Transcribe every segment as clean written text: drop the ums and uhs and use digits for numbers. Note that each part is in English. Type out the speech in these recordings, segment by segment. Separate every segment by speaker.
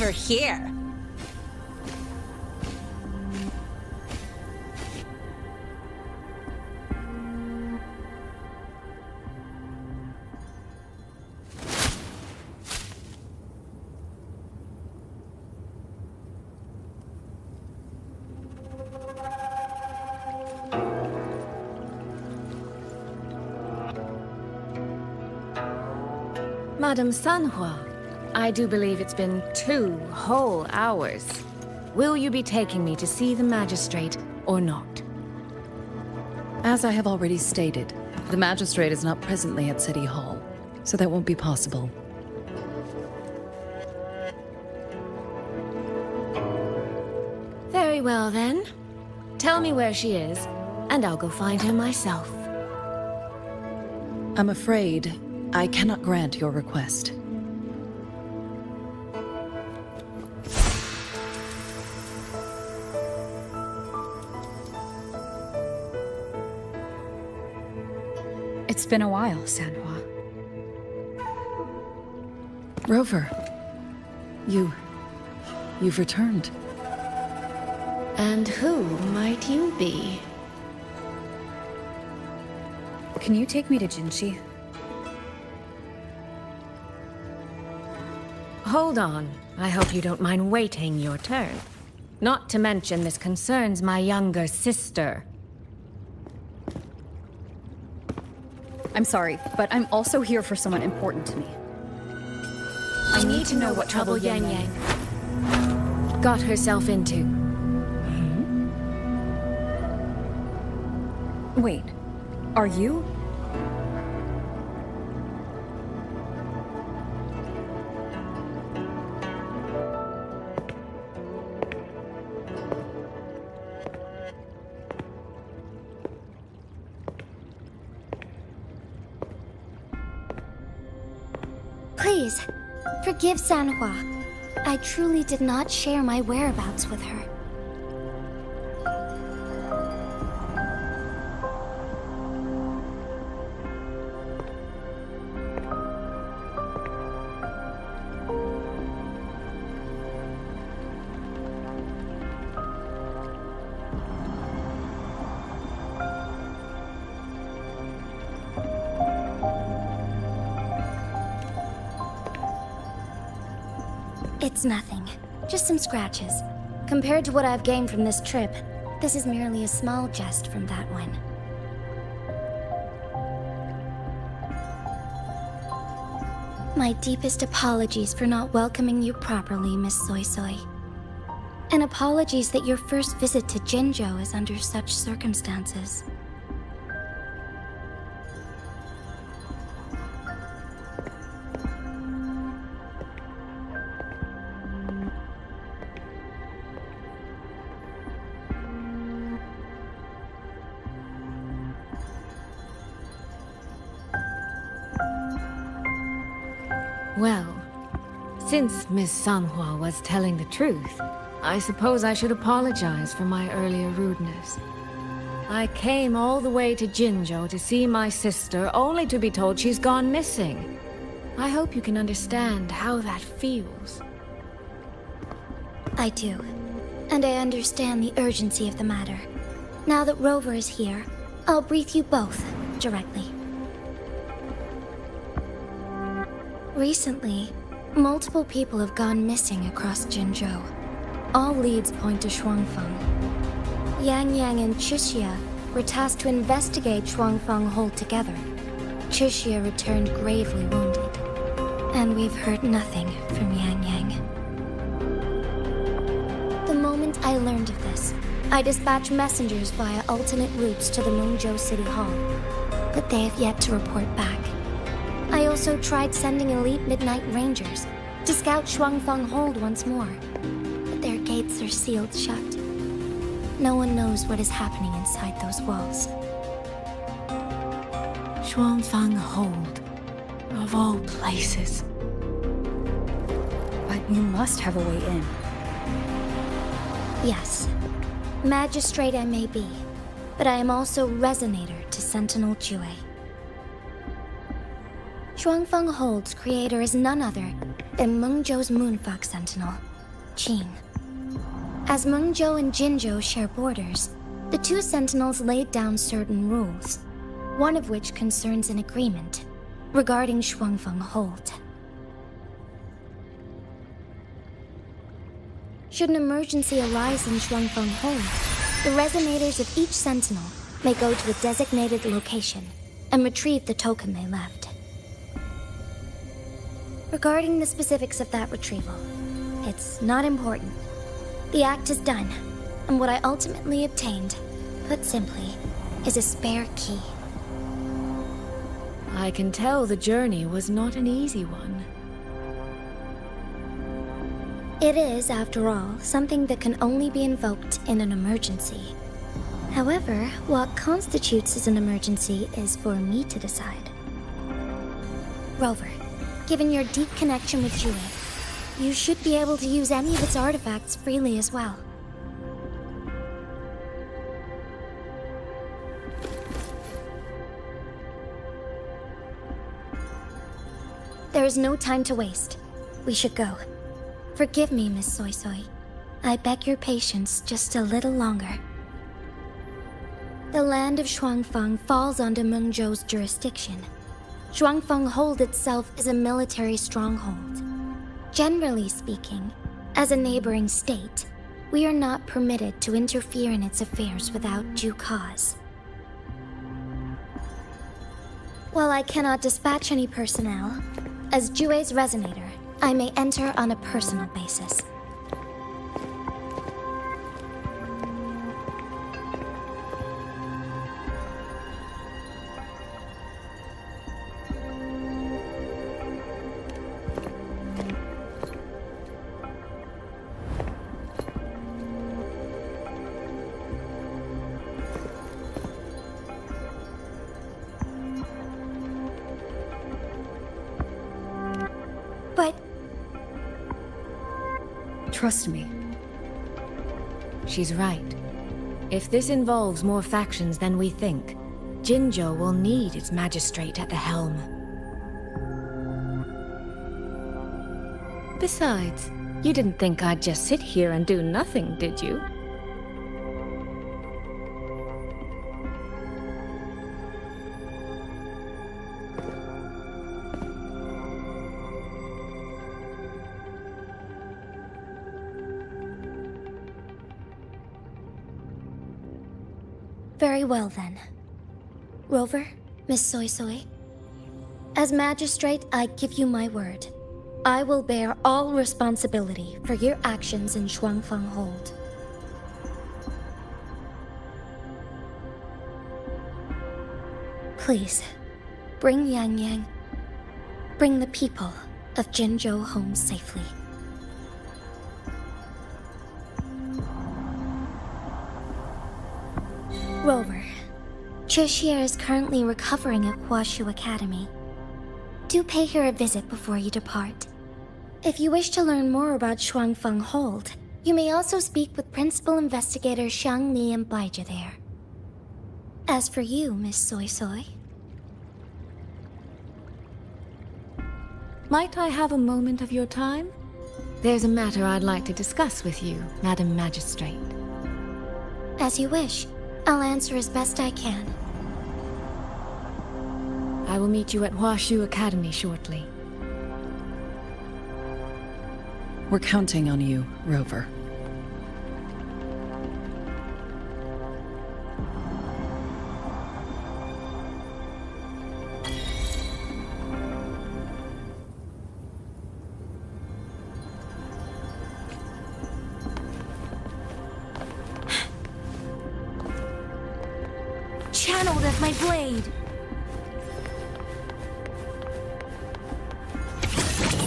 Speaker 1: her here.
Speaker 2: Madame Sanhua, I do believe it's been 2 whole hours. Will you be taking me to see the magistrate or not?
Speaker 3: As I have already stated, the magistrate is not presently at City Hall, so that won't be possible.
Speaker 2: Very well then. Tell me where she is, and I'll go find her myself.
Speaker 3: I'm afraid I cannot grant your request.
Speaker 4: It's been a while, Sanhua.
Speaker 3: Rover, you've returned.
Speaker 2: And who might you be?
Speaker 4: Can you take me to Jinhsi?
Speaker 2: Hold on. I hope you don't mind waiting your turn. Not to mention this concerns my younger sister.
Speaker 4: I'm sorry, but I'm also here for someone important to me.
Speaker 2: I need to know what trouble Yangyang got herself into.
Speaker 4: Wait, are you?
Speaker 5: Please, forgive Sanhua. I truly did not share my whereabouts with her. It's nothing. Just some scratches. Compared to what I've gained from this trip, this is merely a small jest from that one. My deepest apologies for not welcoming you properly, Miss Suisui. And apologies that your first visit to Jinzhou is under such circumstances.
Speaker 2: Well, since Miss Sanhua was telling the truth, I suppose I should apologize for my earlier rudeness. I came all the way to Jinzhou to see my sister, only to be told she's gone missing. I hope you can understand how that feels.
Speaker 5: I do. And I understand the urgency of the matter. Now that Rover is here, I'll brief you both directly. Recently, multiple people have gone missing across Jinzhou. All leads point to Xuanfang. Yangyang and Chuxia were tasked to investigate Xuanfang altogether. Chuxia returned gravely wounded, and we've heard nothing from Yangyang. The moment I learned of this, I dispatched messengers via alternate routes to the Mengzhou City Hall, but they have yet to report back. I also tried sending elite Midnight Rangers to scout Xuanfang Hold once more, but their gates are sealed shut. No one knows what is happening inside those walls.
Speaker 2: Xuanfang Hold, of all places.
Speaker 4: But you must have a way in.
Speaker 5: Yes, magistrate I may be, but I am also resonator to Sentinel Jue. Xuanfang Hold's creator is none other than Mengzhou's Moonfox Sentinel, Qing. As Mengzhou and Jinzhou share borders, the two sentinels laid down certain rules, one of which concerns an agreement regarding Xuanfang Hold. Should an emergency arise in Xuanfang Hold, the resonators of each sentinel may go to a designated location and retrieve the token they left. Regarding the specifics of that retrieval, it's not important. The act is done, and what I ultimately obtained, put simply, is a spare key.
Speaker 2: I can tell the journey was not an easy one.
Speaker 5: It is, after all, something that can only be invoked in an emergency. However, what constitutes as an emergency is for me to decide. Rover, given your deep connection with Jue, you should be able to use any of its artifacts freely as well. There is no time to waste. We should go. Forgive me, Miss Suisui. I beg your patience just a little longer. The land of Xuanfang falls under Mengzhou's jurisdiction. Xuanfang Hold itself is a military stronghold. Generally speaking, as a neighboring state, we are not permitted to interfere in its affairs without due cause. While I cannot dispatch any personnel, as Jue's resonator, I may enter on a personal basis. But
Speaker 3: Trust me.
Speaker 2: She's right. If this involves more factions than we think, Jinzhou will need its magistrate at the helm. Besides, you didn't think I'd just sit here and do nothing, did you?
Speaker 5: very well then. Rover, Miss Suisui. As magistrate, I give you my word. I will bear all responsibility for your actions in Xuanfang Hold. Please, bring Yangyang. Bring the people of Jinzhou home safely. Rover, Cheshire is currently recovering at Huashu Academy. Do pay her a visit before you depart. If you wish to learn more about Xuanfang Hold, you may also speak with Principal Investigator Xiang Li and Baija there. As for you, Miss Suisui...
Speaker 2: Might I have a moment of your time? There's a matter I'd like to discuss with you, Madam Magistrate.
Speaker 5: As you wish. I'll answer as best I can.
Speaker 2: I will meet you at Huashu Academy shortly.
Speaker 3: We're counting on you, Rover.
Speaker 5: Channeled as my blade!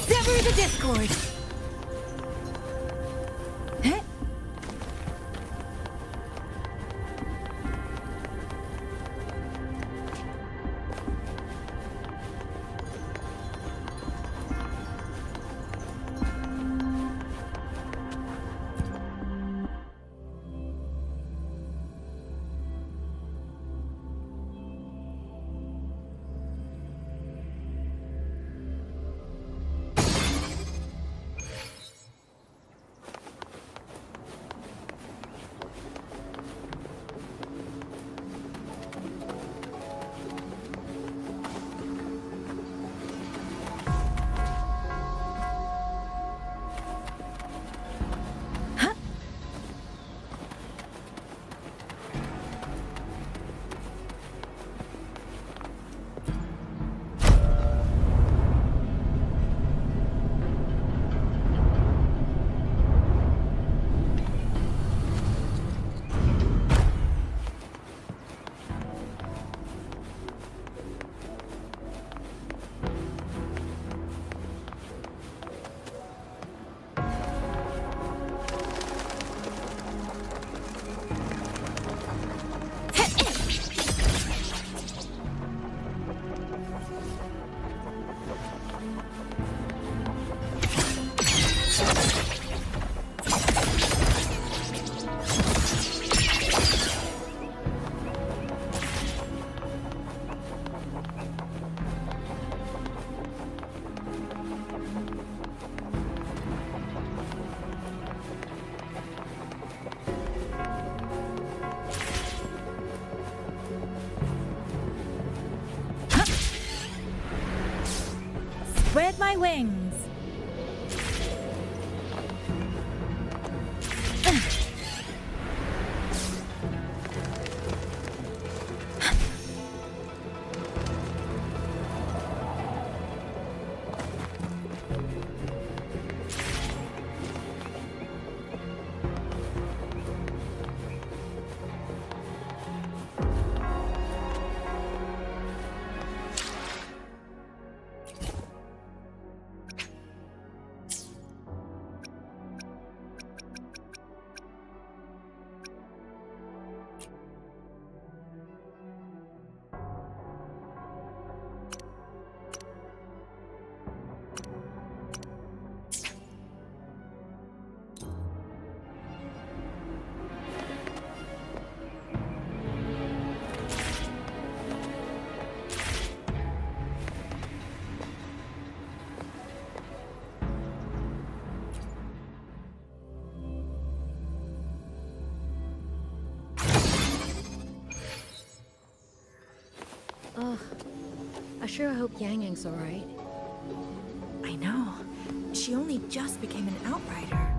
Speaker 5: Sever the discord!
Speaker 1: spread my wings.
Speaker 2: I sure hope Yangyang's alright.
Speaker 1: I know. She only just became an outrider.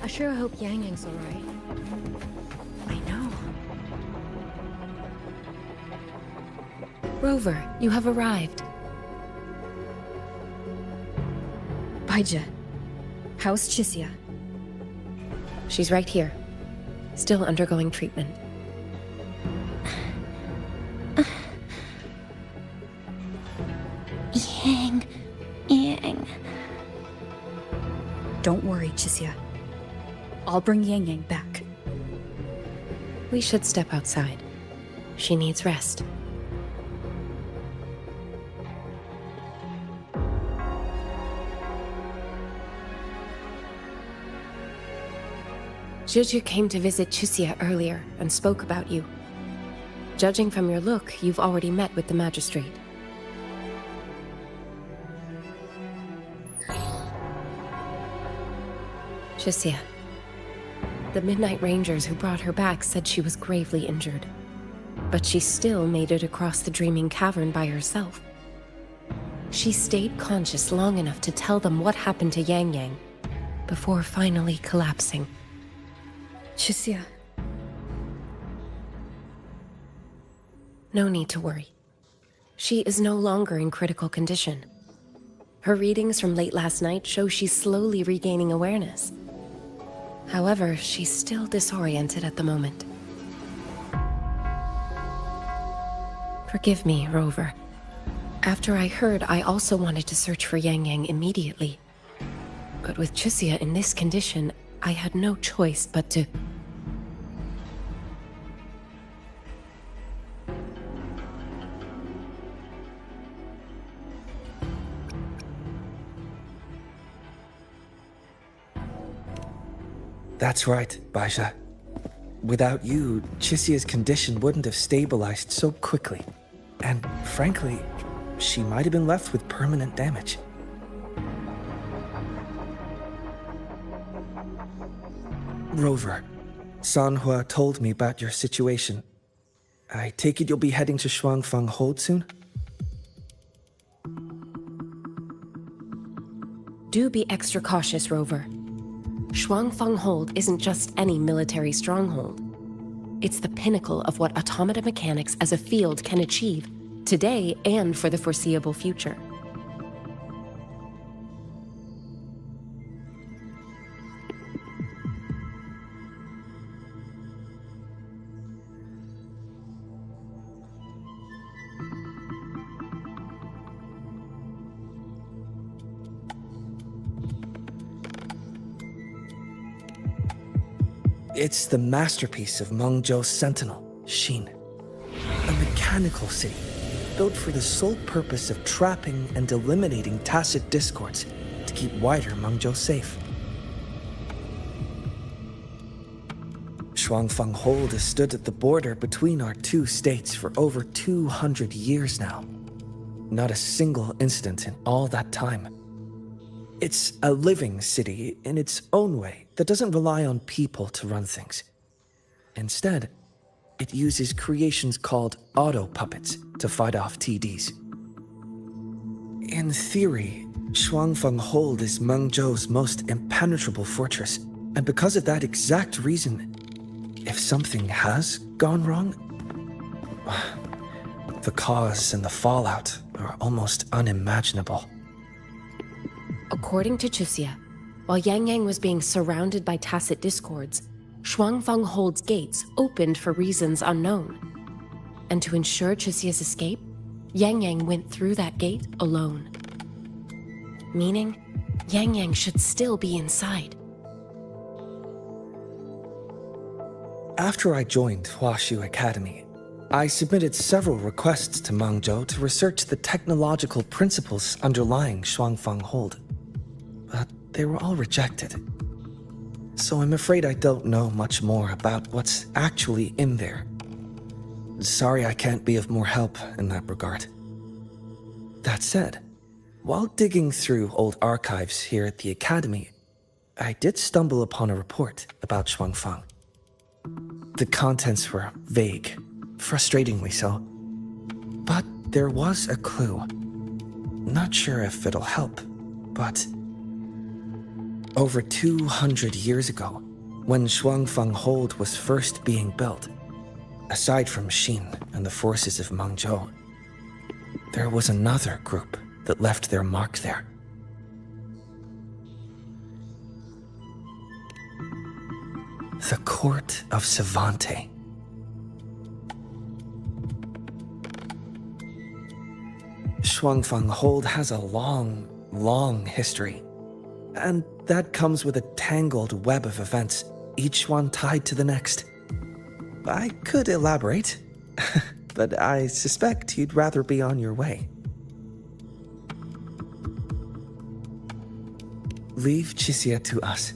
Speaker 2: I sure hope Yangyang's alright.
Speaker 1: I know.
Speaker 3: Rover, you have arrived.
Speaker 4: Baija, how's Chixia?
Speaker 3: She's right here. Still undergoing treatment.
Speaker 5: Yang.
Speaker 4: Don't worry, Chixia. I'll bring Yangyang back.
Speaker 3: We should step outside. She needs rest. Juju came to visit Chixia earlier and spoke about you. Judging from your look, you've already met with the magistrate. Chixia. The Midnight Rangers who brought her back said she was gravely injured. But she still made it across the Dreaming Cavern by herself. She stayed conscious long enough to tell them what happened to Yangyang, before finally collapsing.
Speaker 4: Chixia,
Speaker 3: No need to worry. She is no longer in critical condition. Her readings from late last night show she's slowly regaining awareness. However, she's still disoriented at the moment. Forgive me, Rover. After I heard, I also wanted to search for Yangyang immediately. But with Chixia in this condition, I had no choice but to...
Speaker 6: That's right, Baija. Without you, Chixia's condition wouldn't have stabilized so quickly. And frankly, she might have been left with permanent damage. Rover, Sanhua told me about your situation. I take it you'll be heading to Xuanfang Hold soon?
Speaker 3: Do be extra cautious, Rover. Xuanfang Hold isn't just any military stronghold. It's the pinnacle of what automata mechanics as a field can achieve, today and for the foreseeable future.
Speaker 6: It's the masterpiece of Mengzhou's sentinel, Xin. A mechanical city, built for the sole purpose of trapping and eliminating tacit discords to keep wider Mengzhou safe. Xuanfang Hold has stood at the border between our two states for over 200 years now. Not a single incident in all that time. It's a living city in its own way that doesn't rely on people to run things. Instead, it uses creations called auto-puppets to fight off TDs. In theory, Xuanfang Hold is Mengzhou's most impenetrable fortress, and because of that exact reason, if something has gone wrong, the cause and the fallout are almost unimaginable.
Speaker 3: According to Chuxia, while Yangyang was being surrounded by tacit discords, Xuanfang Hold's gates opened for reasons unknown. And to ensure Chuxia's escape, Yangyang went through that gate alone. Meaning, Yangyang should still be inside.
Speaker 6: After I joined Huaxu Academy, I submitted several requests to Mengzhou to research the technological principles underlying Xuanfang Hold. But they were all rejected. So I'm afraid I don't know much more about what's actually in there. Sorry I can't be of more help in that regard. That said, while digging through old archives here at the Academy, I did stumble upon a report about Xuanfang. The contents were vague, frustratingly so. But there was a clue. Not sure if it'll help, but over 200 years ago, when Xuanfang Hold was first being built, aside from Xin and the forces of Mengzhou, there was another group that left their mark there. The Court of Savante. Xuanfang Hold has a long history. And that comes with a tangled web of events, each one tied to the next. I could elaborate, but I suspect you'd rather be on your way. Leave Chixia to us.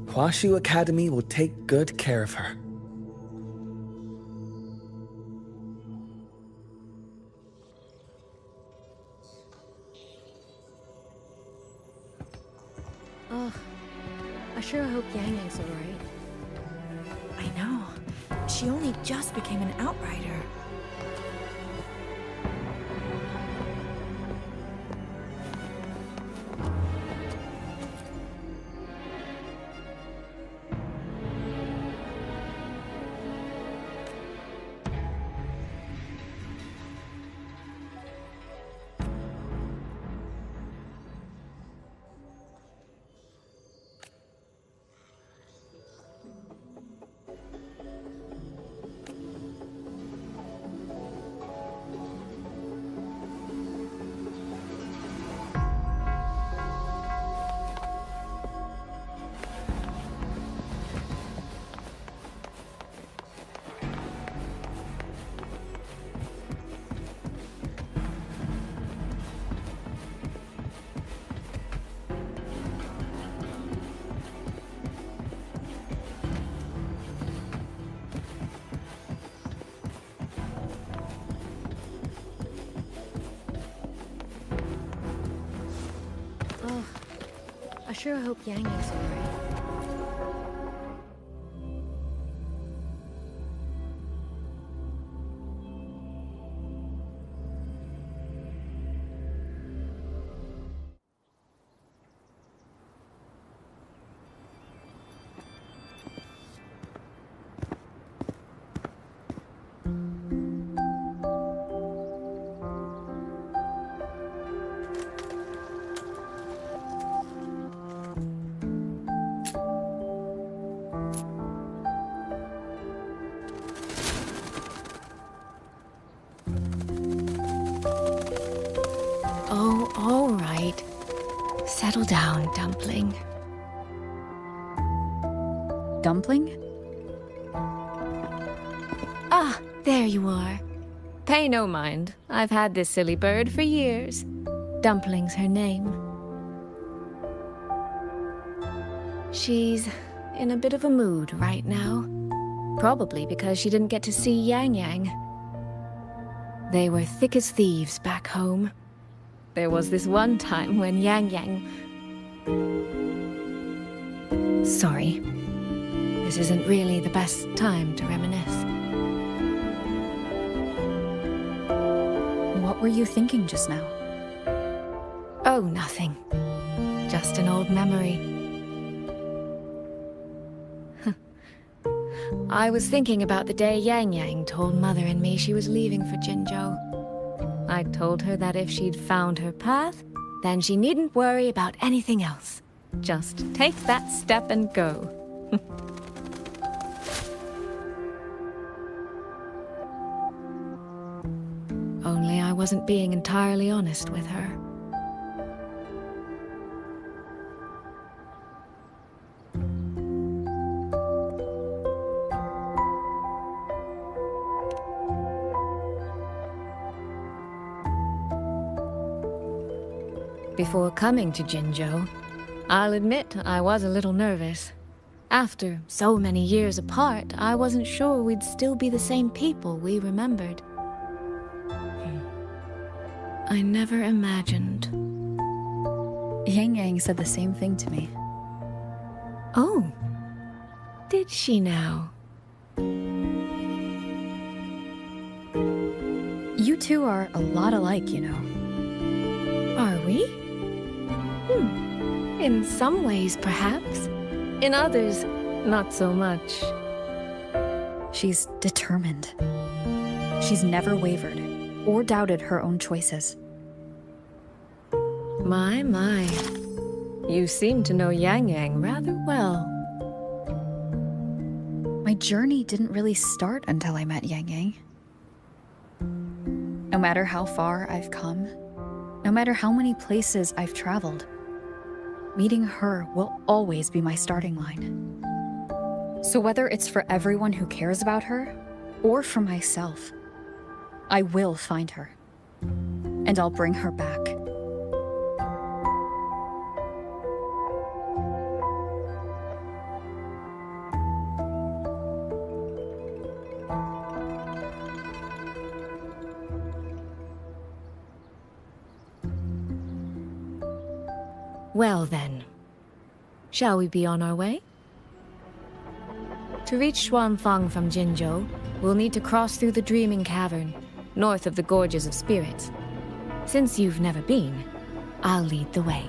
Speaker 6: Huaxu Academy will take good care of her.
Speaker 2: Oh, I sure hope Yangyang's alright.
Speaker 1: I know. She only just became an outrider.
Speaker 2: Oh, I sure hope Yangyang's alright. Oh, all right. Settle down, Dumpling.
Speaker 4: Dumpling?
Speaker 2: There you are. Pay no mind. I've had this silly bird for years. Dumpling's her name. She's in a bit of a mood right now. Probably because she didn't get to see Yangyang. They were thick as thieves back home. There was this one time when Yangyang... Sorry. This isn't really the best time to reminisce.
Speaker 4: What were you thinking just now?
Speaker 2: Oh, nothing. Just an old memory. I was thinking about the day Yangyang told Mother and me she was leaving for Jinzhou. I told her that if she'd found her path, then she needn't worry about anything else. Just take that step and go. Only I wasn't being entirely honest with her. Before coming to Jinzhou, I'll admit I was a little nervous. After so many years apart, I wasn't sure we'd still be the same people we remembered. I never imagined.
Speaker 4: Yangyang said the same thing to me.
Speaker 2: Oh, did she now?
Speaker 4: You two are a lot alike, you know.
Speaker 2: Are we? In some ways, perhaps. In others, not so much.
Speaker 4: She's determined. She's never wavered or doubted her own choices.
Speaker 2: My. You seem to know Yangyang rather well.
Speaker 4: My journey didn't really start until I met Yangyang. No matter how far I've come, no matter how many places I've traveled, meeting her will always be my starting line. So whether it's for everyone who cares about her, or for myself, I will find her. And I'll bring her back.
Speaker 2: Well then, shall we be on our way? To reach Xuanfang from Jinzhou, we'll need to cross through the Dreaming Cavern, north of the Gorges of Spirits. Since you've never been, I'll lead the way.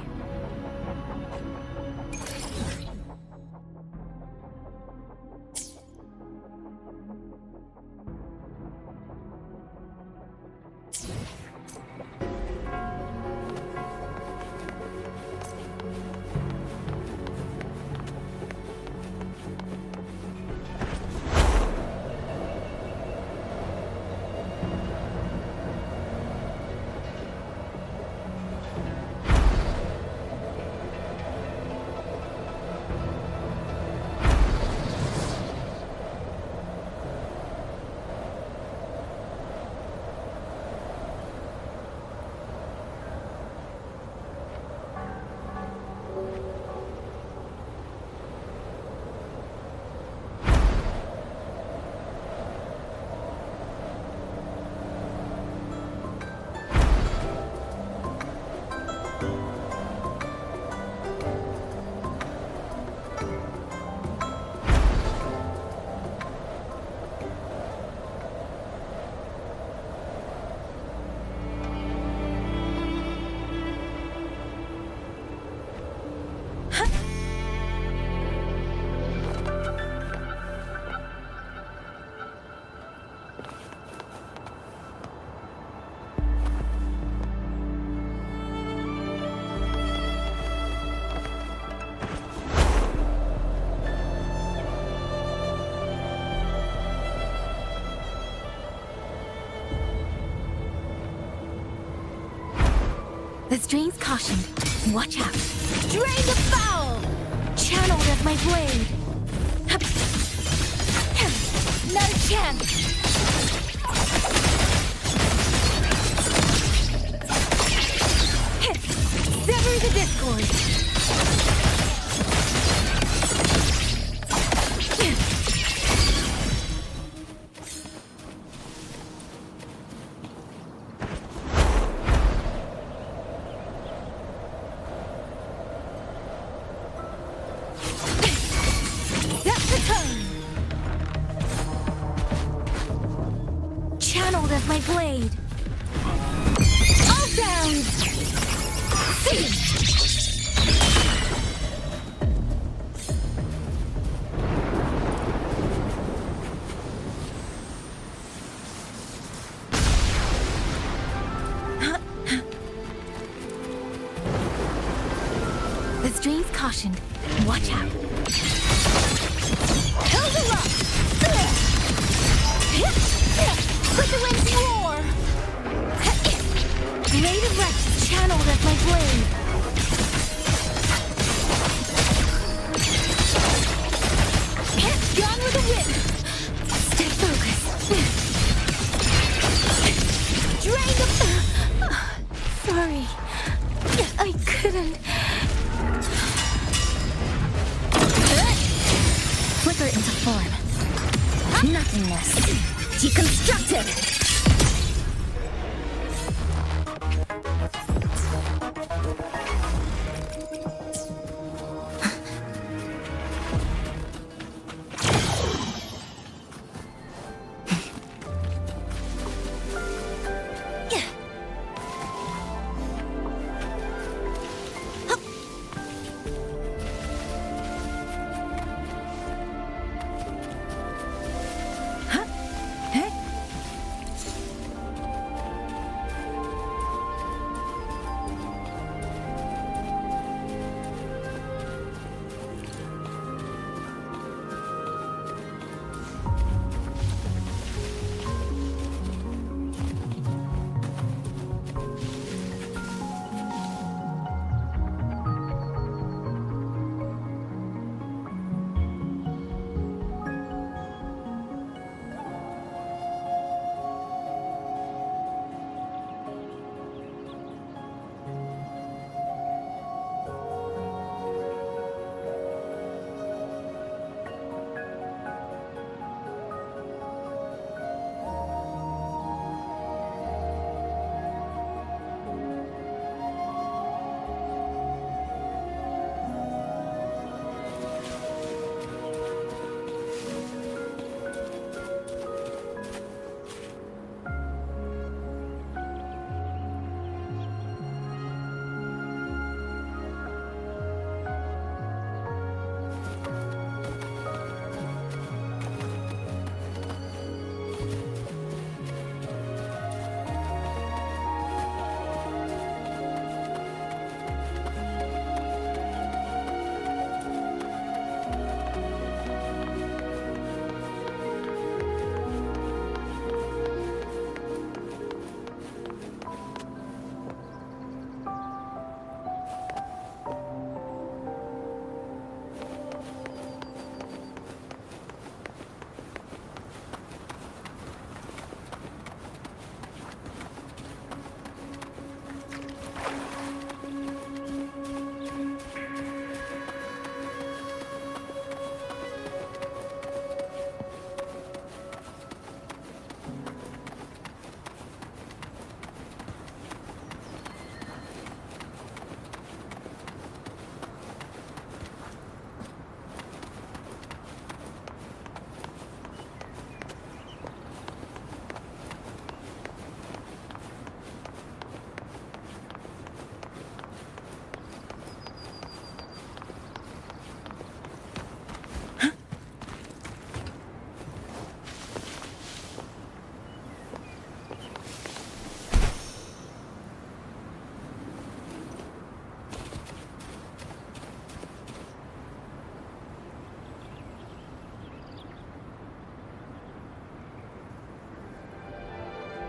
Speaker 5: The strain's cautioned. Watch out. Drain the foul! Channeled as my blade. Not a chance.
Speaker 2: Streams cautioned. Watch out.
Speaker 5: With the wind's roar! Blade of Rex channeled as my blade. Gone with the wind! Stay focused. Drain the... Sorry. I couldn't... Flicker into form. Nothingness. Deconstructed!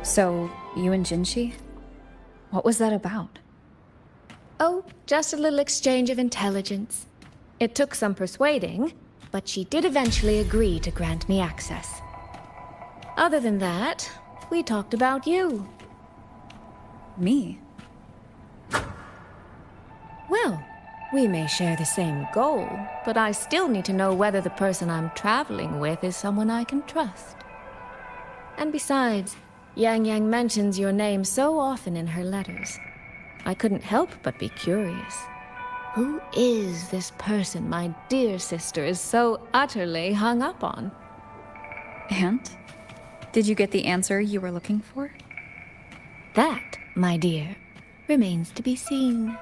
Speaker 4: So, you and Jinhsi? What was that about?
Speaker 2: Oh, just a little exchange of intelligence. It took some persuading, but she did eventually agree to grant me access. Other than that, we talked about you.
Speaker 4: Me?
Speaker 2: Well, we may share the same goal, but I still need to know whether the person I'm traveling with is someone I can trust. And besides, Yangyang mentions your name so often in her letters. I couldn't help but be curious. Who is this person my dear sister is so utterly hung up on?
Speaker 4: And? Did you get the answer you were looking for?
Speaker 2: That, my dear, remains to be seen.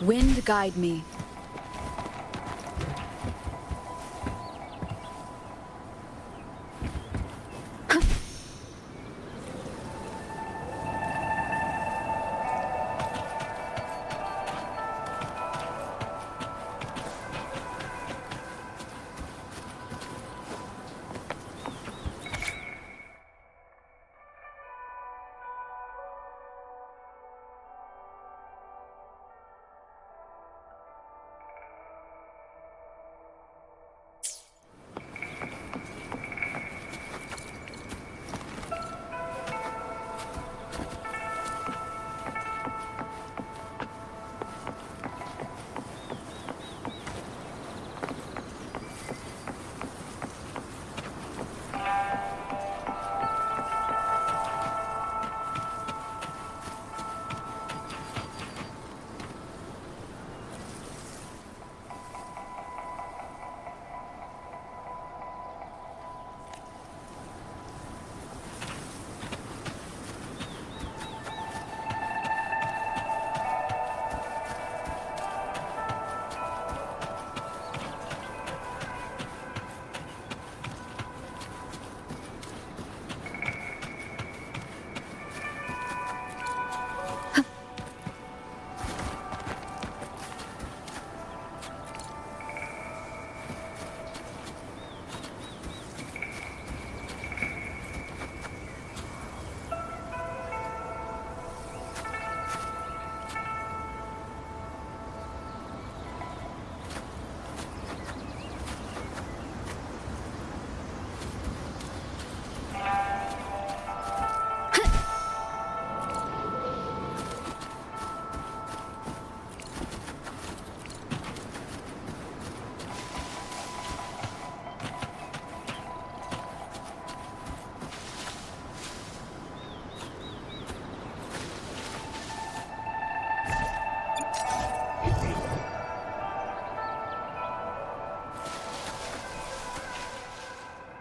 Speaker 4: Wind guide me.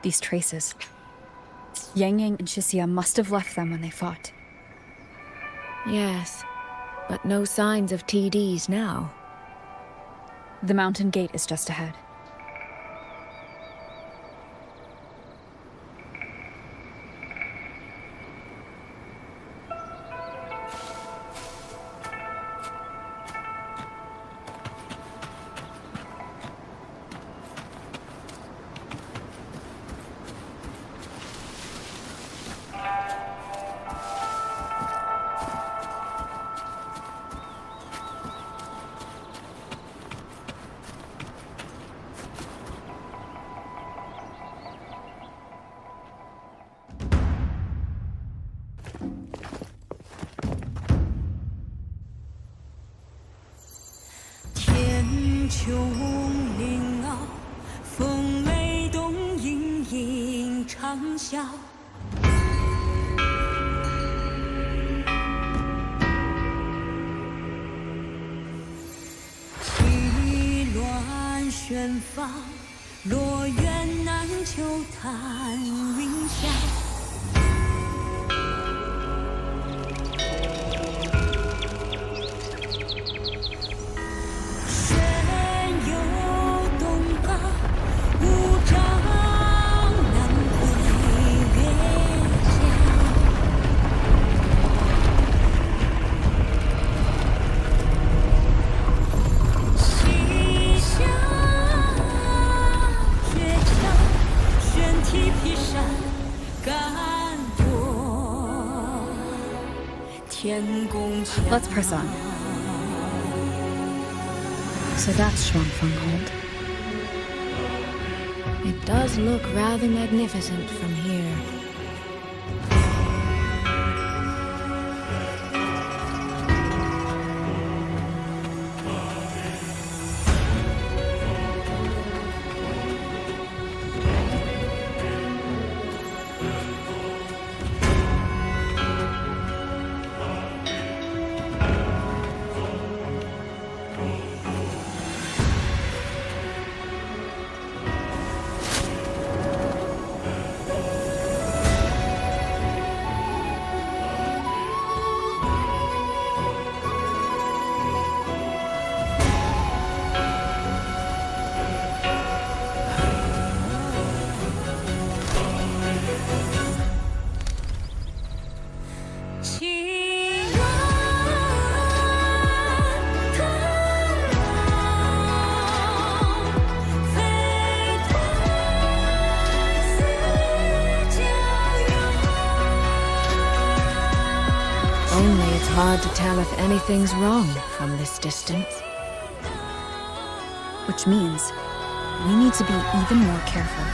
Speaker 4: These traces. Yangyang and Xixia must have left them when they fought.
Speaker 2: Yes, but no signs of TDs now.
Speaker 4: The mountain gate is just ahead. Let's press on. So that's Xuanfang Hold.
Speaker 2: It does look rather magnificent from here. hard to tell if anything's wrong from this distance.
Speaker 4: Which means we need to be even more careful.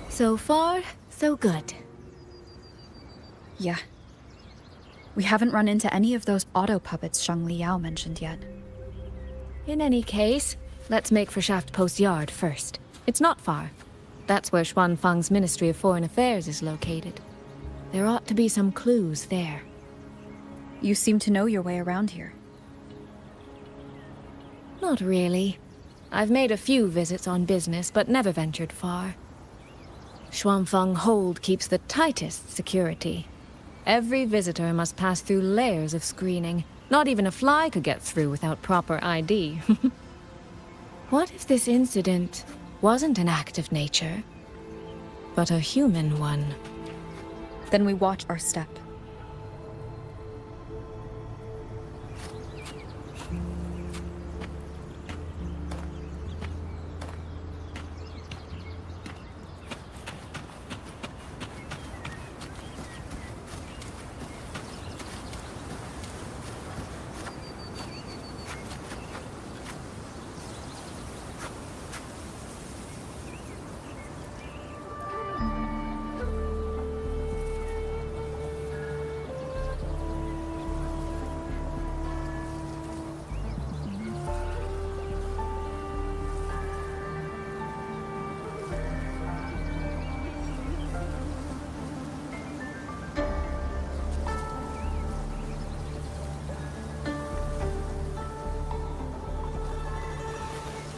Speaker 2: So far, so good.
Speaker 4: Yeah. We haven't run into any of those auto puppets Shang Liao mentioned yet.
Speaker 2: In any case, let's make for Shaft Post Yard first. It's not far. That's where Xuanfang's Ministry of Foreign Affairs is located. There ought to be some clues there.
Speaker 4: You seem to know your way around here.
Speaker 2: Not really. I've made a few visits on business, but never ventured far. Xuanfang Hold keeps the tightest security. Every visitor must pass through layers of screening. Not even a fly could get through without proper ID. What if this incident wasn't an act of nature, but a human one?
Speaker 4: Then we watch our step.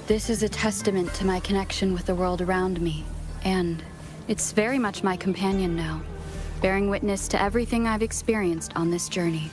Speaker 7: This is a testament to my connection with the world around me, and it's very much my companion now, bearing witness to everything I've experienced on this journey.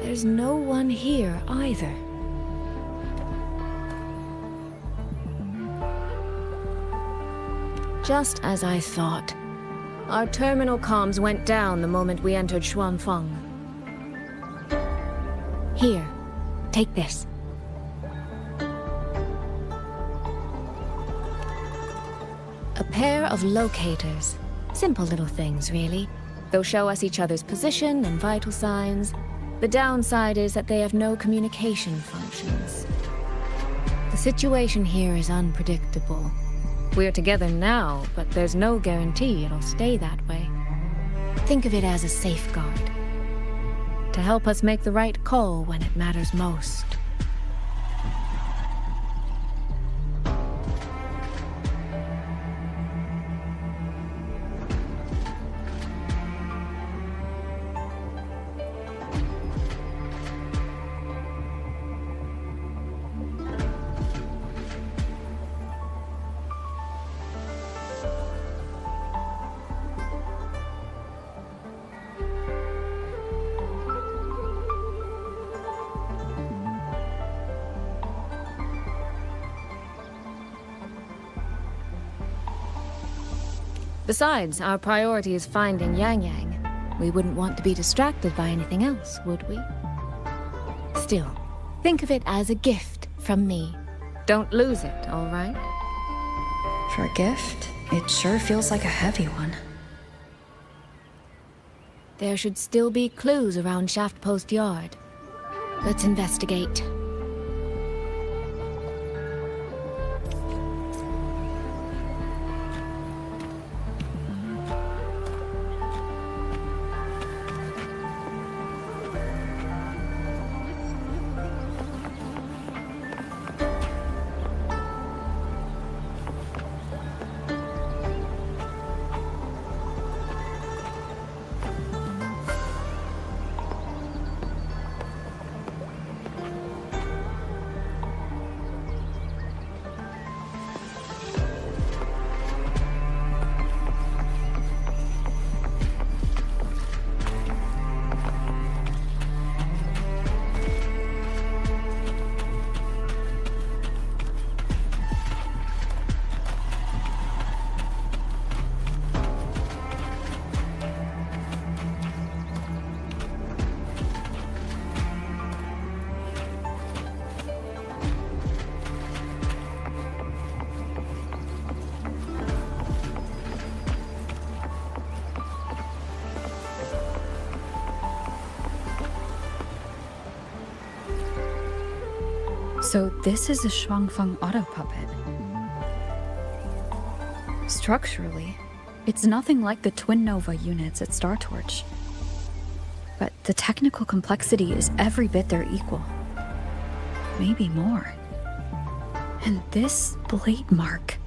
Speaker 2: There's no one here either. Just as I thought. Our terminal comms went down the moment we entered Xuanfang. Here, take this. A pair of locators. Simple little things, really. They'll show us each other's position and vital signs. The downside is that they have no communication functions. The situation here is unpredictable. We're together now, but there's no guarantee it'll stay that way. Think of it as a safeguard, to help us make the right call when it matters most. Besides, our priority is finding Yangyang. We wouldn't want to be distracted by anything else, would we? Still, think of it as a gift from me. Don't lose it, all right?
Speaker 4: For a gift? It sure feels like a heavy one.
Speaker 2: There should still be clues around Shaft Post Yard. Let's investigate.
Speaker 4: So this is a Xuanfang auto puppet. Structurally, it's nothing like the Twin Nova units at Star Torch. But the technical complexity is every bit their equal. Maybe more. And this blade mark.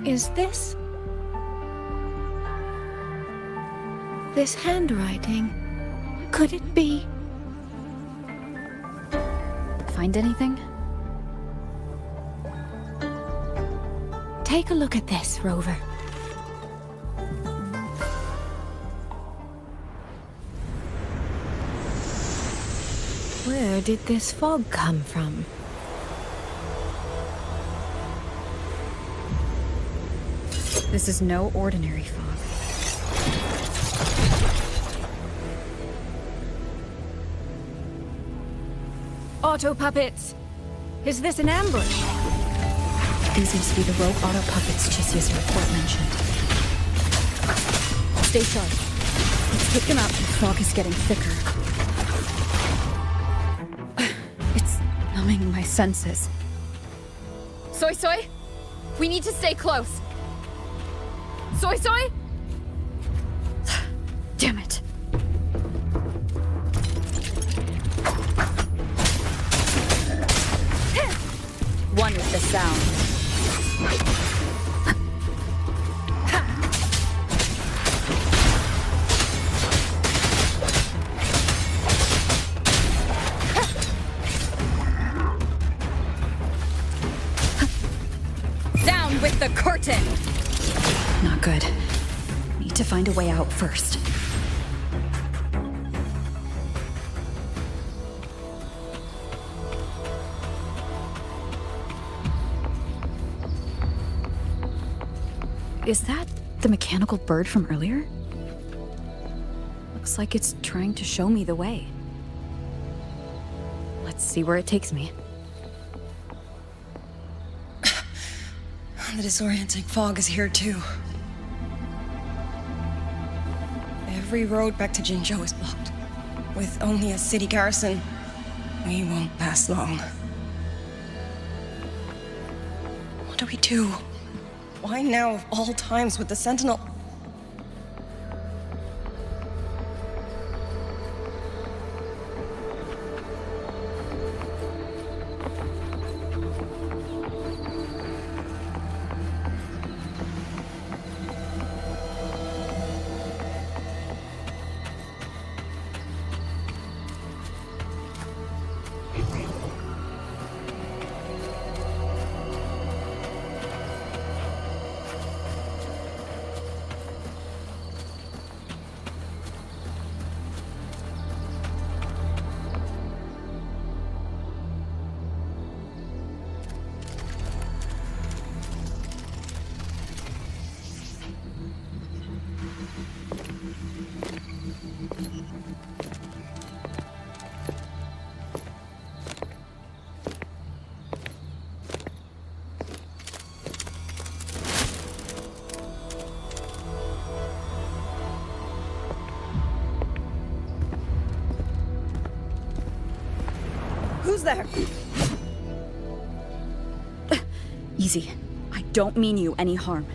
Speaker 2: Is this... this handwriting? Could it be...
Speaker 4: Find anything?
Speaker 2: Take a look at this, Rover. Where did this fog come from?
Speaker 4: This is no ordinary fog.
Speaker 2: Auto puppets! Is this an ambush?
Speaker 4: These must be the rogue auto puppets Chisia's report mentioned. Stay sharp. Let's take them out. The fog is getting thicker. It's numbing my senses. Suisui! We need to stay close! Suisui! Damn it. One with the sound. Down with the curtain! Not good. Need to find a way out first. Is that the mechanical bird from earlier? Looks like it's trying to show me the way. Let's see where it takes me.
Speaker 8: The disorienting fog is here too. Every road back to Jinzhou is blocked. With only a city garrison, we won't last long. What do we do? Why now of all times with the Sentinel? Who's there?
Speaker 4: Easy. I don't mean you any harm.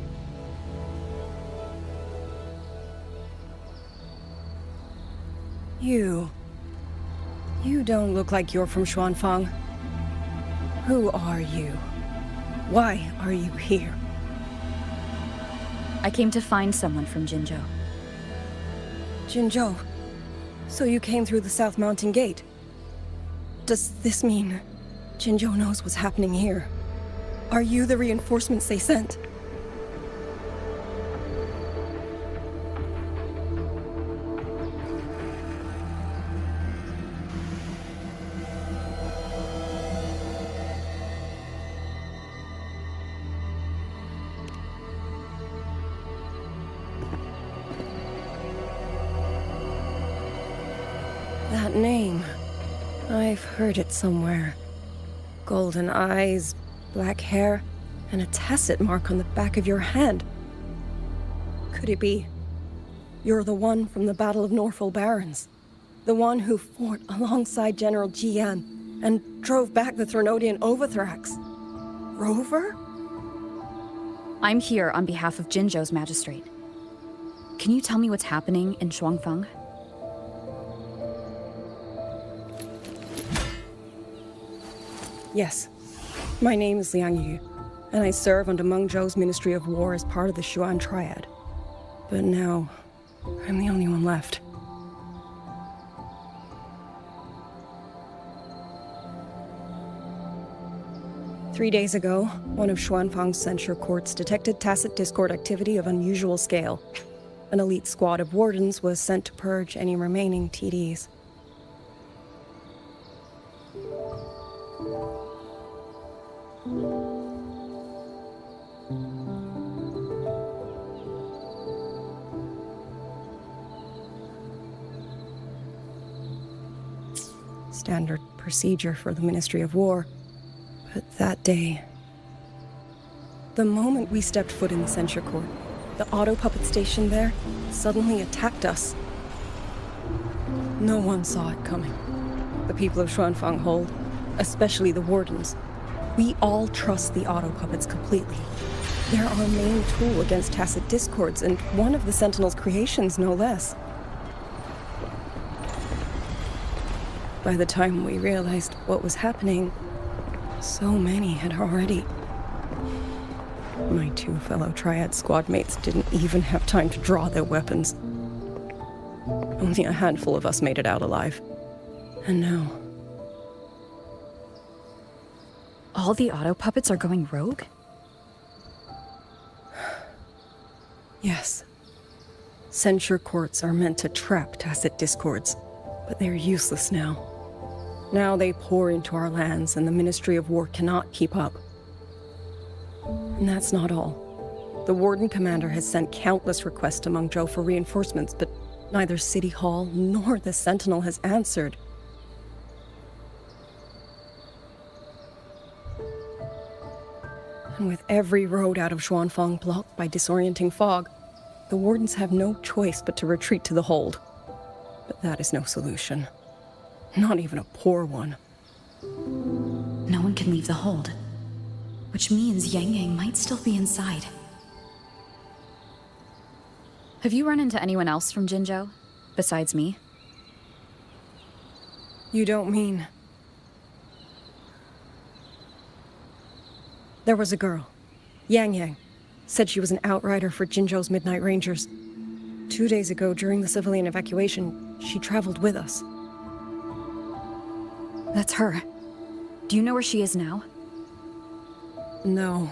Speaker 8: You don't look like you're from Xuanfang. Who are you? Why are you here?
Speaker 4: I came to find someone from Jinzhou.
Speaker 8: Jinzhou. So you came through the South Mountain Gate. Does this mean Jinzhou knows what's happening here? Are you the reinforcements they sent? That name. I've heard it somewhere. Golden eyes, black hair, and a tacit mark on the back of your hand. Could it be you're the one from the Battle of Norfolk Barrens? The one who fought alongside General Jian and drove back the Threnodian Overthrax? Rover?
Speaker 4: I'm here on behalf of Jinzhou's magistrate. Can you tell me what's happening in Xuanfang?
Speaker 8: Yes. My name is Liang Yu. and I serve under Mengzhou's Ministry of War as part of the Xuan Triad. But now, I'm the only one left. Three days ago, one of Xuanfang's censure courts detected tacit discord activity of unusual scale. An elite squad of wardens was sent to purge any remaining TDs. Standard procedure for the Ministry of War. But that day, the moment we stepped foot in the censure court, the auto puppet station there suddenly attacked us. No one saw it coming. The people of Xuanfang hold, especially the wardens. We all trust the auto puppets completely. They're our main tool against tacit discords, and one of the Sentinel's creations, no less. By the time we realized what was happening, so many had already... My two fellow Triad squad mates didn't even have time to draw their weapons. Only a handful of us made it out alive. And now...
Speaker 4: All the auto puppets are going rogue?
Speaker 8: Yes. Censure courts are meant to trap tacit discords, but they're useless now. Now they pour into our lands, and the Ministry of War cannot keep up. And that's not all. The Warden Commander has sent countless requests to Mengzhou for reinforcements, but neither City Hall nor the Sentinel has answered. And with every road out of Xuanfang blocked by disorienting fog, the Wardens have no choice but to retreat to the hold. But that is no solution. Not even a poor one.
Speaker 4: No one can leave the hold. Which means Yangyang might still be inside. Have you run into anyone else from Jinzhou, besides me?
Speaker 8: You don't mean... There was a girl, Yangyang. Said she was an outrider for Jinzhou's Midnight Rangers. 2 days ago, during the civilian evacuation, she traveled with us.
Speaker 4: That's her. Do you know where she is now?
Speaker 8: No.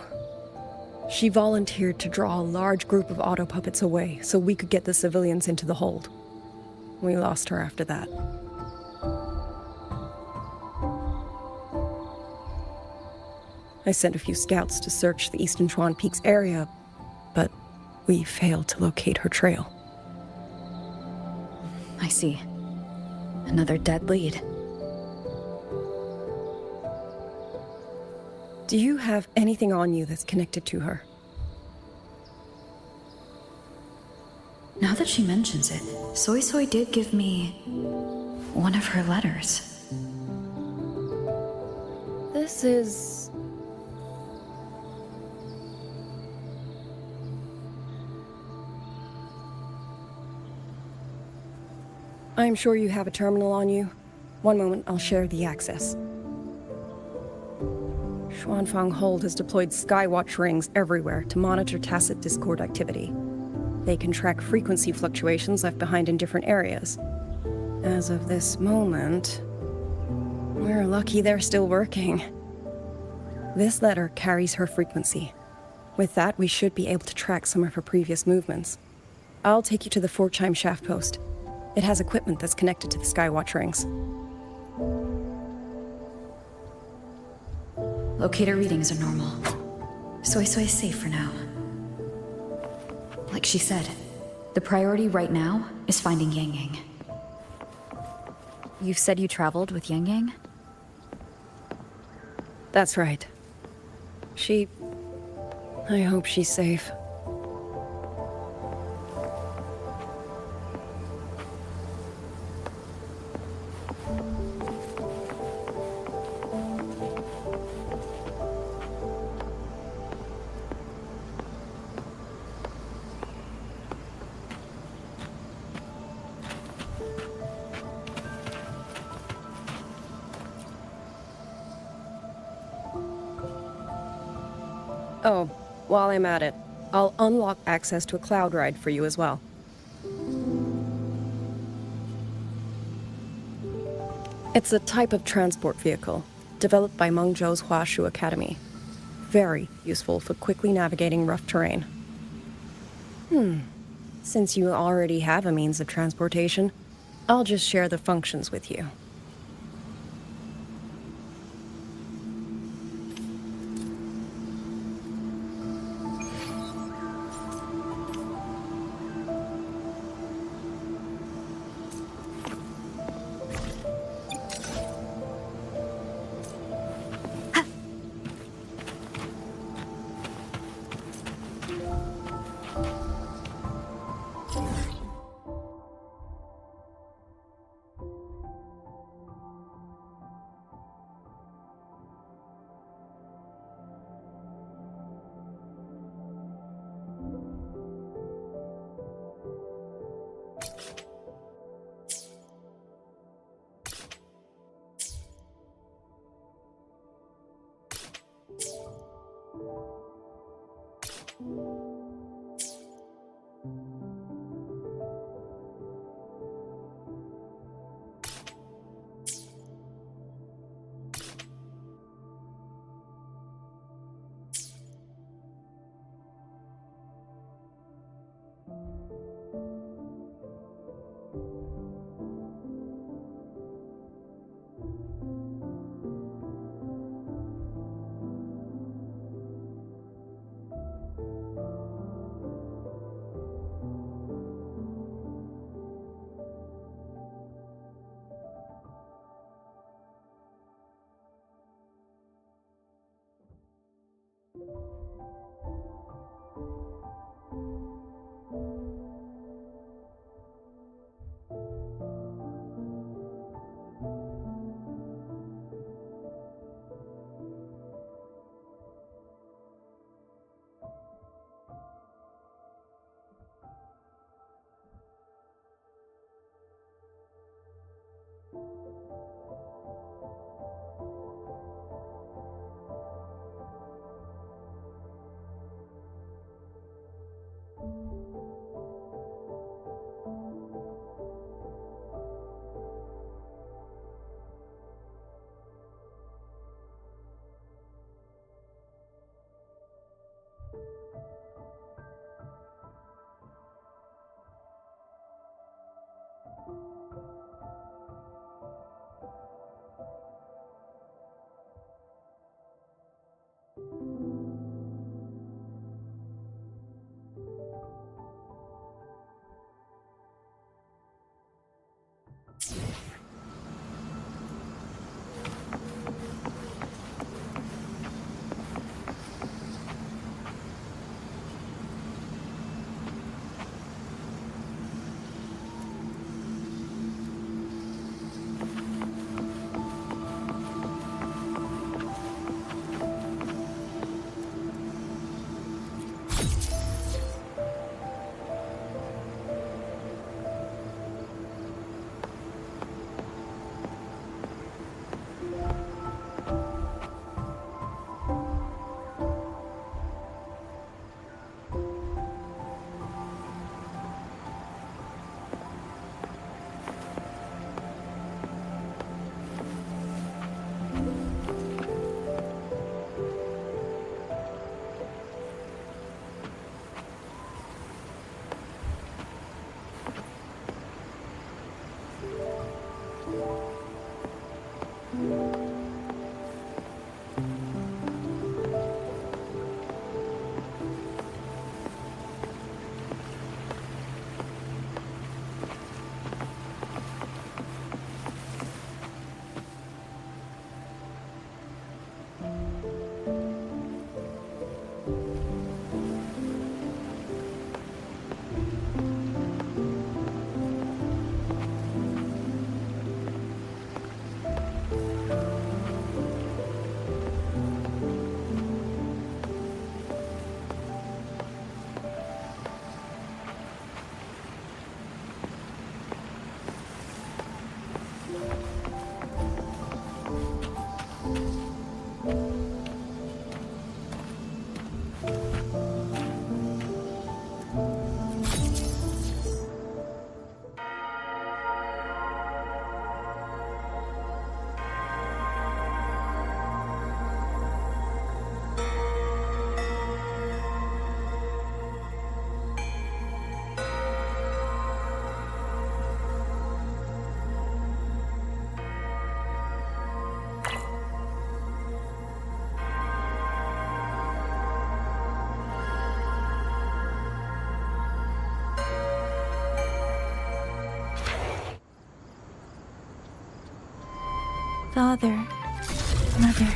Speaker 8: She volunteered to draw a large group of auto puppets away so we could get the civilians into the hold. We lost her after that. I sent a few scouts to search the Eastern Chuan Peaks area, but we failed to locate her trail.
Speaker 4: I see. Another dead lead.
Speaker 8: Do you have anything on you that's connected to her?
Speaker 4: Now that she mentions it, Suisui did give me one of her letters.
Speaker 8: This is... I'm sure you have a terminal on you. One moment, I'll share the access. Xuanfang Hold has deployed Skywatch rings everywhere to monitor tacit discord activity. They can track frequency fluctuations left behind in different areas. As of this moment, we're lucky they're still working. This letter carries her frequency. With that, we should be able to track some of her previous movements. I'll take you to the 4-chime shaft post. It has equipment that's connected to the Skywatch rings.
Speaker 4: Locator readings are normal. Suisui is safe for now. Like she said, the priority right now is finding Yangyang. You said you traveled with Yangyang?
Speaker 8: That's right. I hope she's safe. Oh, while I'm at it, I'll unlock access to a cloud ride for you as well. It's a type of transport vehicle, developed by Mengzhou's Huashu Academy. Very useful for quickly navigating rough terrain. Since you already have a means of transportation, I'll just share the functions with you.
Speaker 1: Father, mother,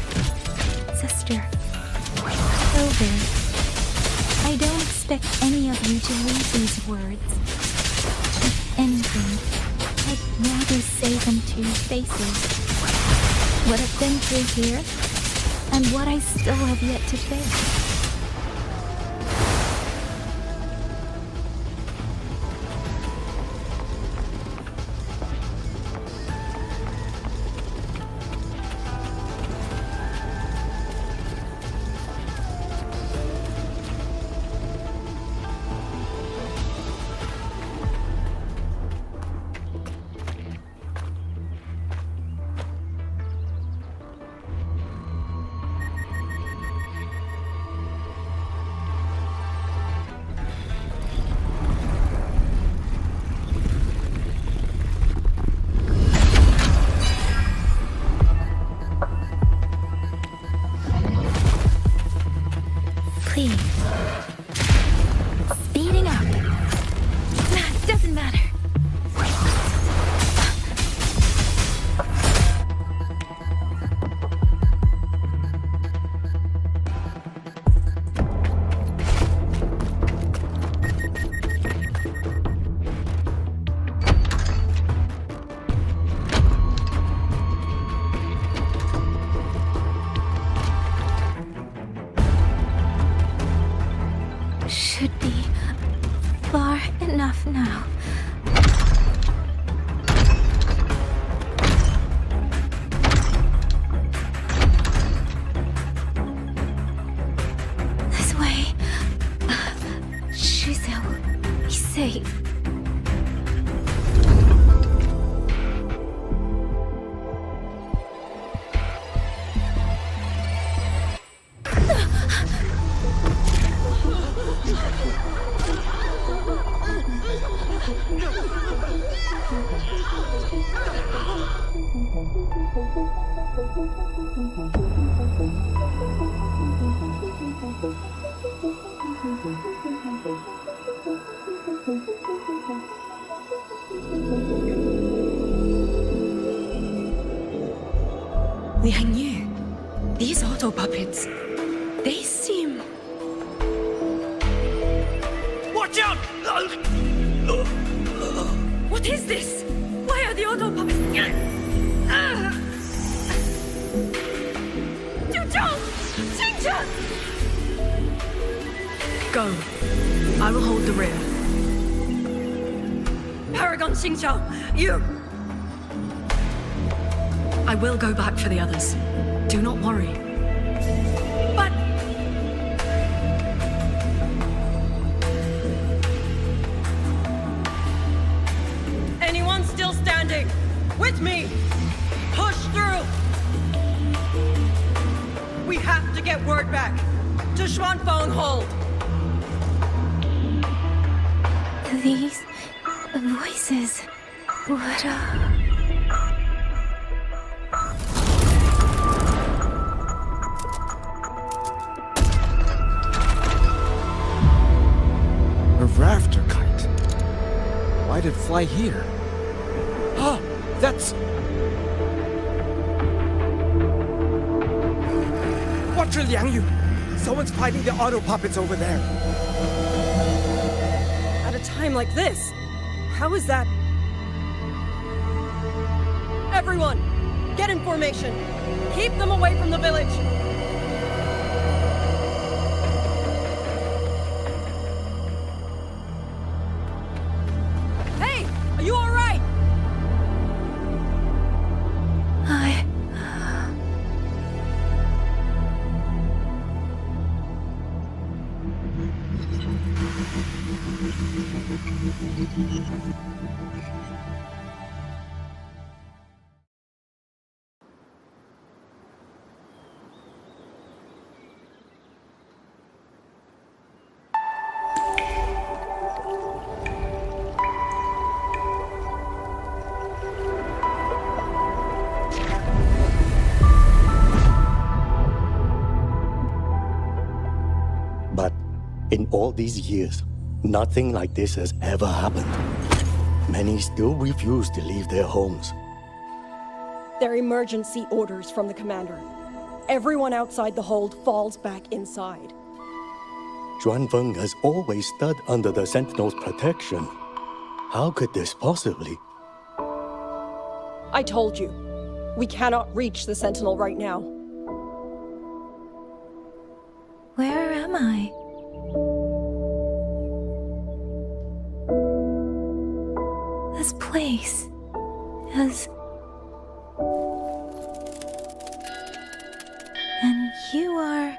Speaker 1: sister, Rover. I don't expect any of you to read these words. If anything, I'd rather say them to your faces. What I've been through here, and what I still have yet to face. Please. Speeding up. Nah, doesn't matter. Should be far enough now. This way. Shizou will be safe. Liang, these auto puppets, they seem...
Speaker 9: Watch out!
Speaker 1: What is this? Why are the auto puppets...
Speaker 10: Go. I will hold the rear. Paragon Xingqiao, you! I will go back for the others. Do not worry.
Speaker 1: But...
Speaker 10: Anyone still standing? With me! Push through! We have to get word back to Xuanfang Hold.
Speaker 1: These voices, what
Speaker 11: A rafter kite. Why'd it fly here? Oh, that's... Watch it, Liang Yu! Someone's fighting the auto puppets over there.
Speaker 10: At a time like this, how is that? Everyone, get in formation. Keep them away from the village. Hey, are you all right?
Speaker 12: But in all these years, nothing like this has ever happened. Many still refuse to leave their homes.
Speaker 10: They're emergency orders from the commander. Everyone outside the hold falls back inside.
Speaker 12: Xuanfang has always stood under the Sentinel's protection. How could this possibly?
Speaker 10: I told you, we cannot reach the Sentinel right now.
Speaker 1: Where am I? This place is... And you are...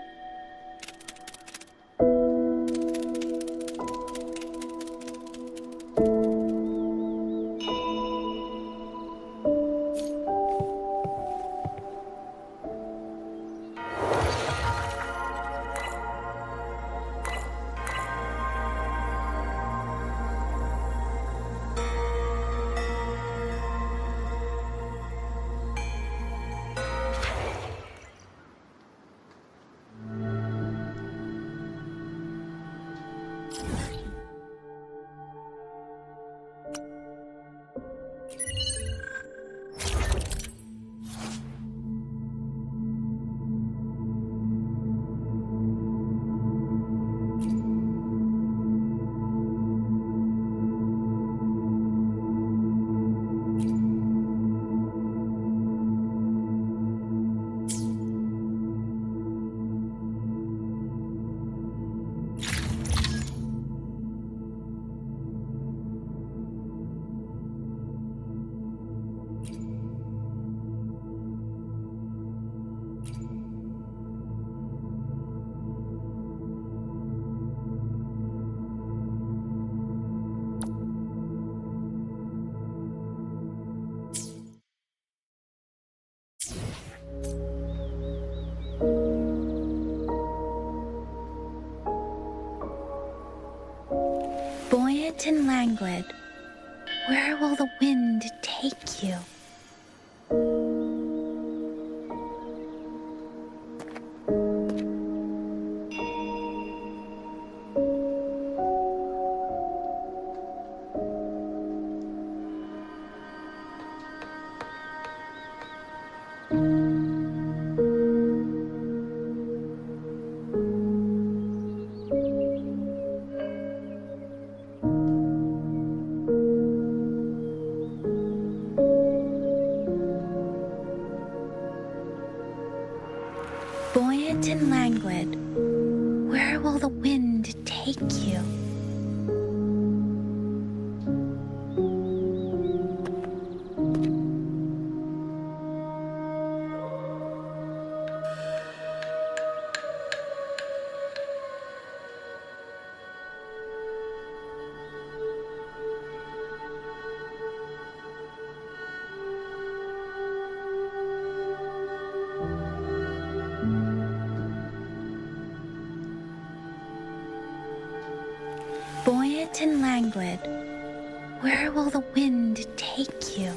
Speaker 1: Buoyant and languid, where will the wind take you? Buoyant and languid, where will the wind take you? Buoyant and languid, where will the wind take you?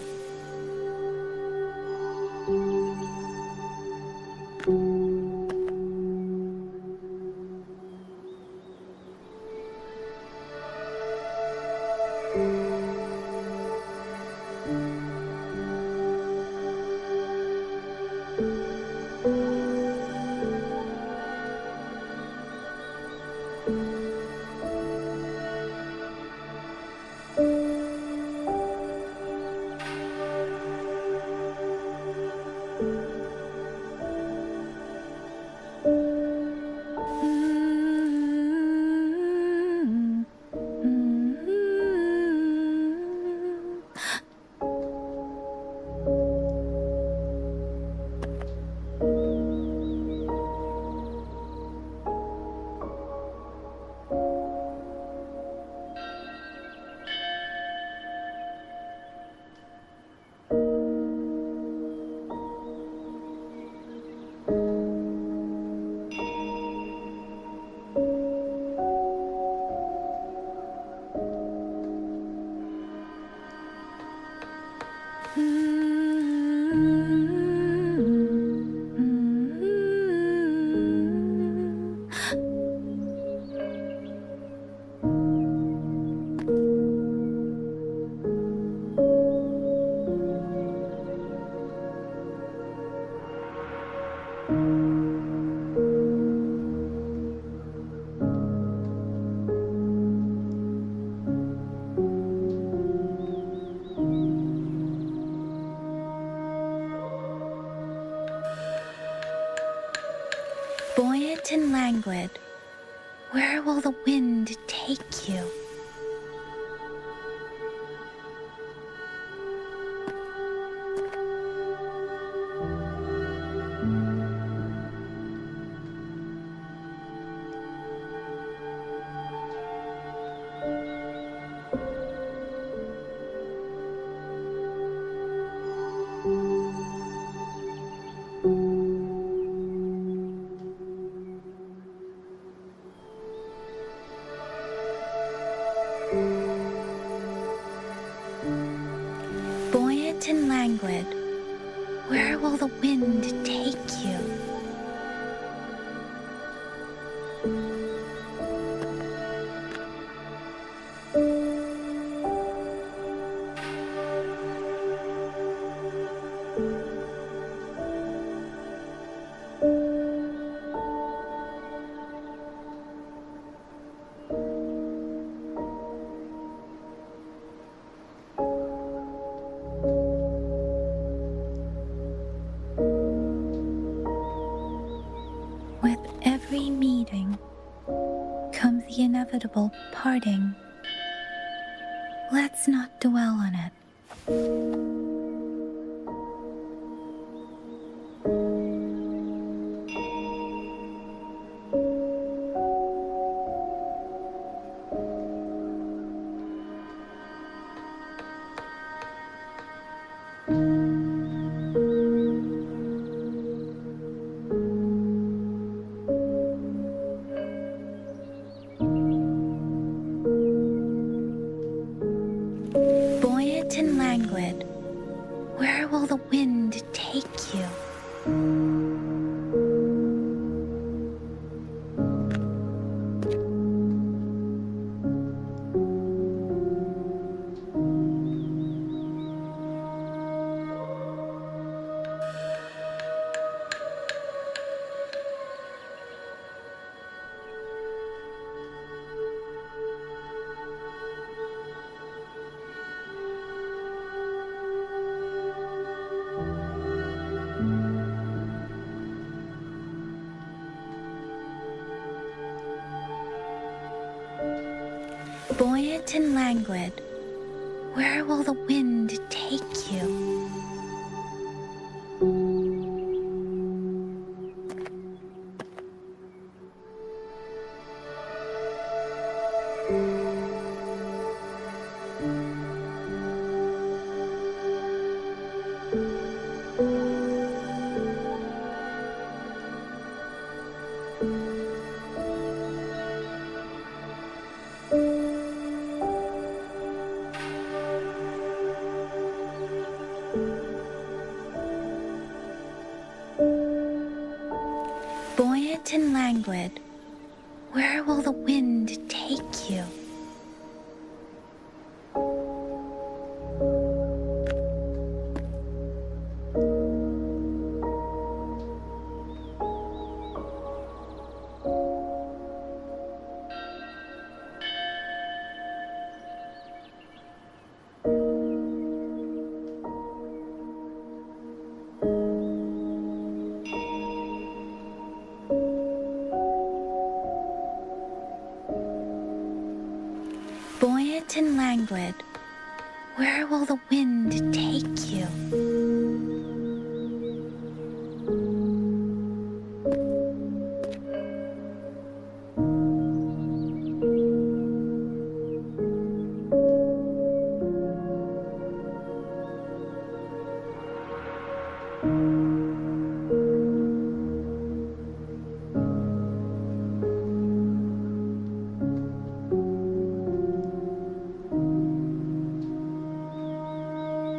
Speaker 1: and languid, where will the wind take you? Buoyant and languid, where will the wind take you? With every meeting comes the inevitable parting. Let's not dwell on it. Buoyant and languid, where will the wind take you? Buoyant and languid, where will the wind take you? Buoyant and languid, where will the wind take you? Buoyant and languid, where will the wind take you?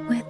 Speaker 1: With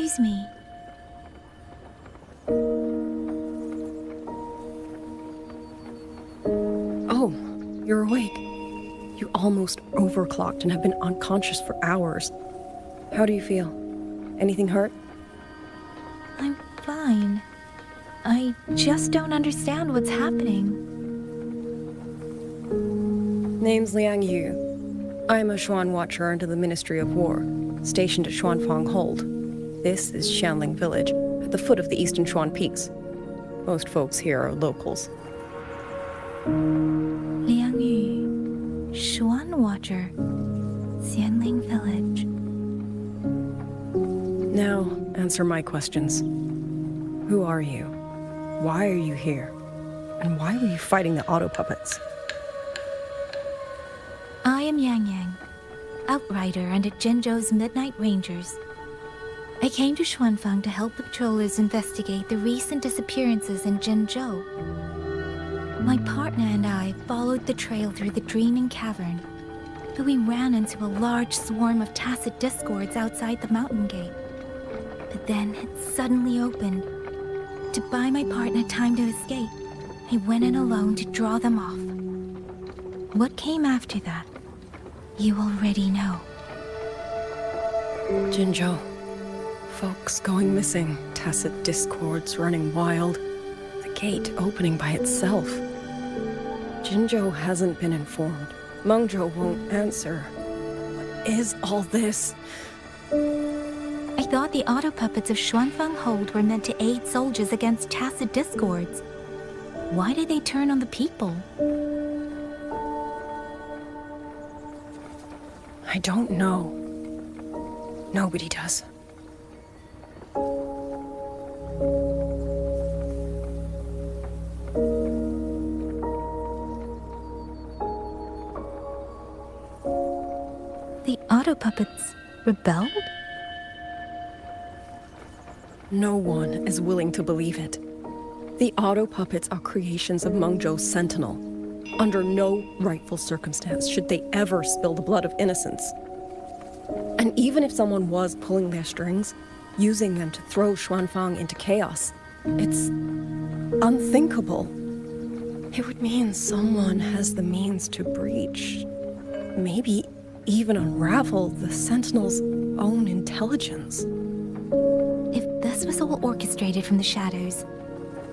Speaker 1: Excuse me.
Speaker 8: Oh, you're awake. You almost overclocked and have been unconscious for hours. How do you feel? Anything hurt?
Speaker 1: I'm fine. I just don't understand what's happening.
Speaker 8: Name's Liang Yu. I'm a Xuan Watcher under the Ministry of War, stationed at Xuanfang Hold. This is Xianling Village, at the foot of the Eastern Xuan Peaks. Most folks here are locals.
Speaker 1: Liang Yu, Xuan Watcher, Xianling Village.
Speaker 8: Now, answer my questions. Who are you? Why are you here? And why were you fighting the auto puppets?
Speaker 1: I am Yangyang, Outrider under Jinzhou's Midnight Rangers. I came to Xuanfang to help the patrollers investigate the recent disappearances in Jinzhou. My partner and I followed the trail through the Dreaming Cavern, but we ran into a large swarm of tacit discords outside the mountain gate. But then it suddenly opened. To buy my partner time to escape, I went in alone to draw them off. What came after that, you already know.
Speaker 8: Jinzhou. Folks going missing, tacit discords running wild, the gate opening by itself. Jinzhou hasn't been informed. Mengzhou won't answer. What is all this?
Speaker 1: I thought the auto puppets of Xuanfang Hold were meant to aid soldiers against tacit discords. Why did they turn on the people?
Speaker 8: I don't know. Nobody does.
Speaker 1: The auto puppets rebelled?
Speaker 8: No one is willing to believe it. The auto puppets are creations of Mengzhou's Sentinel. Under no rightful circumstance should they ever spill the blood of innocents. And even if someone was pulling their strings, using them to throw Xuanfang into chaos, it's unthinkable. It would mean someone has the means to breach, maybe even unravel the Sentinel's own intelligence.
Speaker 1: If this was all orchestrated from the shadows,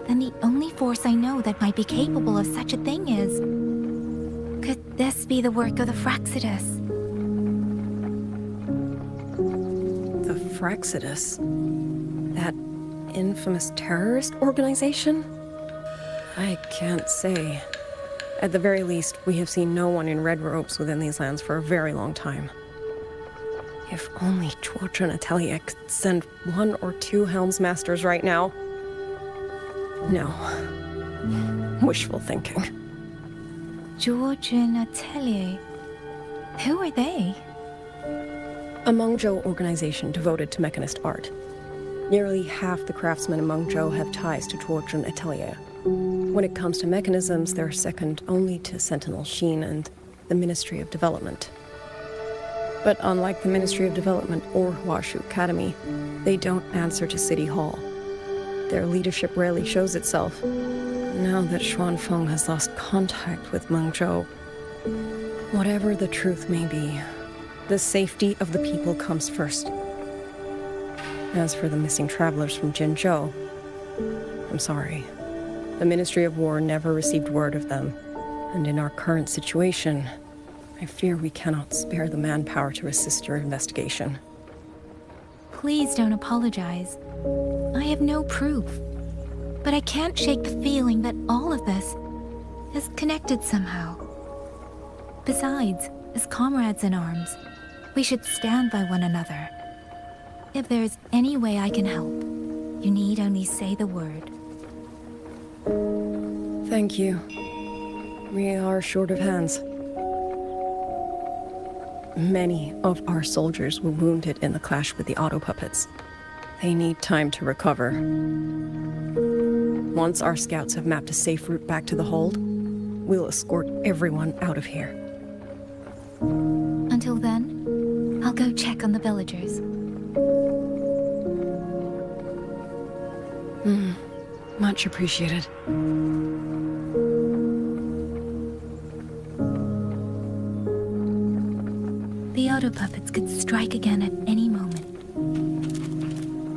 Speaker 1: then the only force I know that might be capable of such a thing is... Could this be the work of the Fraxidus?
Speaker 8: The Fraxidus? That infamous terrorist organization? I can't say. At the very least, we have seen no one in red robes within these lands for a very long time. If only Chuochen Atelier could send 1 or 2 Helmsmasters right now. No. Wishful thinking.
Speaker 1: Georgian Atelier. Who are they?
Speaker 8: A Mengzhou organization devoted to mechanist art. Nearly half the craftsmen in Mengzhou have ties to Chuochen Atelier. When it comes to mechanisms, they're second only to Sentinel Sheen and the Ministry of Development. But unlike the Ministry of Development or Huashu Academy, they don't answer to City Hall. Their leadership rarely shows itself. Now that Xuanfang has lost contact with Mengzhou, whatever the truth may be, the safety of the people comes first. As for the missing travelers from Jinzhou, I'm sorry. The Ministry of War never received word of them, and in our current situation, I fear we cannot spare the manpower to assist your investigation.
Speaker 1: Please don't apologize. I have no proof. But I can't shake the feeling that all of this is connected somehow. Besides, as comrades in arms, we should stand by one another. If there's any way I can help, you need only say the word.
Speaker 8: Thank you. We are short of hands. Many of our soldiers were wounded in the clash with the auto puppets. They need time to recover. Once our scouts have mapped a safe route back to the hold, we'll escort everyone out of here.
Speaker 1: Until then, I'll go check on the villagers.
Speaker 3: Much appreciated.
Speaker 1: The auto puppets could strike again at any moment.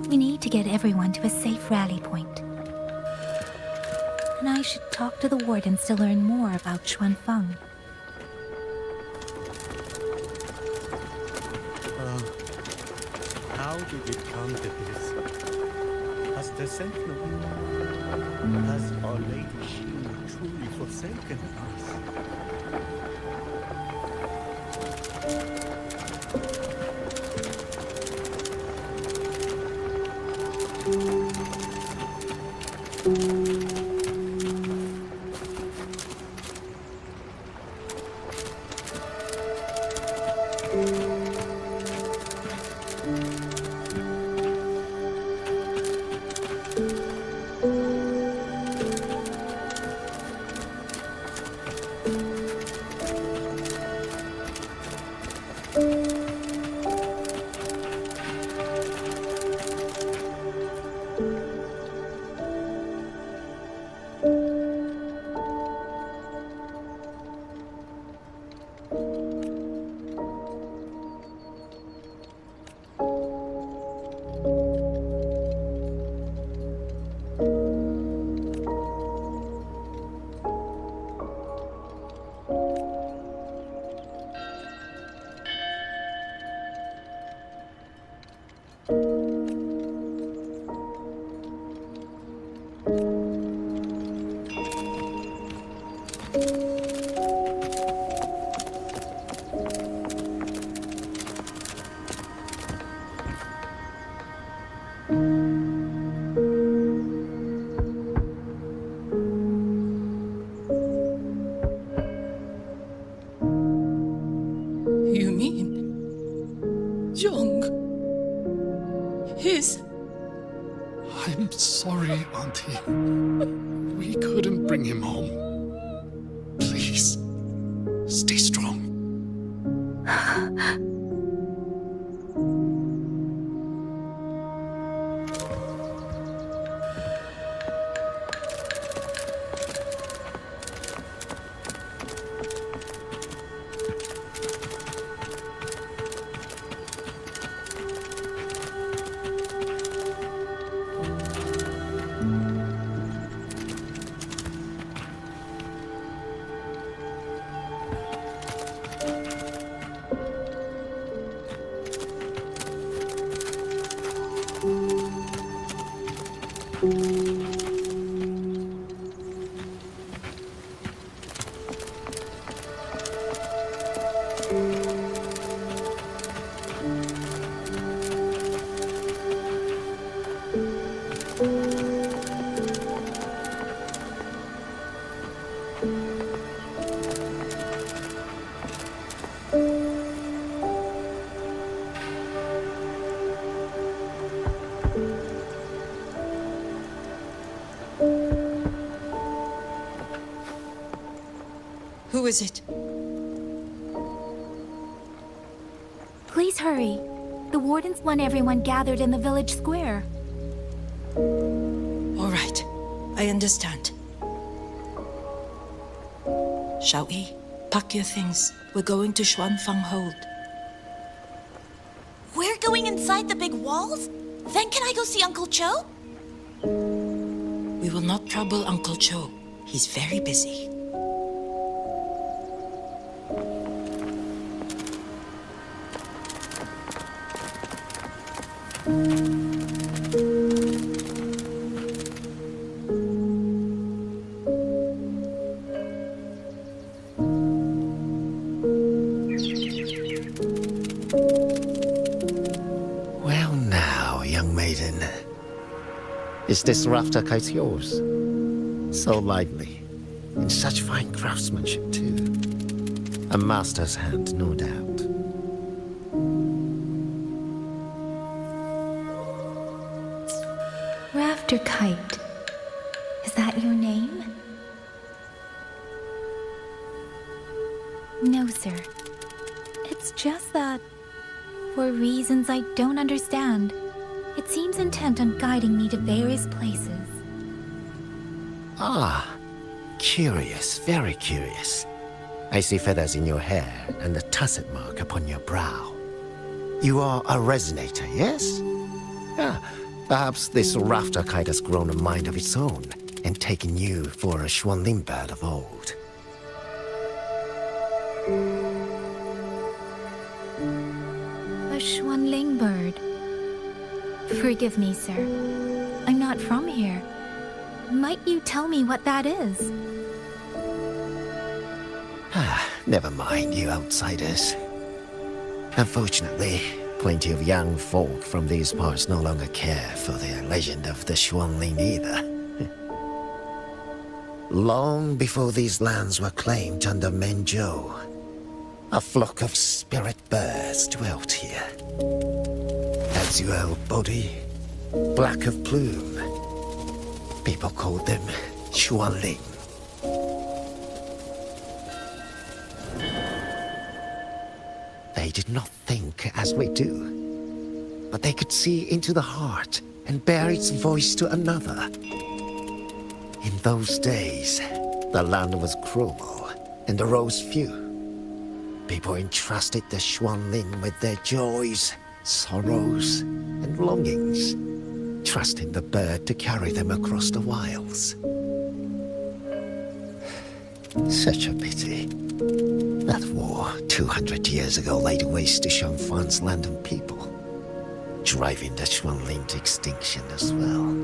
Speaker 1: We need to get everyone to a safe rally point. And I should talk to the wardens to learn more about Xuanfang.
Speaker 12: How did it come to this? Has the Sentinel, has Our Lady Shin truly forsaken us?
Speaker 9: You mean... Jung... His...
Speaker 13: I'm sorry, Auntie. We couldn't bring him home. Please, stay strong.
Speaker 9: Who is it?
Speaker 1: Please hurry. The wardens want everyone gathered in the village square.
Speaker 9: All right. I understand. Shall we? Pack your things. We're going to Xuanfang Hold.
Speaker 14: We're going inside the big walls? Then can I go see Uncle Cho?
Speaker 9: We will not trouble Uncle Cho. He's very busy.
Speaker 15: Well now, young maiden. Is this rafter kite yours? So lively. And such fine craftsmanship, too. A master's hand, no doubt.
Speaker 1: Rafter Kite. Is that your name? No, sir. It's just that, for reasons I don't understand, It seems intent on guiding me to various places.
Speaker 15: Ah, curious, very curious. I see feathers in your hair and a tusset mark upon your brow. You are a resonator, yes? Ah, perhaps this rafter kite has grown a mind of its own and taken you for a Xuanling bird of old.
Speaker 1: A Xuanling bird. Forgive me, sir. I'm not from here. Might you tell me what that is?
Speaker 15: Ah, never mind, you outsiders. Unfortunately, plenty of young folk from these parts no longer care for the legend of the Xuanling either. Long before these lands were claimed under Mengzhou, a flock of spirit birds dwelt here. Azure body, black of plume. People called them Xuanling. They did not think as we do, but they could see into the heart and bear its voice to another. In those days, the land was cruel and the roads few. People entrusted the Xuanling with their joys, sorrows, and longings, trusting the bird to carry them across the wilds. Such a pity. That war 200 years ago laid waste to Xuanfang's land and people, driving the Xuanling to extinction as well.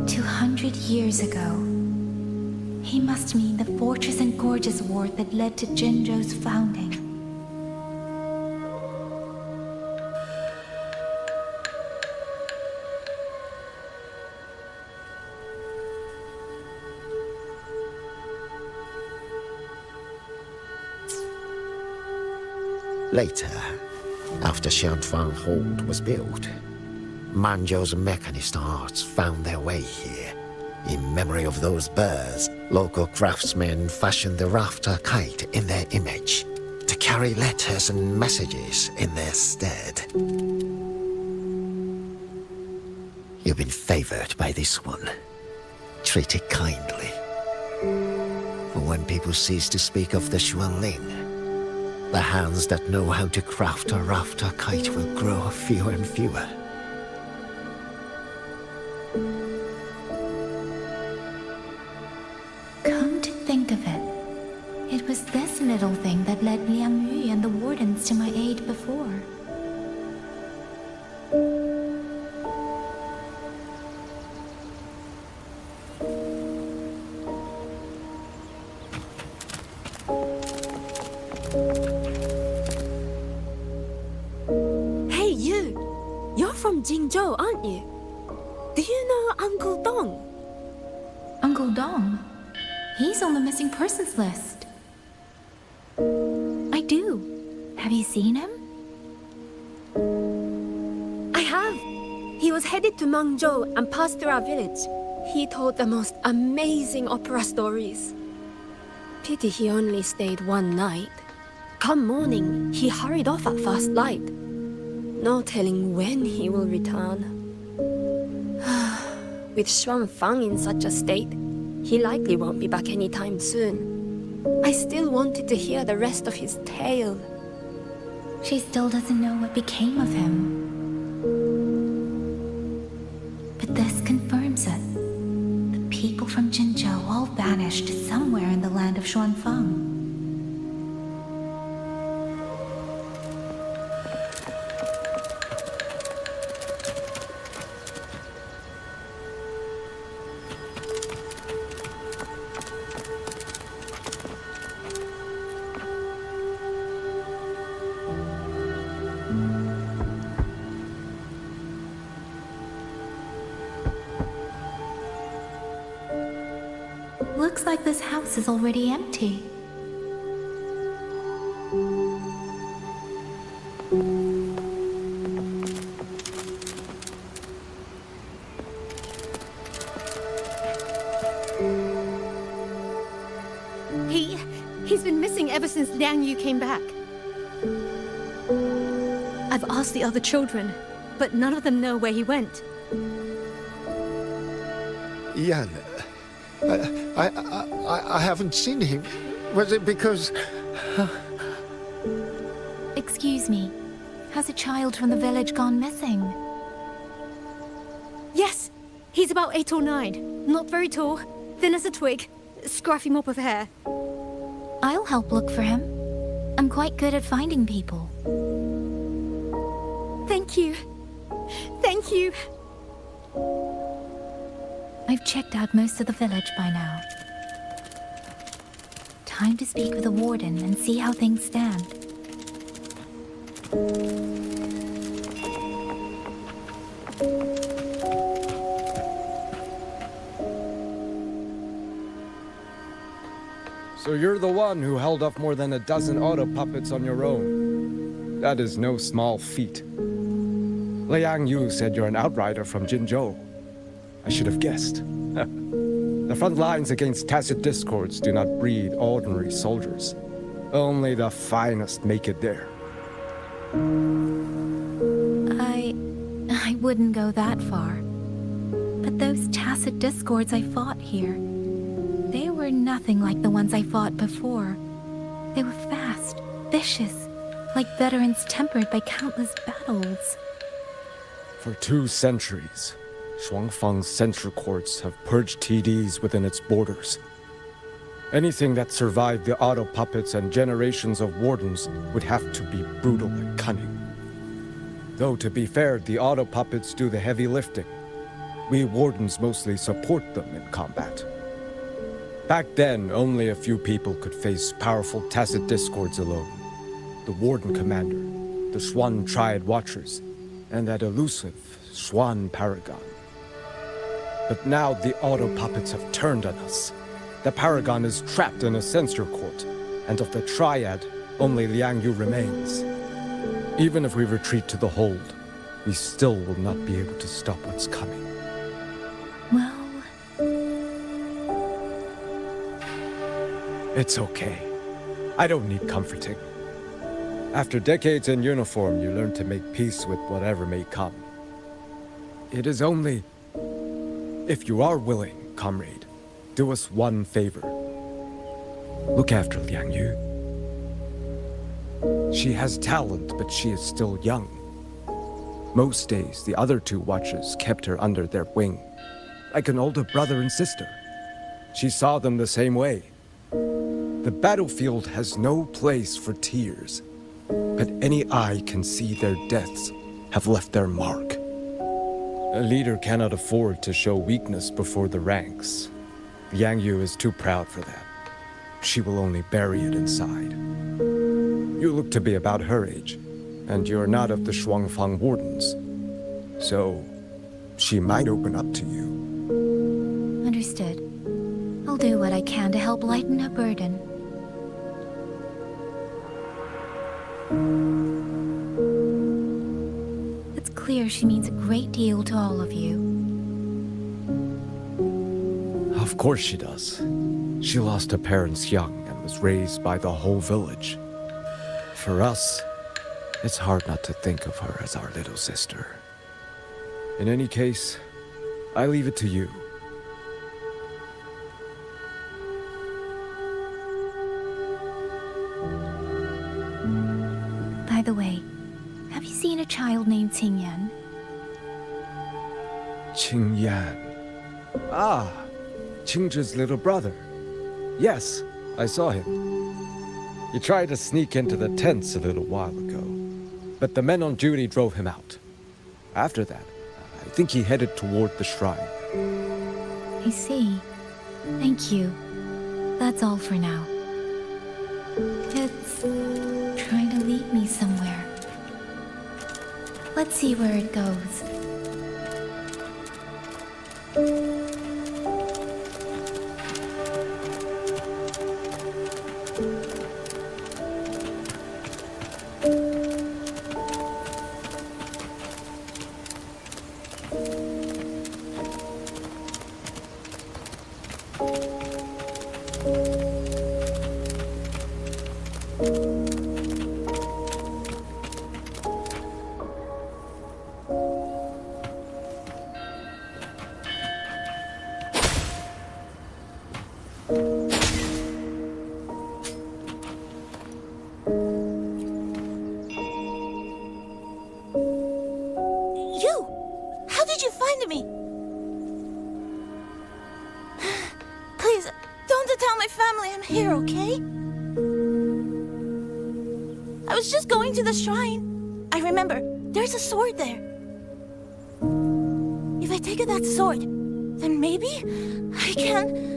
Speaker 1: 200 years ago. He must mean the fortress and gorges war that led to Jinzhou's founding.
Speaker 15: Later, after Xuanfang Hold was built, Mengzhou's mechanist arts found their way here. In memory of those birds, local craftsmen fashioned the rafter kite in their image to carry letters and messages in their stead. You've been favored by this one. Treat it kindly. For when people cease to speak of the Xuanling, the hands that know how to craft a rafter kite will grow fewer and fewer.
Speaker 1: Come to think of it, it was this little thing that led Liang Yu and the wardens to my aid before.
Speaker 16: Hey, you! You're from Jinzhou, aren't you? Do you know Uncle Dong?
Speaker 1: Uncle Dong? He's on the missing persons list. I do. Have you seen him?
Speaker 16: I have. He was headed to Mengzhou and passed through our village. He told the most amazing opera stories. Pity he only stayed one night. Come morning, he hurried off at first light. No telling when he will return. With Xuanfang in such a state, he likely won't be back anytime soon. I still wanted to hear the rest of his tale.
Speaker 1: She still doesn't know what became of him. But this confirms it. The people from Jinzhou all vanished somewhere in the land of Xuanfang. Looks like this house is already empty.
Speaker 16: He's been missing ever since Liang Yu came back. I've asked the other children, but none of them know where he went.
Speaker 15: Yan, I haven't seen him. Was it because...
Speaker 1: Excuse me. Has a child from the village gone missing?
Speaker 16: Yes! He's about 8 or 9. Not very tall, thin as a twig, scruffy mop of hair.
Speaker 1: I'll help look for him. I'm quite good at finding people.
Speaker 16: Thank you. Thank you.
Speaker 1: I've checked out most of the village by now. Time to speak with the warden and see how things stand.
Speaker 11: So you're the one who held off more than a dozen auto puppets on your own. That is no small feat. Liang Yu said you're an outrider from Jinzhou. I should have guessed. The front lines against tacit discords do not breed ordinary soldiers. Only the finest make it there.
Speaker 1: I wouldn't go that far. But those tacit discords I fought here, they were nothing like the ones I fought before. They were fast, vicious, like veterans tempered by countless battles.
Speaker 11: For 2 centuries, Xuanfang's censure courts have purged TDs within its borders. Anything that survived the auto puppets and generations of wardens would have to be brutal and cunning. Though, to be fair, the auto puppets do the heavy lifting. We wardens mostly support them in combat. Back then, only a few people could face powerful tacit discords alone. The warden commander, the Xuan Triad Watchers, and that elusive Xuan Paragon. But now the auto puppets have turned on us. The Paragon is trapped in a censure court, and of the Triad, only Liang Yu remains. Even if we retreat to the hold, we still will not be able to stop what's coming.
Speaker 1: Well...
Speaker 11: It's okay. I don't need comforting. After decades in uniform, you learn to make peace with whatever may come. It is only... If you are willing, comrade, do us one favor. Look after Liang Yu. She has talent, but she is still young. Most days, the other 2 watchers kept her under their wing, like an older brother and sister. She saw them the same way. The battlefield has no place for tears, but any eye can see their deaths have left their mark. A leader cannot afford to show weakness before the ranks. Liang Yu is too proud for that. She will only bury it inside. You look to be about her age, and you're not of the Xuanfang wardens. So, she might open up to you.
Speaker 1: Understood. I'll do what I can to help lighten her burden. It's clear she means a great deal to all of you.
Speaker 11: Of course she does. She lost her parents young and was raised by the whole village. For us, it's hard not to think of her as our little sister. In any case, I leave it to you.
Speaker 1: By the way, have you seen a child named Qingyan?
Speaker 11: Qingyan. Ah, Qingzhi's little brother. Yes, I saw him. He tried to sneak into the tents a little while ago, but the men on duty drove him out. After that, I think he headed toward the shrine.
Speaker 1: I see. Thank you. That's all for now. It's trying to lead me somewhere. Let's see where it goes.
Speaker 14: to me. Please, don't tell my family I'm here, okay? I was just going to the shrine. I remember, there's a sword there. If I take that sword, then maybe I can...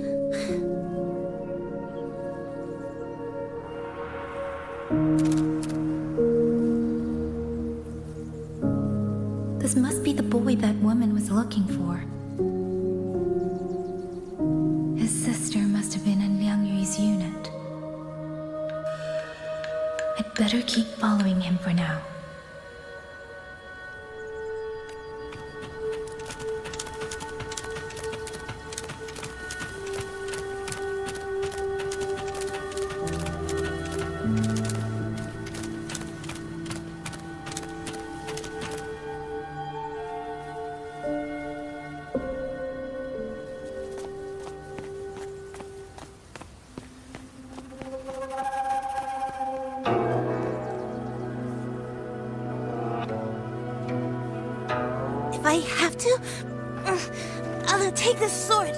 Speaker 1: This must be the boy that woman was looking for. His sister must have been in Liang Yu's unit. I'd better keep following him for now.
Speaker 14: If I have to, I'll take this sword.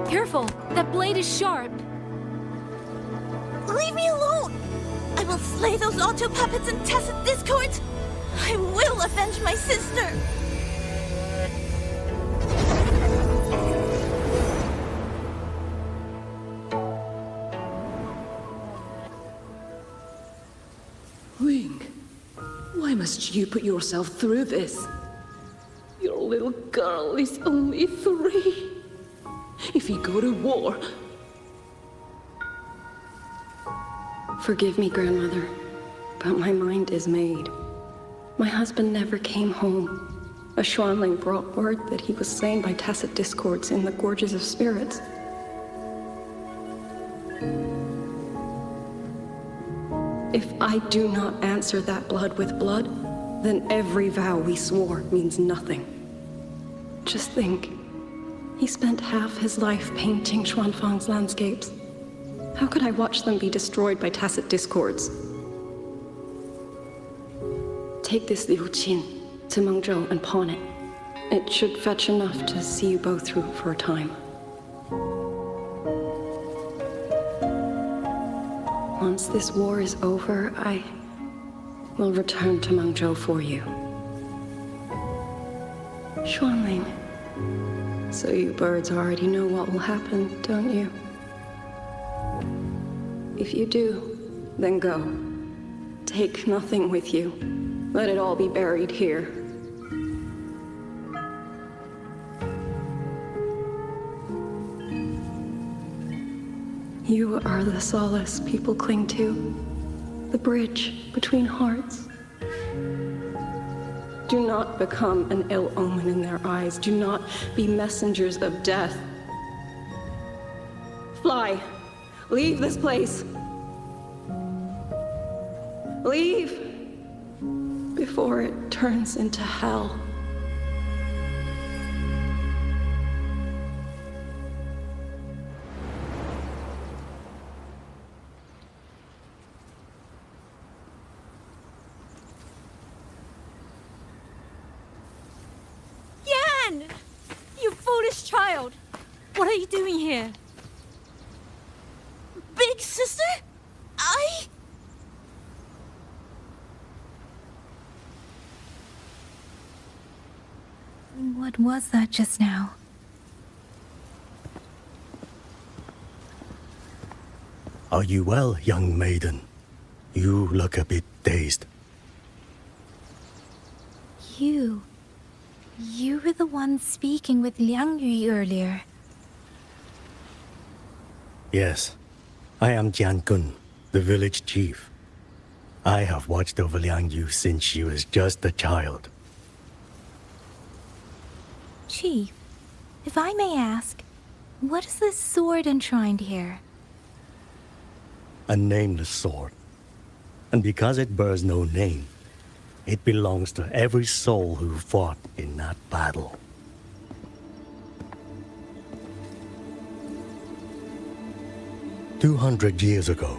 Speaker 2: Careful! That blade is sharp!
Speaker 14: Leave me alone! I will slay those auto puppets and tacit discords! I will avenge my sister!
Speaker 17: Wing, why must you put yourself through this? Your little girl is only 3. If you go to war...
Speaker 7: Forgive me, Grandmother, but my mind is made. My husband never came home. A Xuanling brought word that he was slain by tacit discords in the Gorges of Spirits. If I do not answer that blood with blood, then every vow we swore means nothing. Just think, he spent half his life painting Xuanfang's landscapes. How could I watch them be destroyed by tacit discords? Take this Liu Qin to Mengzhou and pawn it. It should fetch enough to see you both through for a time. Once this war is over, I will return to Mengzhou for you. Xuanling, so you birds already know what will happen, don't you? If you do, then go. Take nothing with you. Let it all be buried here. You are the solace people cling to, the bridge between hearts. Do not become an ill omen in their eyes. Do not be messengers of death. Fly. Leave this place. Leave before it turns into hell.
Speaker 18: Yan! You foolish child! What are you doing here?
Speaker 14: Big sister?
Speaker 1: What was that just now?
Speaker 19: Are you well, young maiden? You look a bit dazed.
Speaker 1: You were the one speaking with Liang Yu earlier.
Speaker 19: Yes, I am Jian Gun, the village chief. I have watched over Liang Yu since she was just a child.
Speaker 1: Chief, if I may ask, what is this sword enshrined here?
Speaker 19: A nameless sword. And because it bears no name, it belongs to every soul who fought in that battle. "200 years ago,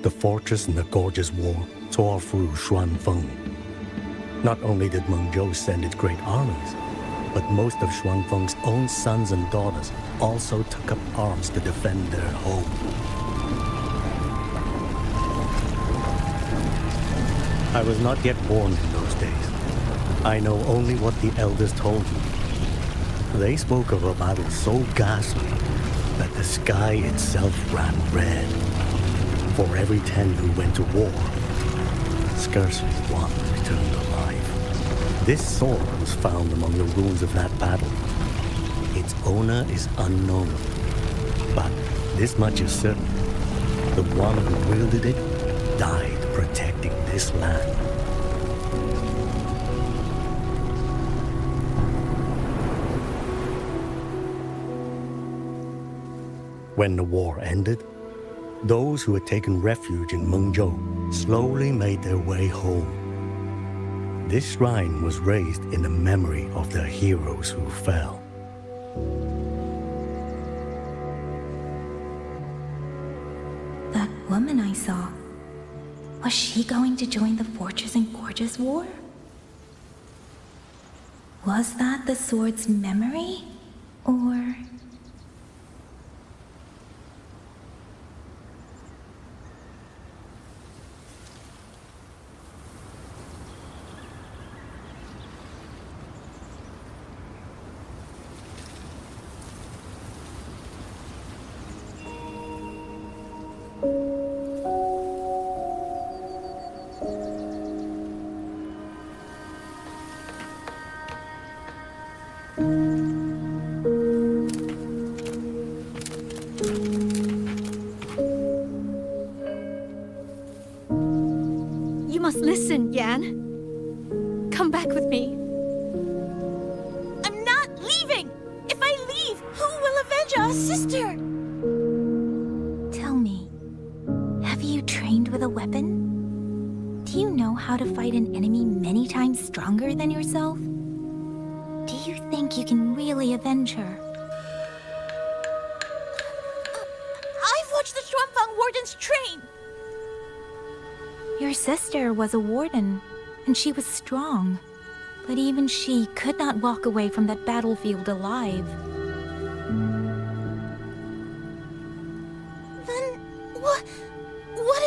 Speaker 19: the fortress in the Gorgeous War tore through Xuanfang. Not only did Mengzhou send its great armies, but most of Xuanfang's own sons and daughters also took up arms to defend their home. I was not yet born in those days. I know only what the elders told me. They spoke of a battle so ghastly that the sky itself ran red. For every 10 who went to war, scarcely one returned alive. This sword was found among the ruins of that battle. Its owner is unknown, but this much is certain. The one who wielded it died protecting this land. When the war ended, those who had taken refuge in Mengzhou slowly made their way home. This shrine was raised in the memory of the heroes who fell.
Speaker 1: That woman I saw, was she going to join the Fortress and Gorges War? Was that the sword's memory? Or...
Speaker 18: You must listen, Yan. Come back with me.
Speaker 14: I'm not leaving! If I leave, who will avenge our sister?
Speaker 1: Tell me, have you trained with a weapon? Do you know how to fight an enemy many times stronger than yourself? Do you think you can really avenge her?
Speaker 14: I've watched the Xuanfang wardens train!
Speaker 1: Your sister was a warden, and she was strong. But even she could not walk away from that battlefield alive.
Speaker 14: Then what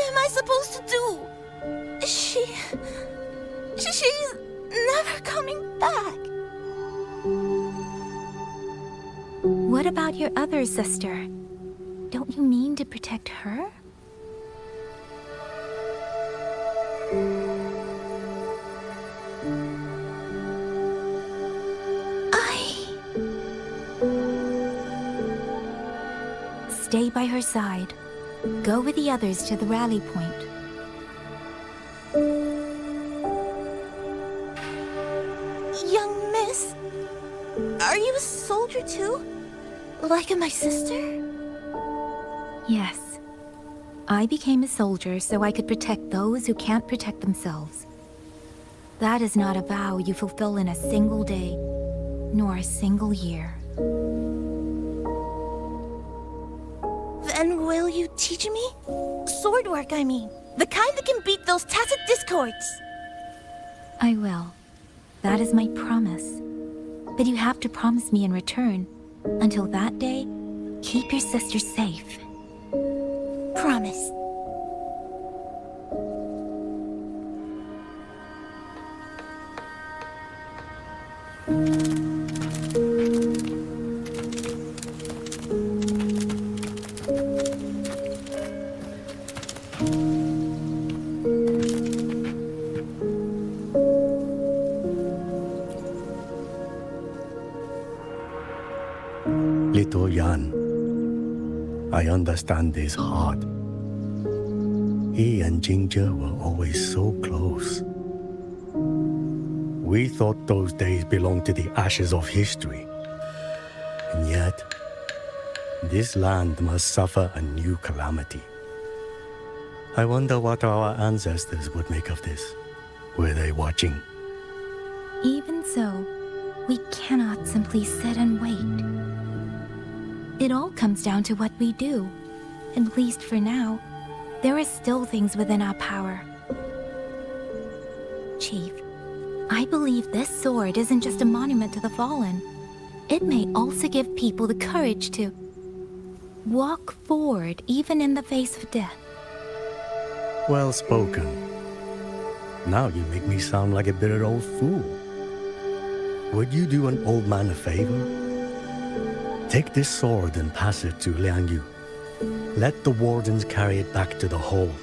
Speaker 14: am I supposed to do? She's never coming back.
Speaker 1: What about your other sister? Don't you mean to protect her? Stay by her side. Go with the others to the rally point.
Speaker 14: Young miss, are you a soldier too? Like my sister?
Speaker 1: Yes. I became a soldier so I could protect those who can't protect themselves. That is not a vow you fulfill in a single day, nor a single year.
Speaker 14: Then will you teach me? Sword work, I mean. The kind that can beat those tacit discords.
Speaker 1: I will. That is my promise. But you have to promise me in return. Until that day, keep your sister safe.
Speaker 14: Promise.
Speaker 19: Little Yan, I understand his heart. He and Jinzhou were always so close. We thought those days belonged to the ashes of history. And yet, this land must suffer a new calamity. I wonder what our ancestors would make of this. Were they watching?
Speaker 1: Even so, we cannot simply sit and wait. It all comes down to what we do. At least for now, there are still things within our power. Chief, I believe this sword isn't just a monument to the fallen. It may also give people the courage to walk forward even in the face of death.
Speaker 19: Well spoken. Now you make me sound like a bitter old fool. Would you do an old man a favor? Take this sword and pass it to Liang Yu. Let the wardens carry it back to the hold.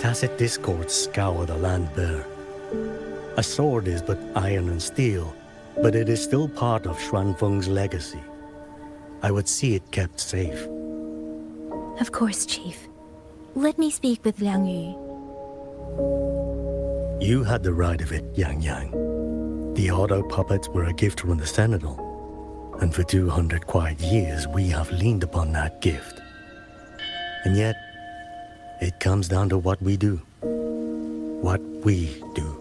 Speaker 19: Tacit discords scour the land bare. A sword is but iron and steel, but it is still part of Xuanfang's legacy. I would see it kept safe.
Speaker 1: Of course, Chief. Let me speak with Liang Yu.
Speaker 19: You had the right of it, Yangyang. The auto puppets were a gift from the Sentinel, and for 200 quiet years we have leaned upon that gift. And yet, it comes down to what we do. What we do.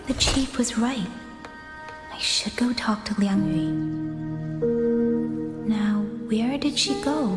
Speaker 1: The chief was right. I should go talk to Liang Yu. Now, where did she go?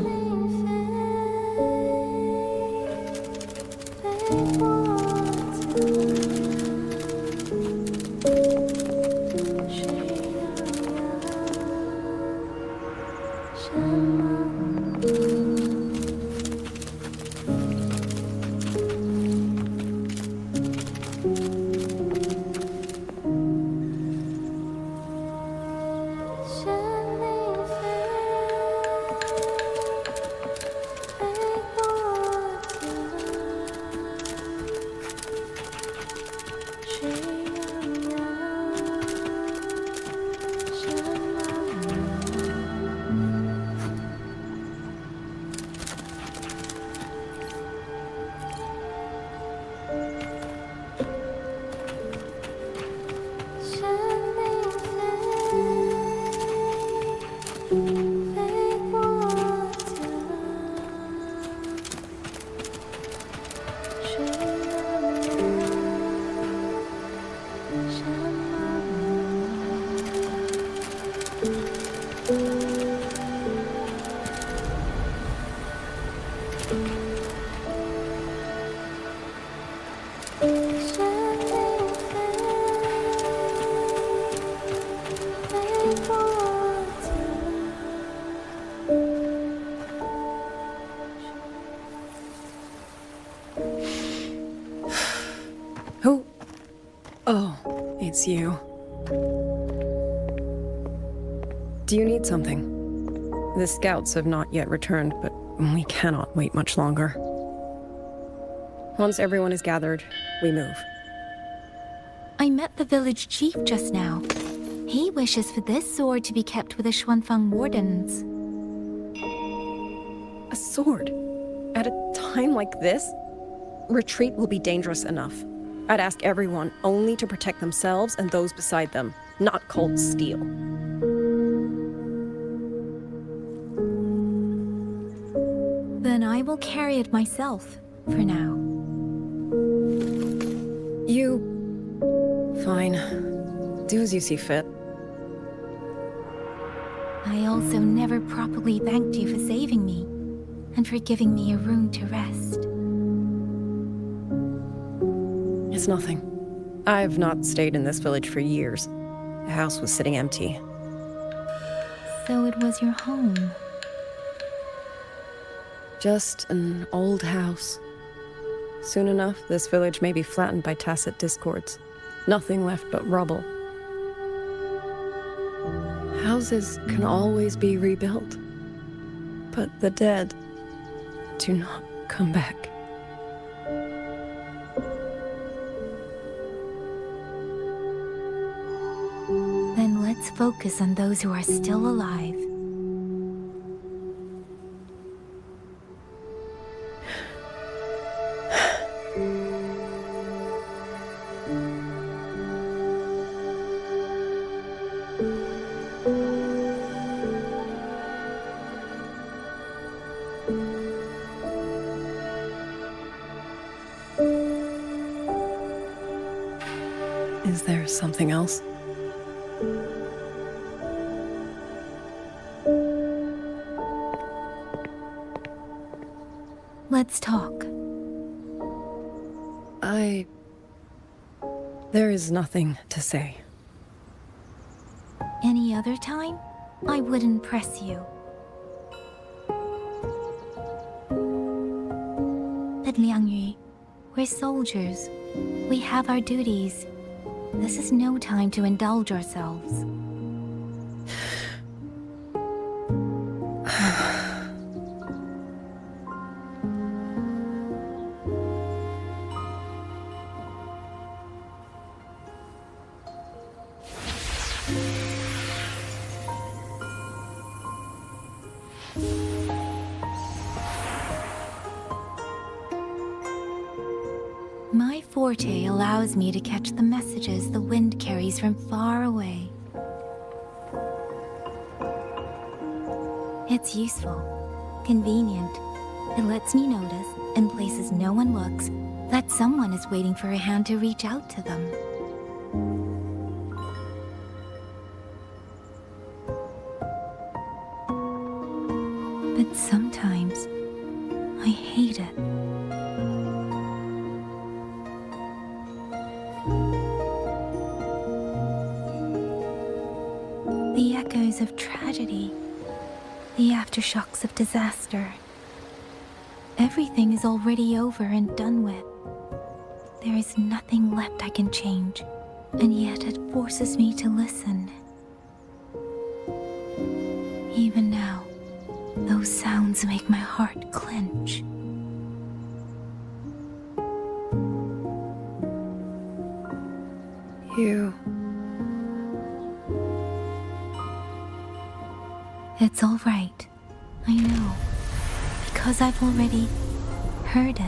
Speaker 8: Who? Oh, it's you. Do you need something? The scouts have not yet returned, but we cannot wait much longer. Once everyone is gathered, we move.
Speaker 1: I met the village chief just now. He wishes for this sword to be kept with the Xuanfang wardens.
Speaker 8: A sword? At a time like this? Retreat will be dangerous enough. I'd ask everyone only to protect themselves and those beside them, not cold steel.
Speaker 1: Then I will carry it myself, for now.
Speaker 8: Fine. Do as you see fit.
Speaker 1: I also never properly thanked you for saving me, and for giving me a room to rest.
Speaker 8: It's nothing. I've not stayed in this village for years. The house was sitting empty.
Speaker 1: So it was your home.
Speaker 8: Just an old house. Soon enough, this village may be flattened by tacit discords. Nothing left but rubble. Houses can always be rebuilt. But the dead do not come back.
Speaker 1: Then let's focus on those who are still alive.
Speaker 8: Is there something else?
Speaker 1: Let's talk.
Speaker 8: There is nothing to say.
Speaker 1: Any other time, I wouldn't press you. But Liangyu, we're soldiers. We have our duties. This is no time to indulge ourselves. My forte allows me to catch the messages the wind carries from far away. It's useful, convenient. It lets me notice, in places no one looks, that someone is waiting for a hand to reach out to them. But sometimes, I hate it. The echoes of tragedy, the aftershocks of disaster. Everything is already over and done with. There is nothing left I can change, and yet it forces me to listen. Even now, those sounds make my heart clench. It's all right. I know. Because I've already heard it.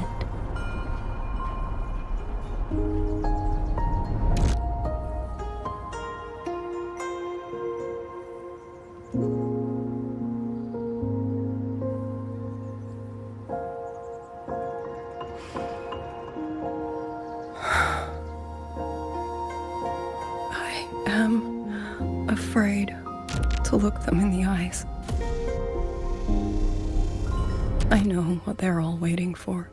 Speaker 8: I am afraid to look them in the eyes. I know what they're all waiting for,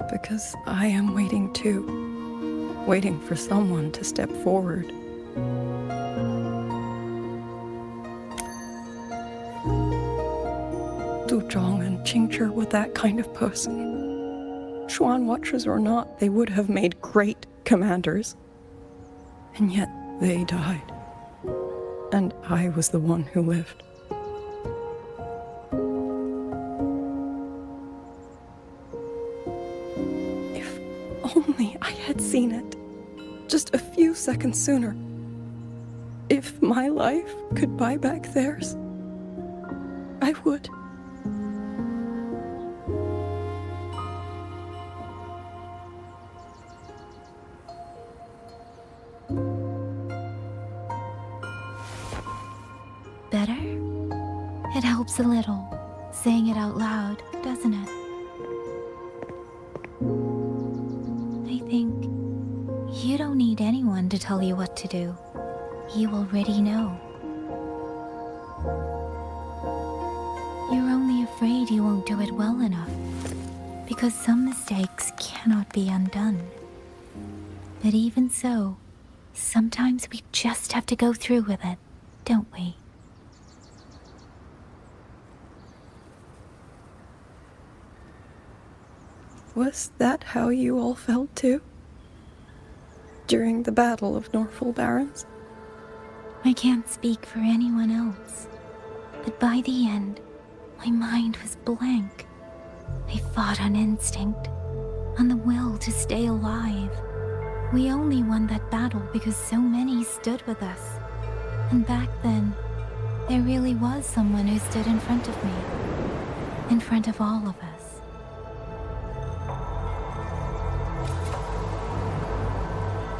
Speaker 8: because I am waiting too, waiting for someone to step forward. Du Zhong and Qingzhi were that kind of person. Xuan Watchers or not, they would have made great commanders. And yet they died. And I was the one who lived. If only I had seen it, just a few seconds sooner. If my life could buy back theirs, I would.
Speaker 1: Better? It helps a little, saying it out loud, doesn't it? I think you don't need anyone to tell you what to do. You already know. You're only afraid you won't do it well enough, because some mistakes cannot be undone. But even so, sometimes we just have to go through with it, don't we?
Speaker 8: Was that how you all felt too? During the Battle of Norfolk Barrens?
Speaker 1: I can't speak for anyone else, but by the end, my mind was blank. I fought on instinct, on the will to stay alive. We only won that battle because so many stood with us. And back then, there really was someone who stood in front of me, in front of all of us.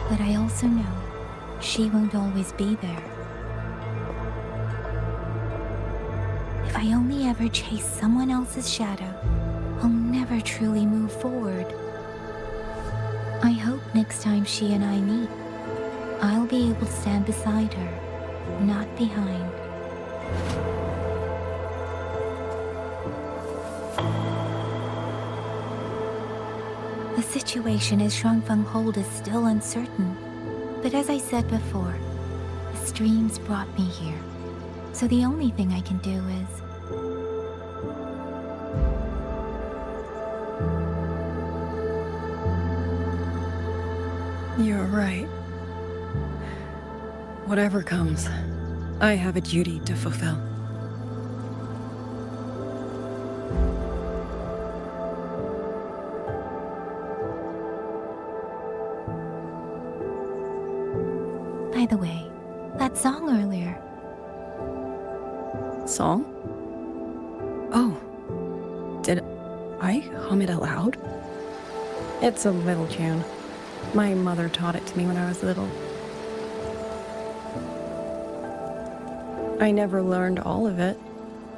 Speaker 1: But I also know she won't always be there. If I only ever chase someone else's shadow, I'll never truly move forward. I hope next time she and I meet, I'll be able to stand beside her, not behind. situation as Xuanfang Hold is still uncertain. But as I said before, the streams brought me here. So the only thing I can do is...
Speaker 8: You're right. Whatever comes, I have a duty to fulfill.
Speaker 1: By the way, that song earlier.
Speaker 8: Song? Oh. Did I hum it aloud? It's a little tune. My mother taught it to me when I was little. I never learned all of it.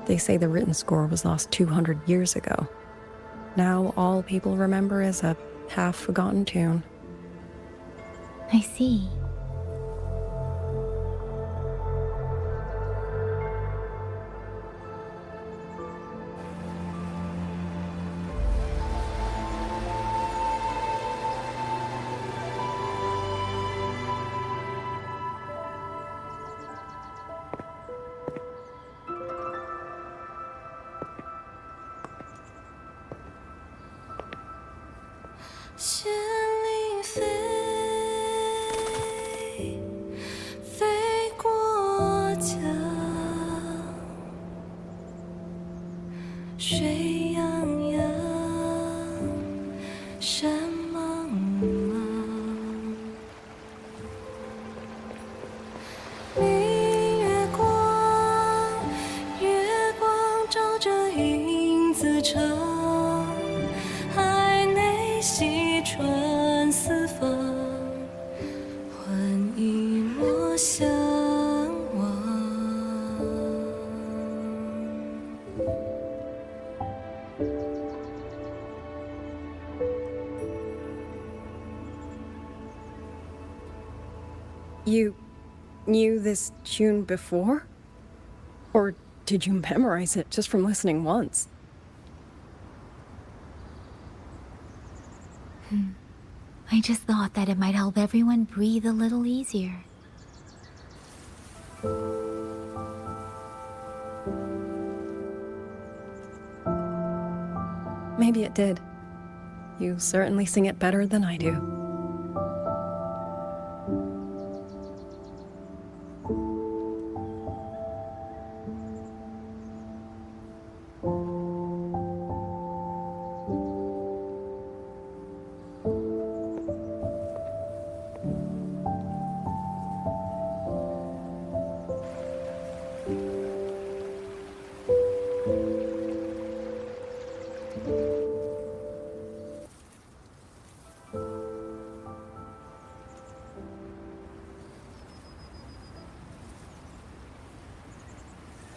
Speaker 8: They say the written score was lost 200 years ago. Now all people remember is a half-forgotten tune.
Speaker 1: I see.
Speaker 8: You knew this tune before? Or did you memorize it just from listening once?
Speaker 1: I just thought that it might help everyone breathe a little easier.
Speaker 8: Maybe it did. You certainly sing it better than I do.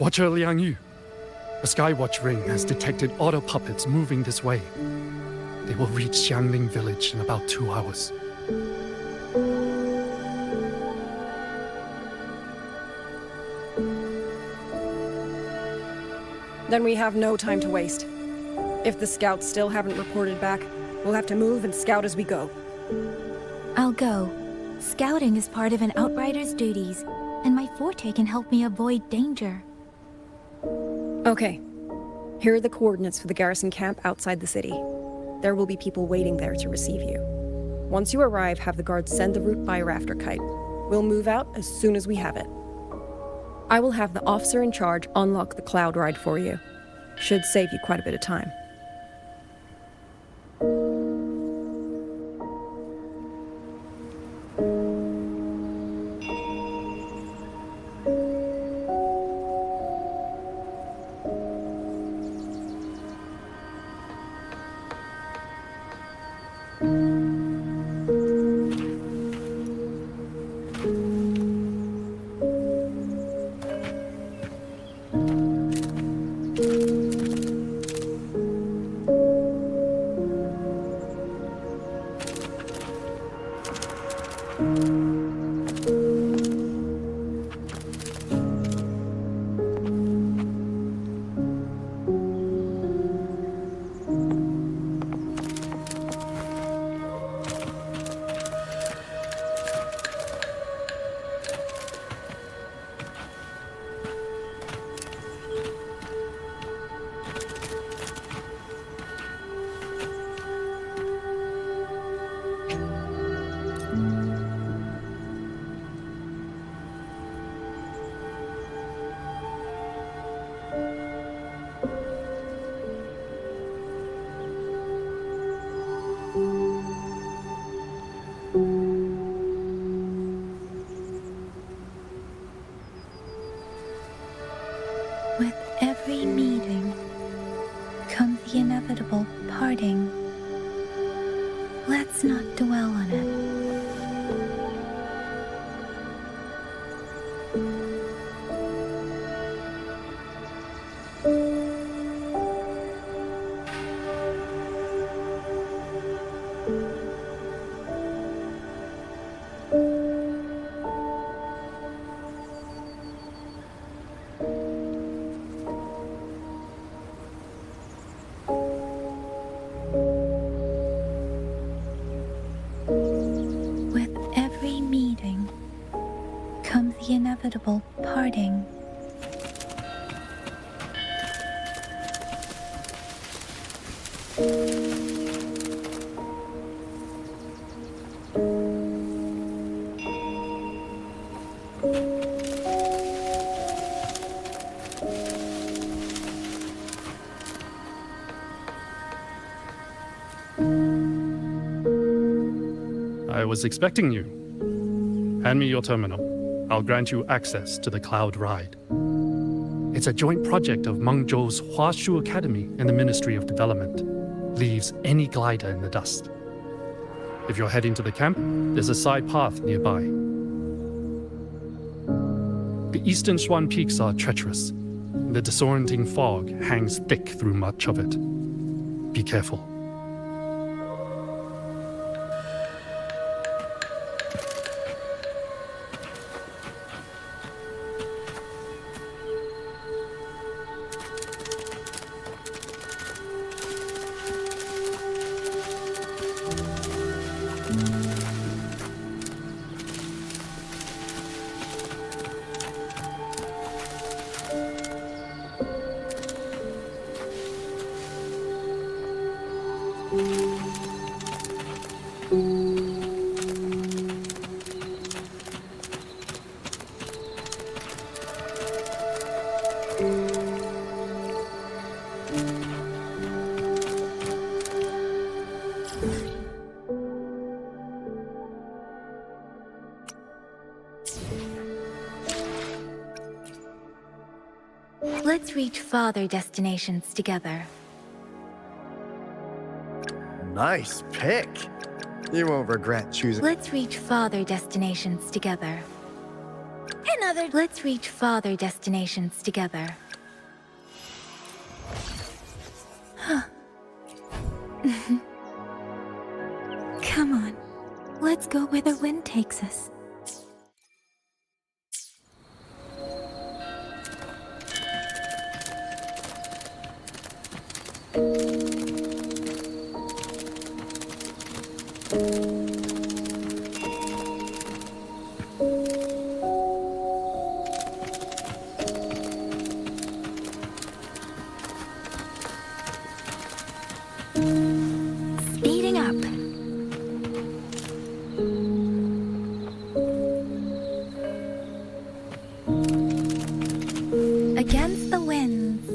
Speaker 13: Watcher Liang Yu, a Skywatch ring has detected auto puppets moving this way. They will reach Xiangling village in about 2 hours.
Speaker 8: Then we have no time to waste. If the scouts still haven't reported back, we'll have to move and scout as we go.
Speaker 1: I'll go. Scouting is part of an outrider's duties, and my forte can help me avoid danger.
Speaker 8: Okay. Here are the coordinates for the garrison camp outside the city. There will be people waiting there to receive you. Once you arrive, have the guards send the route by a rafter kite. We'll move out as soon as we have it. I will have the officer in charge unlock the cloud ride for you. Should save you quite a bit of time.
Speaker 1: the inevitable parting.
Speaker 13: I was expecting you. Hand me your terminal. I'll grant you access to the Cloud Ride. It's a joint project of Mengzhou's Huashu Academy and the Ministry of Development. Leaves any glider in the dust. If you're heading to the camp, there's a side path nearby. The eastern Xuan peaks are treacherous. The disorienting fog hangs thick through much of it. Be careful.
Speaker 1: Let's reach farther destinations together.
Speaker 20: Nice pick. You won't regret choosing.
Speaker 1: Let's reach farther destinations together.
Speaker 14: Another.
Speaker 1: Let's reach farther destinations together. Come on. Let's go where the wind takes us. Speeding up. Against the winds.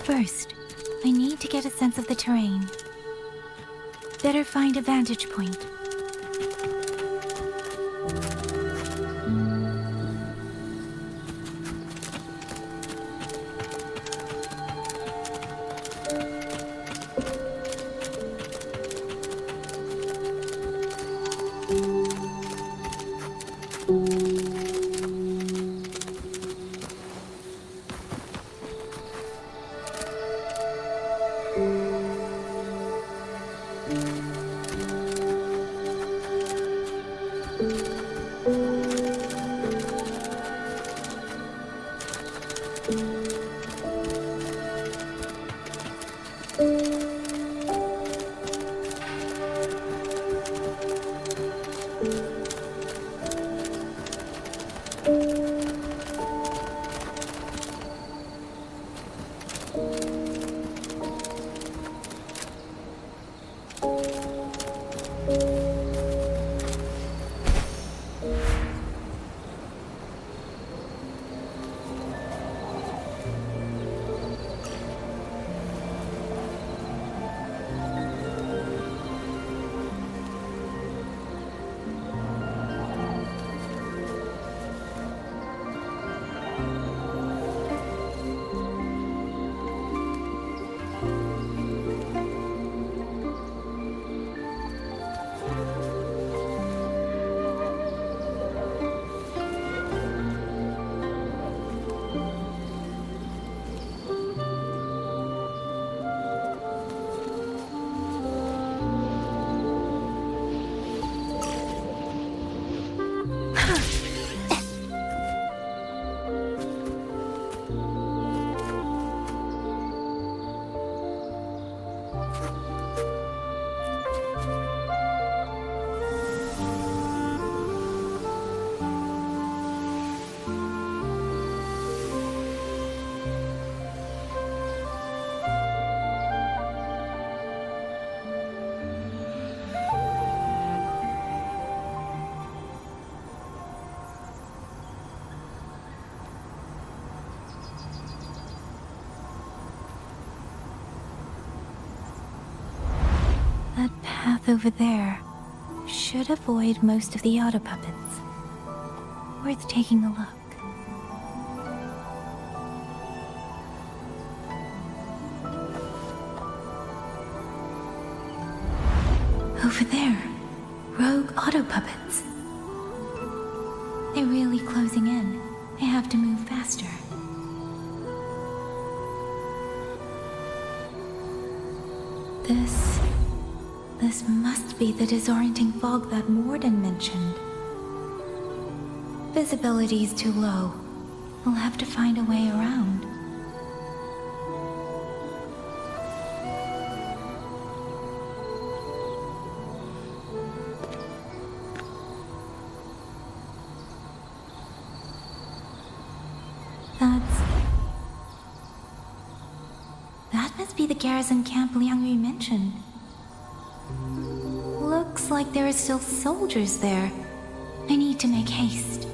Speaker 1: First, I need to get a sense of the terrain. Better find a vantage point. path over there should avoid most of the auto puppets. Worth taking a look. Over there, rogue auto puppets. They're really closing in. I have to move faster. This must be the disorienting fog that Morden mentioned. Visibility's too low. We'll have to find a way around. That must be the garrison camp Liang Yu mentioned. Looks like there are still soldiers there. I need to make haste.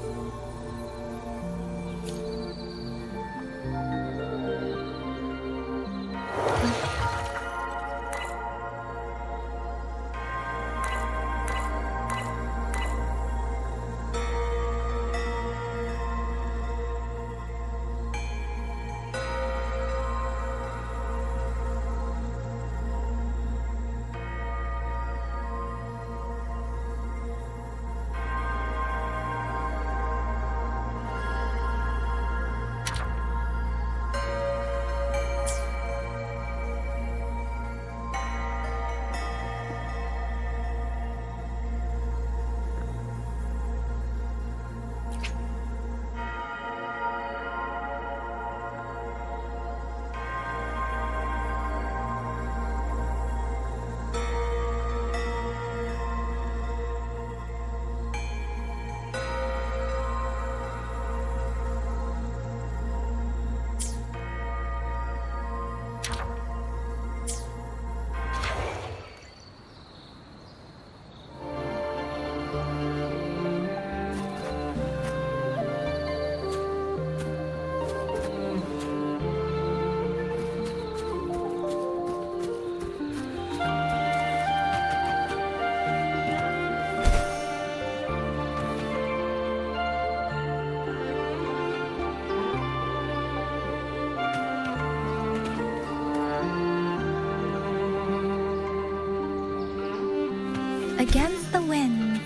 Speaker 1: Against the winds.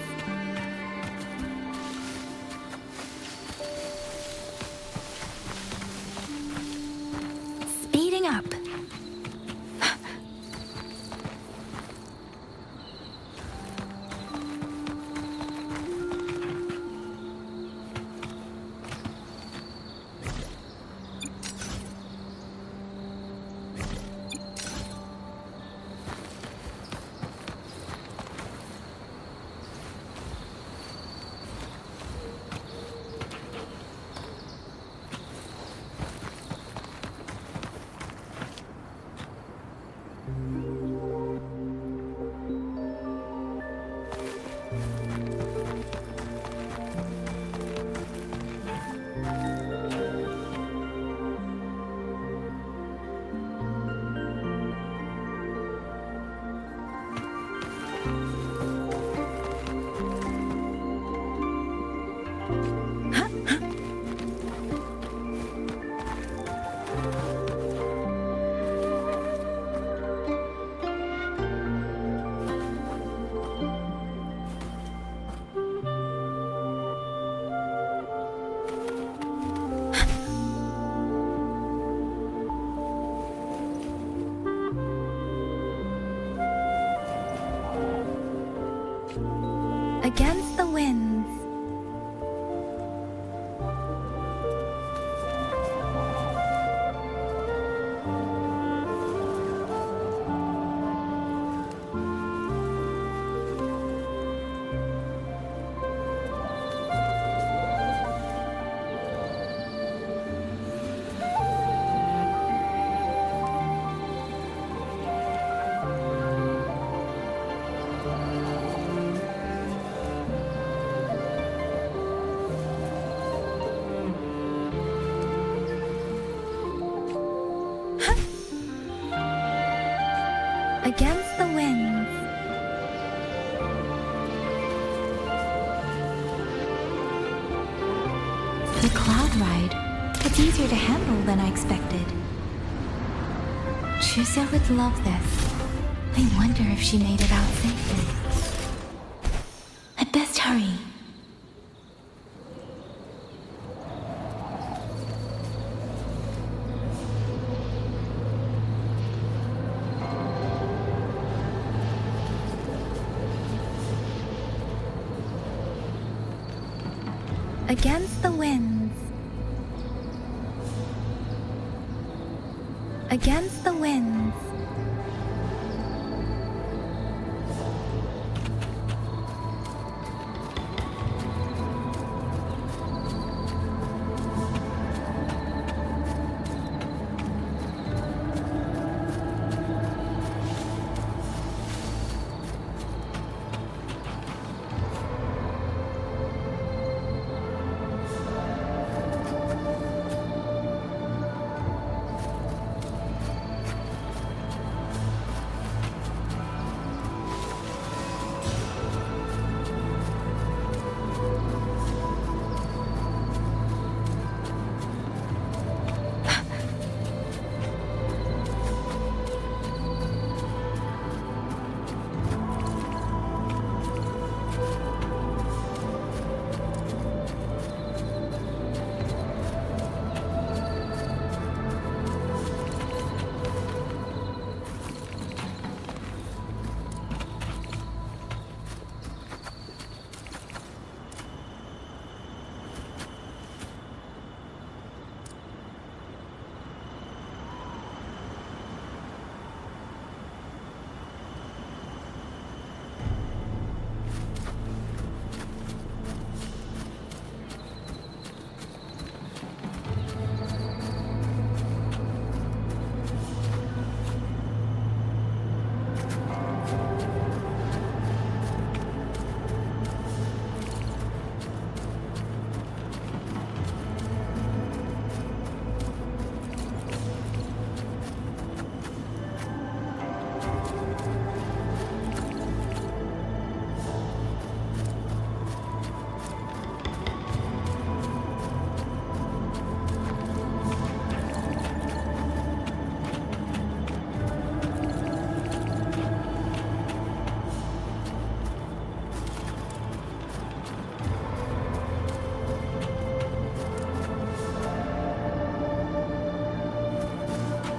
Speaker 1: Speeding up. Against the winds. Against the winds. easier to handle than I expected. Xuesui would love this. I wonder if she made it out safely. I'd best hurry. Against the winds. Against the winds.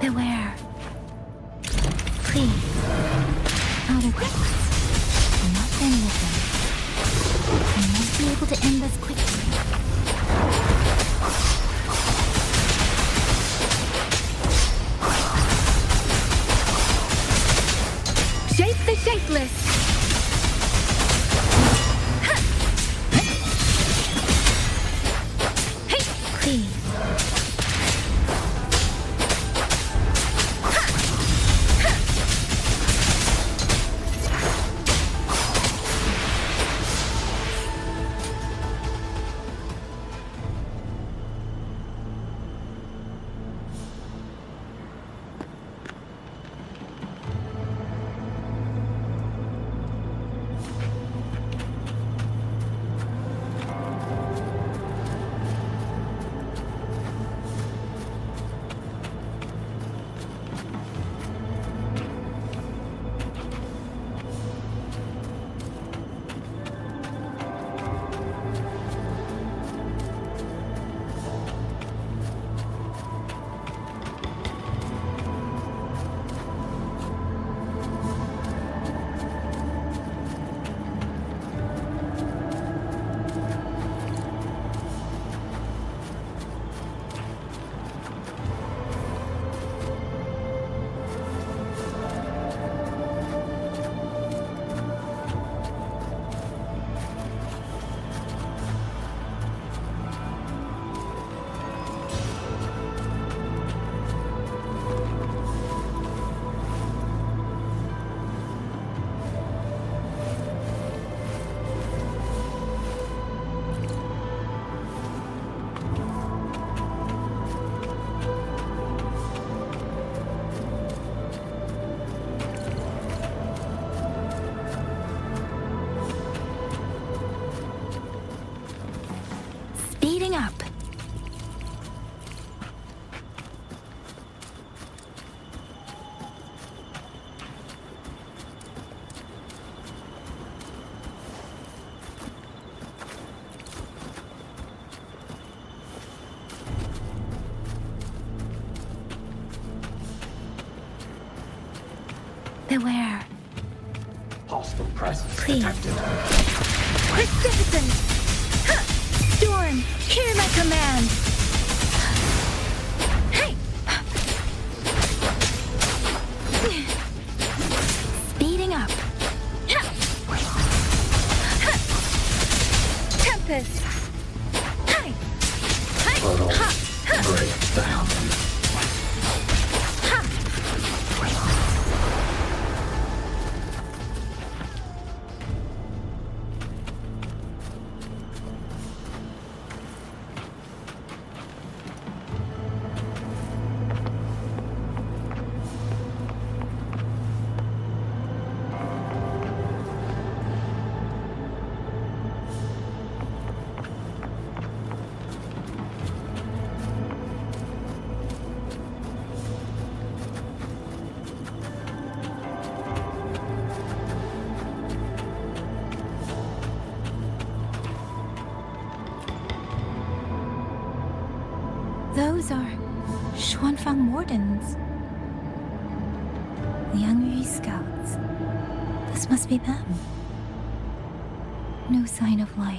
Speaker 1: Beware. Please. Not again. Not any of them. I must be able to end this quickly.
Speaker 18: Shape the shapeless!
Speaker 1: Please. Beware.
Speaker 21: Hostile presence
Speaker 1: Please.
Speaker 21: detected.
Speaker 1: Magnificent! Huh. Storm, hear my command! Hey! Speeding up. Tempest! Hey!
Speaker 21: Portal break down.
Speaker 1: Those are Xuanfang Wardens. The Yangyu Scouts. This must be them. No sign of life.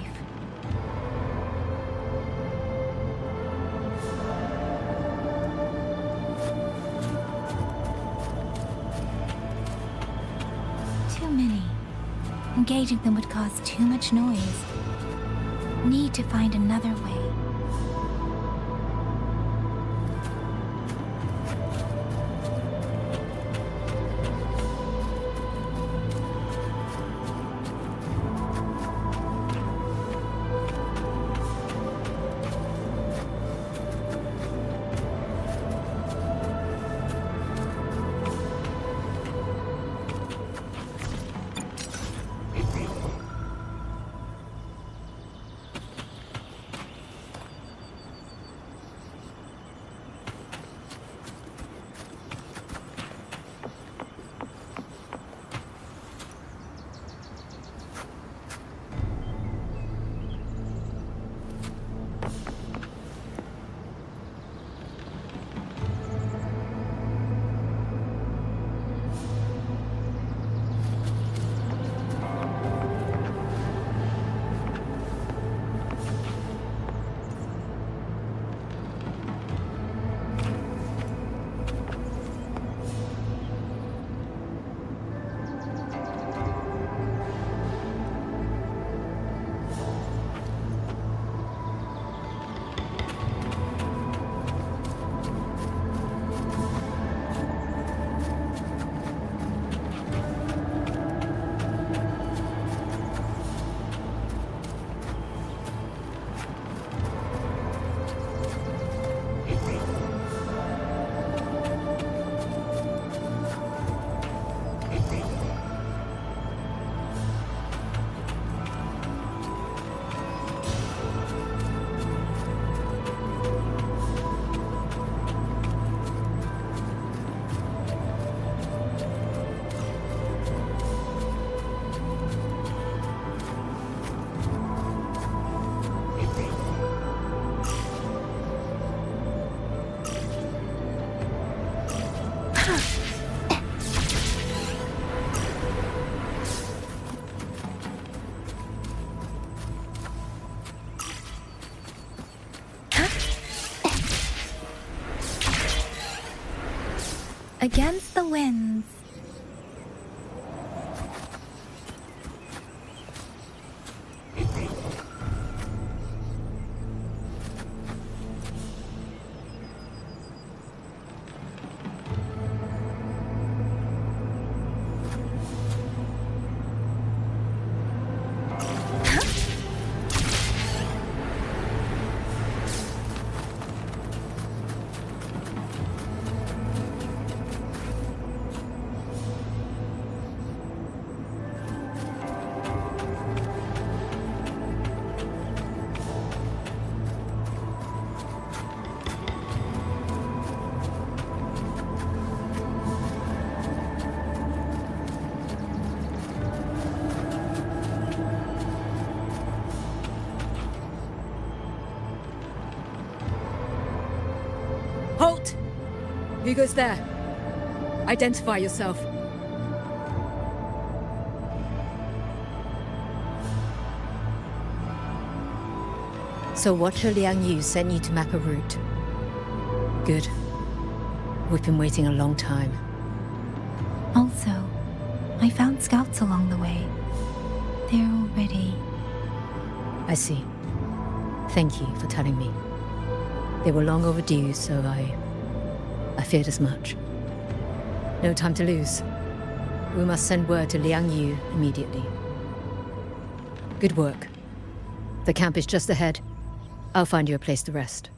Speaker 1: Too many. Engaging them would cause too much noise. Need to find another way. Against the winds.
Speaker 4: Halt! Who goes there? Identify yourself.
Speaker 6: So Watcher Liang Yu sent you to map a route. Good. We've been waiting a long time.
Speaker 1: Also, I found scouts along the way. They're already...
Speaker 6: I see. Thank you for telling me. They were long overdue, so I feared as much. No time to lose. We must send word to Liang Yu immediately. Good work. The camp is just ahead. I'll find you a place to rest.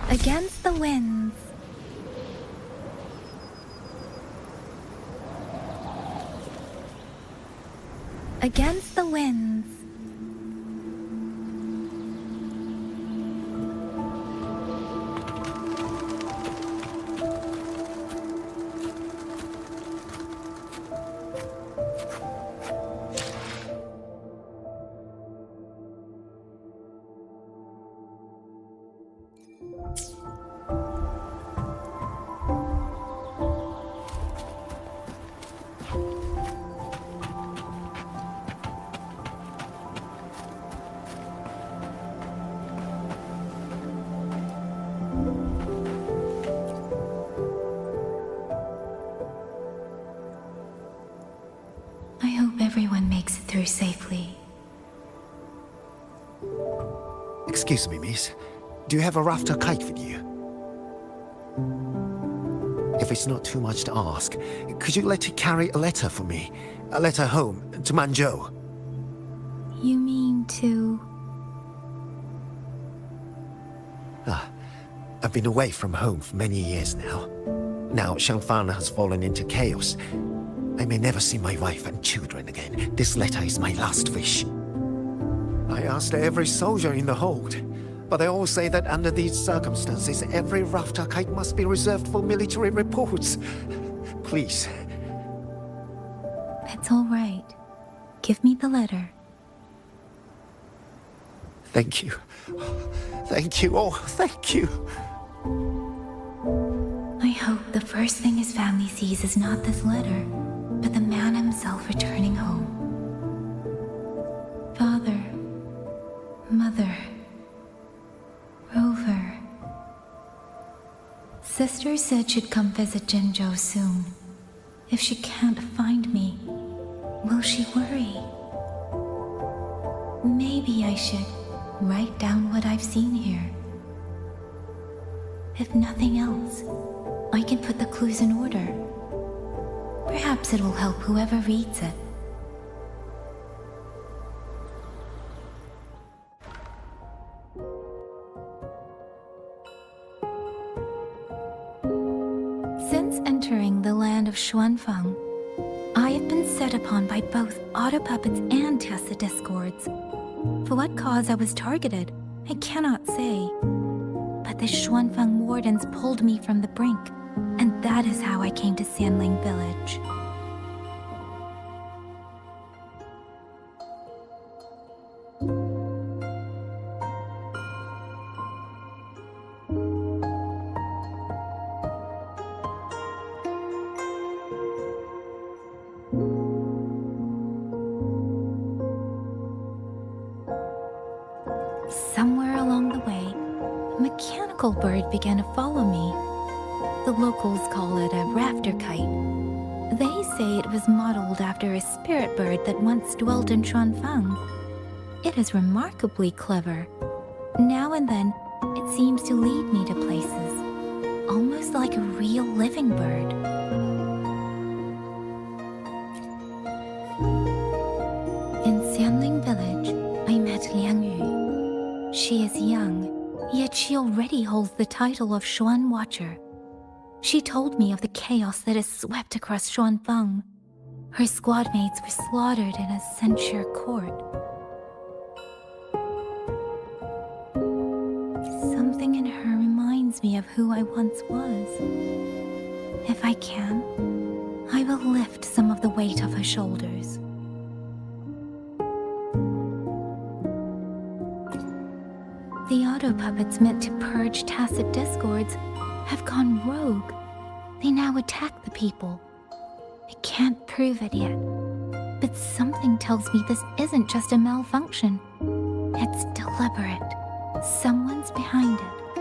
Speaker 1: Against the winds. Against the winds. I hope everyone makes it through safely.
Speaker 15: Excuse me, miss. Do you have a rafter kite with you? If it's not too much to ask, could you let it carry a letter for me? A letter home, to Mengzhou.
Speaker 1: You mean to...
Speaker 15: I've been away from home for many years now. Now Xuanfang has fallen into chaos. I may never see my wife and children again. This letter is my last wish. I asked every soldier in the hold, but they all say that under these circumstances, every rafter kite must be reserved for military reports. Please.
Speaker 1: It's all right. Give me the letter.
Speaker 15: Thank you. Thank you. Oh, thank you.
Speaker 1: I hope the first thing his family sees is not this letter, but the man himself returning home. Father, Mother, Rover. Sister said she'd come visit Jinzhou soon. If she can't find me, will she worry? Maybe I should write down what I've seen here. If nothing else, I can put the clues in order. Perhaps it will help whoever reads it. Since entering the land of Xuanfang, I have been set upon by both auto puppets and Tessa discords. For what cause I was targeted, I cannot say. But the Xuanfang wardens pulled me from the brink, and that is how I came to Sanling village. Somewhere along the way, a mechanical bird began to follow me. The locals call it a rafter kite. They say it was modeled after a spirit bird that once dwelt in Xuanfang. It is remarkably clever. Now and then, it seems to lead me to places, almost like a real living bird. In Sanling village, I met Liang Yu. She is young, yet she already holds the title of Xuan Watcher. She told me of the chaos that has swept across Xuanfang. Her squad mates were slaughtered in a censure court. Something in her reminds me of who I once was. If I can, I will lift some of the weight off her shoulders. The auto puppets meant to purge tacit discords have gone rogue. They now attack the people. I can't prove it yet, but something tells me this isn't just a malfunction. It's deliberate. Someone's behind it.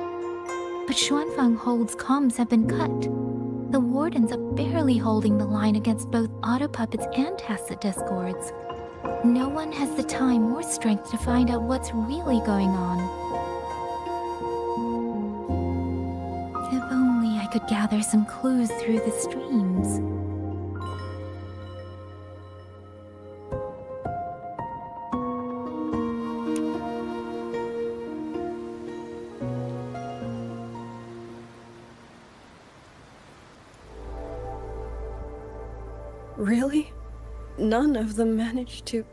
Speaker 1: But Xuanfang holds comms have been cut. The wardens are barely holding the line against both auto puppets and tacit discords. No one has the time or strength to find out what's really going on. If only I could gather some clues through the streams.
Speaker 8: Really? None of them managed to...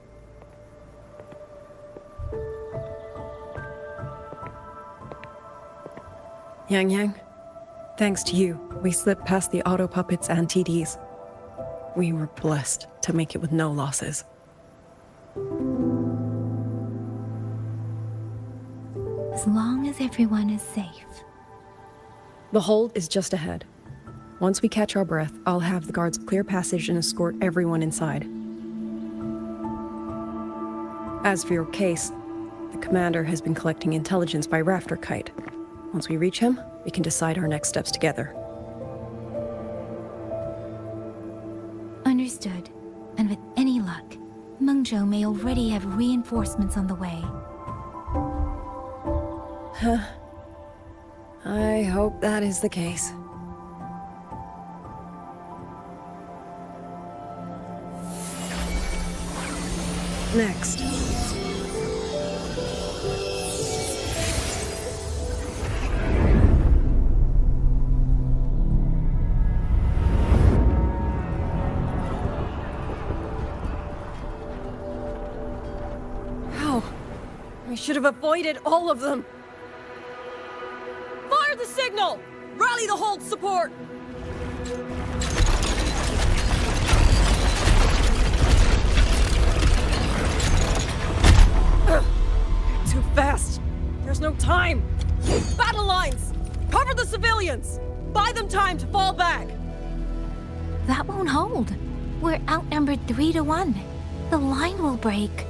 Speaker 8: Yangyang, thanks to you, we slipped past the auto puppets and TDs. We were blessed to make it with no losses.
Speaker 1: As long as everyone is safe.
Speaker 8: The hold is just ahead. Once we catch our breath, I'll have the guards clear passage and escort everyone inside. As for your case, the commander has been collecting intelligence by rafter kite. Once we reach him, we can decide our next steps together.
Speaker 1: Understood. And with any luck, Mengzhou may already have reinforcements on the way.
Speaker 8: Huh. I hope that is the case. Next. How? We should have avoided all of them.
Speaker 10: Fire the signal! Rally the hold support! Too fast! There's no time! Battle lines! Cover the civilians! Buy them time to fall back!
Speaker 1: That won't hold. We're outnumbered 3-1. The line will break.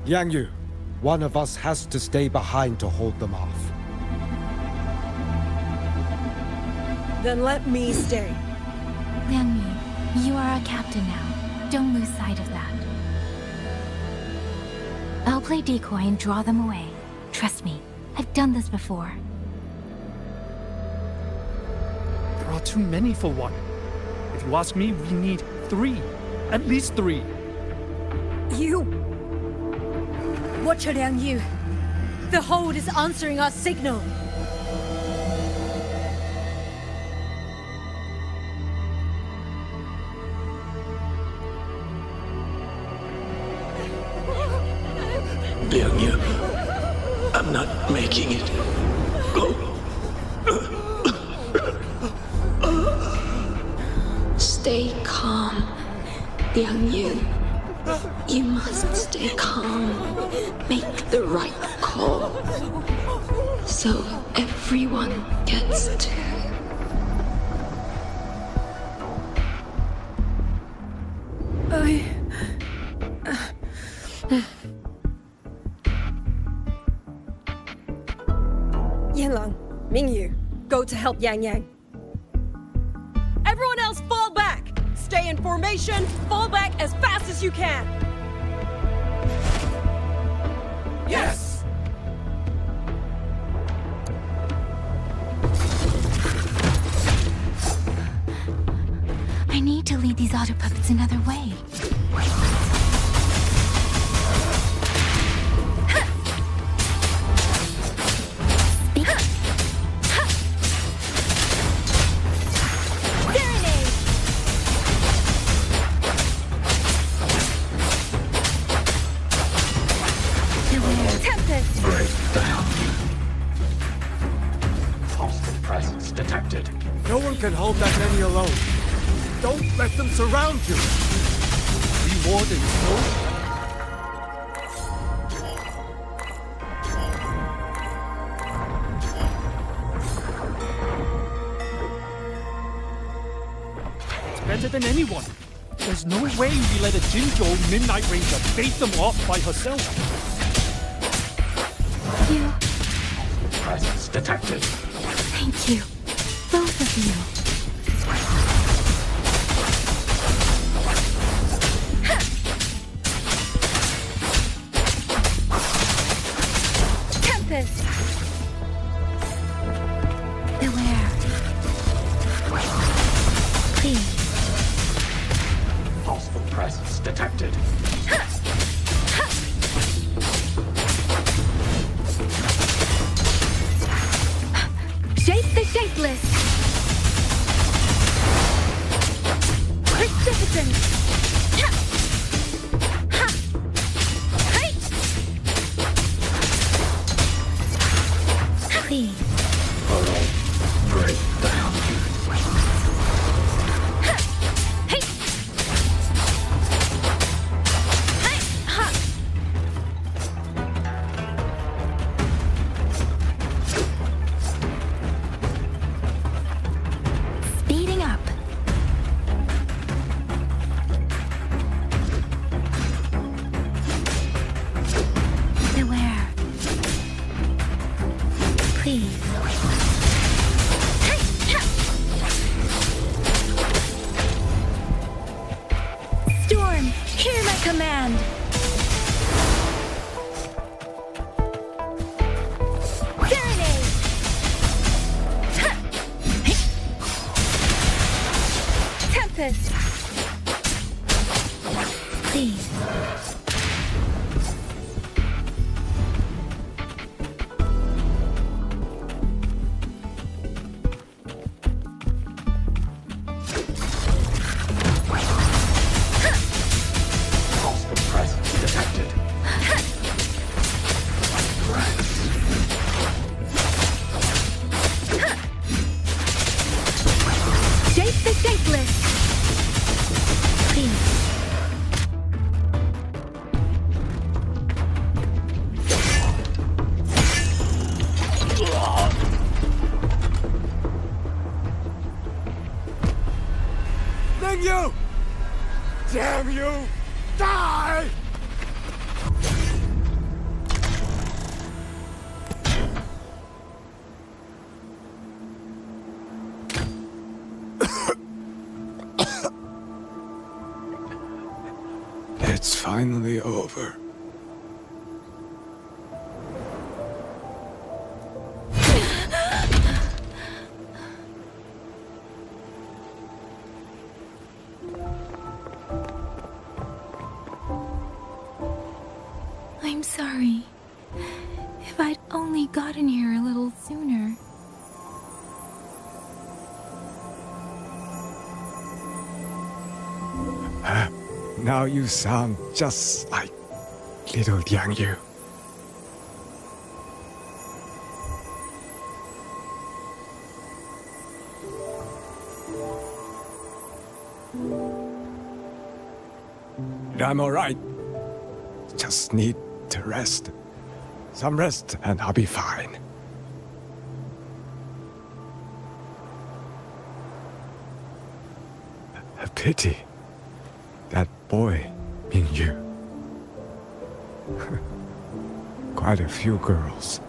Speaker 11: Yang Yu, one of us has to stay behind to hold them off.
Speaker 10: Then let me stay.
Speaker 1: Liang Yu, You are a captain now. Don't lose sight of that. I'll play decoy and draw them away. Trust me, I've done this before.
Speaker 13: There are too many for one. If you ask me, we need 3. At least 3.
Speaker 6: You! Watcher Liang Yu. The hold is answering our signal.
Speaker 21: Liang Yu, I'm not making it. Go.
Speaker 17: Stay calm, Liang Yu. You must stay calm. Make the right call. So everyone gets to.
Speaker 10: Yanlang, Mingyu, go to help Yangyang. Everyone else fall back! Stay in formation, fall back as fast as you can!
Speaker 21: Yes!
Speaker 1: I need to lead these auto puppets another way.
Speaker 11: No one can hold that many alone. Don't let them surround you.
Speaker 13: 3 more than no. Better than anyone. There's no way we let a Jinzhou Midnight Ranger bait them off by herself.
Speaker 1: You.
Speaker 21: Presence detected.
Speaker 1: Thank you. Both of you. Tempest! Beware. Please.
Speaker 21: Hostile presence detected.
Speaker 1: Shape the shapeless! Precipitant! Please.
Speaker 21: Break down.
Speaker 1: Speeding up. Beware. Please. Storm, hear my command. Serenade. Tempest. Please.
Speaker 21: Hostile presence detected.
Speaker 1: Shape the shapeless. Please.
Speaker 11: Mengzhou! Damn you! Die! finally over.
Speaker 1: I'm sorry. If I'd only gotten here a little sooner.
Speaker 11: Now you sound just like little Yang. I'm alright. Just need to rest. Some rest and I'll be fine. A pity. That boy, Mingyu. Quite a few girls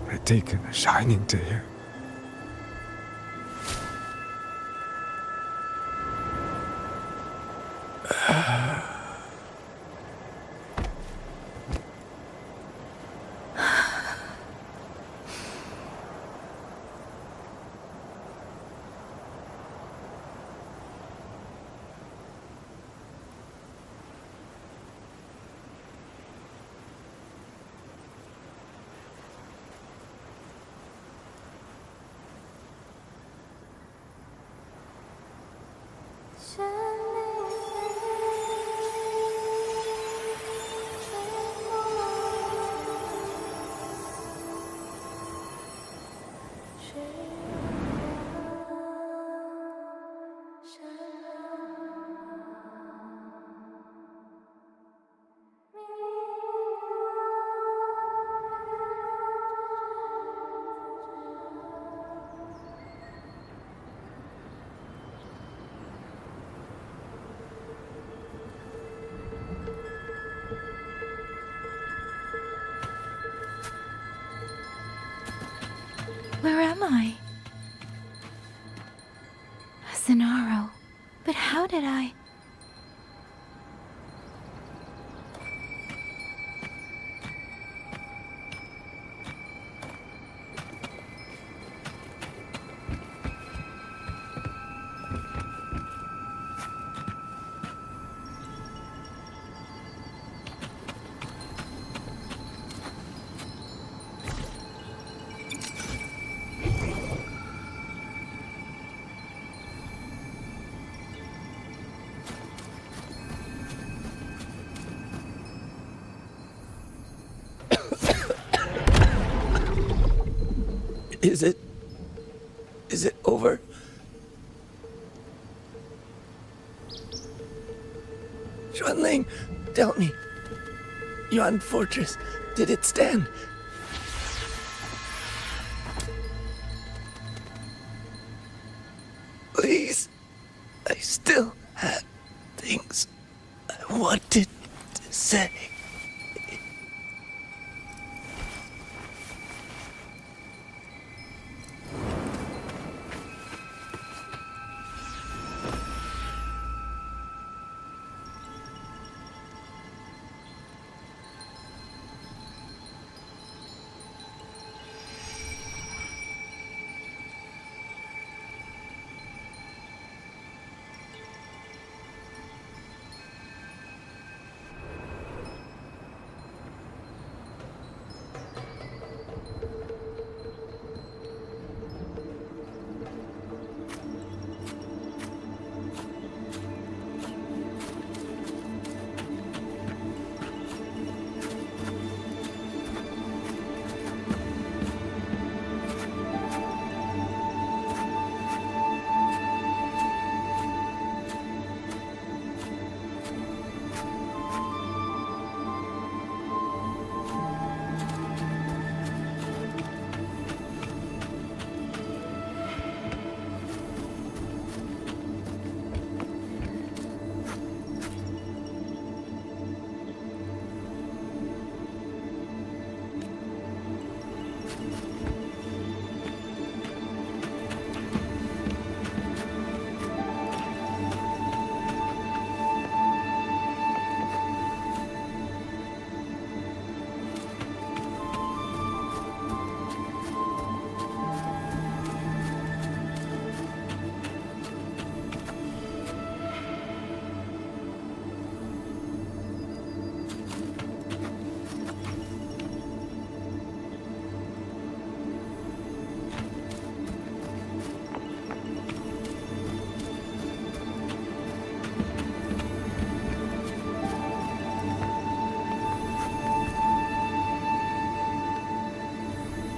Speaker 11: had taken a shining to him.
Speaker 1: Where am I? Zenaro. But how did I...
Speaker 5: Is it over? Xuanling, tell me. Yuan Fortress, did it stand? Please, I still had things I wanted to say.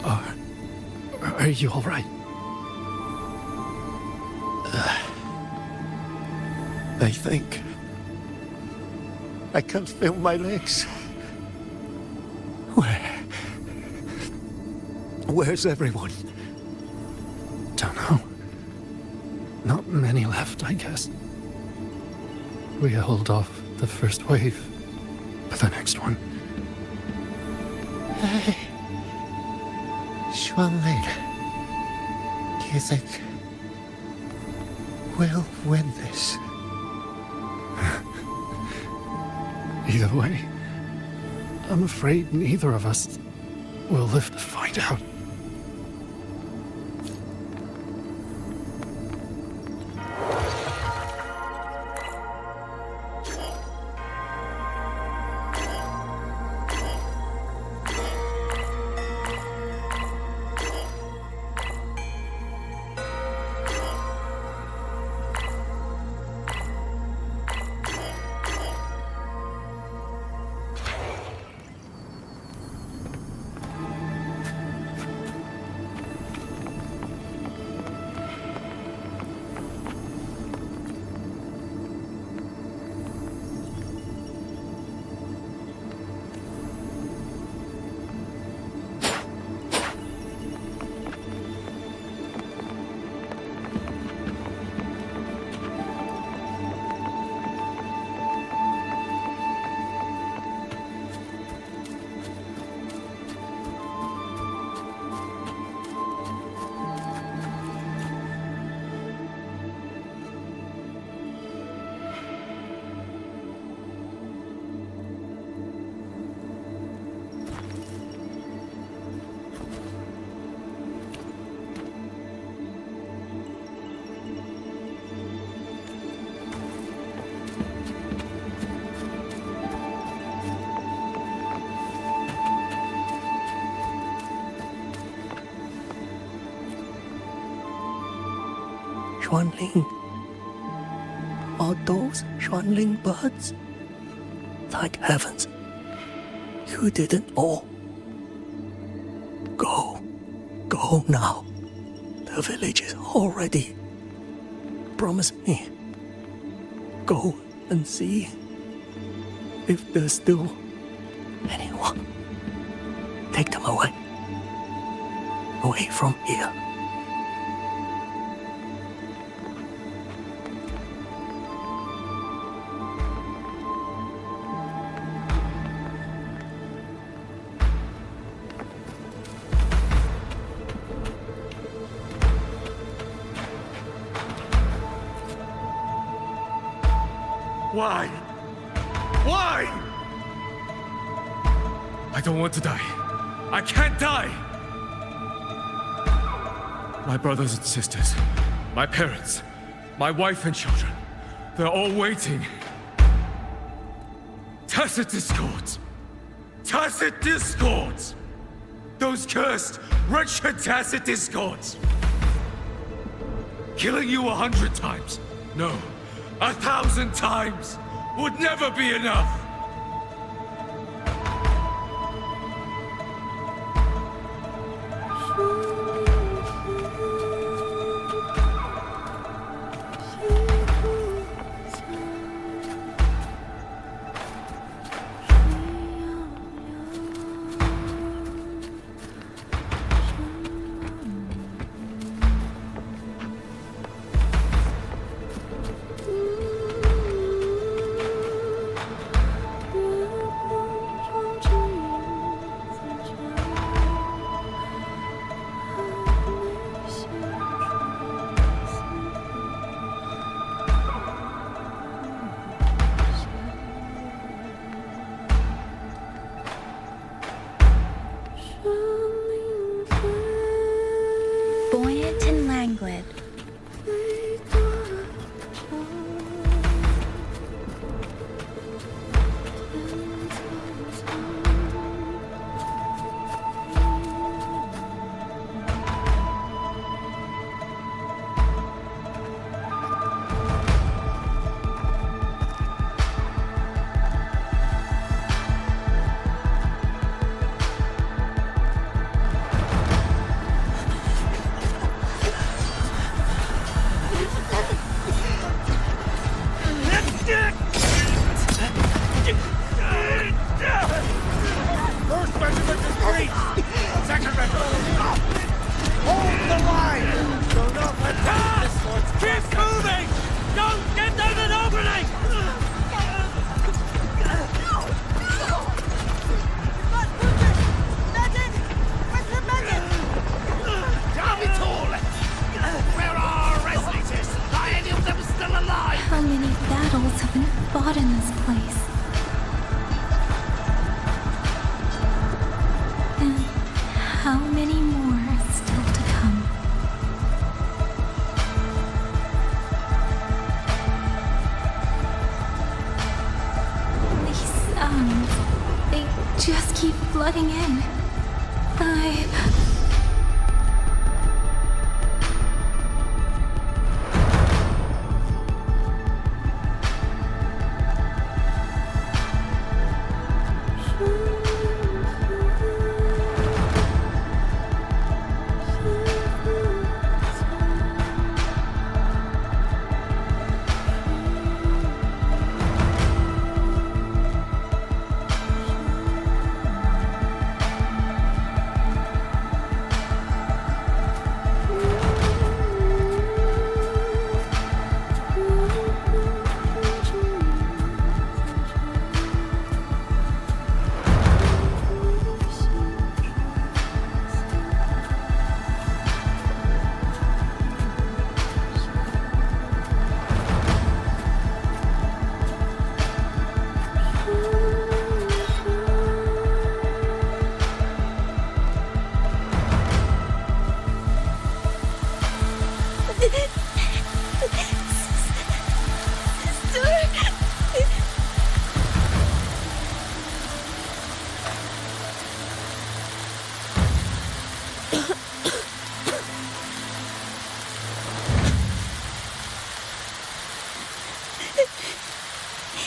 Speaker 13: Are you all right?
Speaker 15: I think I can't feel my legs. Where's everyone?
Speaker 13: Don't know. Not many left, I guess. We held off the first wave, but the next one.
Speaker 15: Hey, Xuanling, do you think we'll win this?
Speaker 13: Either way, I'm afraid neither of us will live to find out.
Speaker 5: Xuanling. Are those Xuanling birds? Thank heavens. You didn't all. Go. Go now. The village is all ready. Promise me. Go and see if there's still anyone. Take them away. Away from here.
Speaker 11: Why? Why? I don't want to die. I can't die! My brothers and sisters, my parents, my wife and children, they're all waiting. Tacit discords! Tacit discords! Those cursed, wretched tacit discords! Killing you 100 times, no, 1,000 times would never be enough!
Speaker 1: again.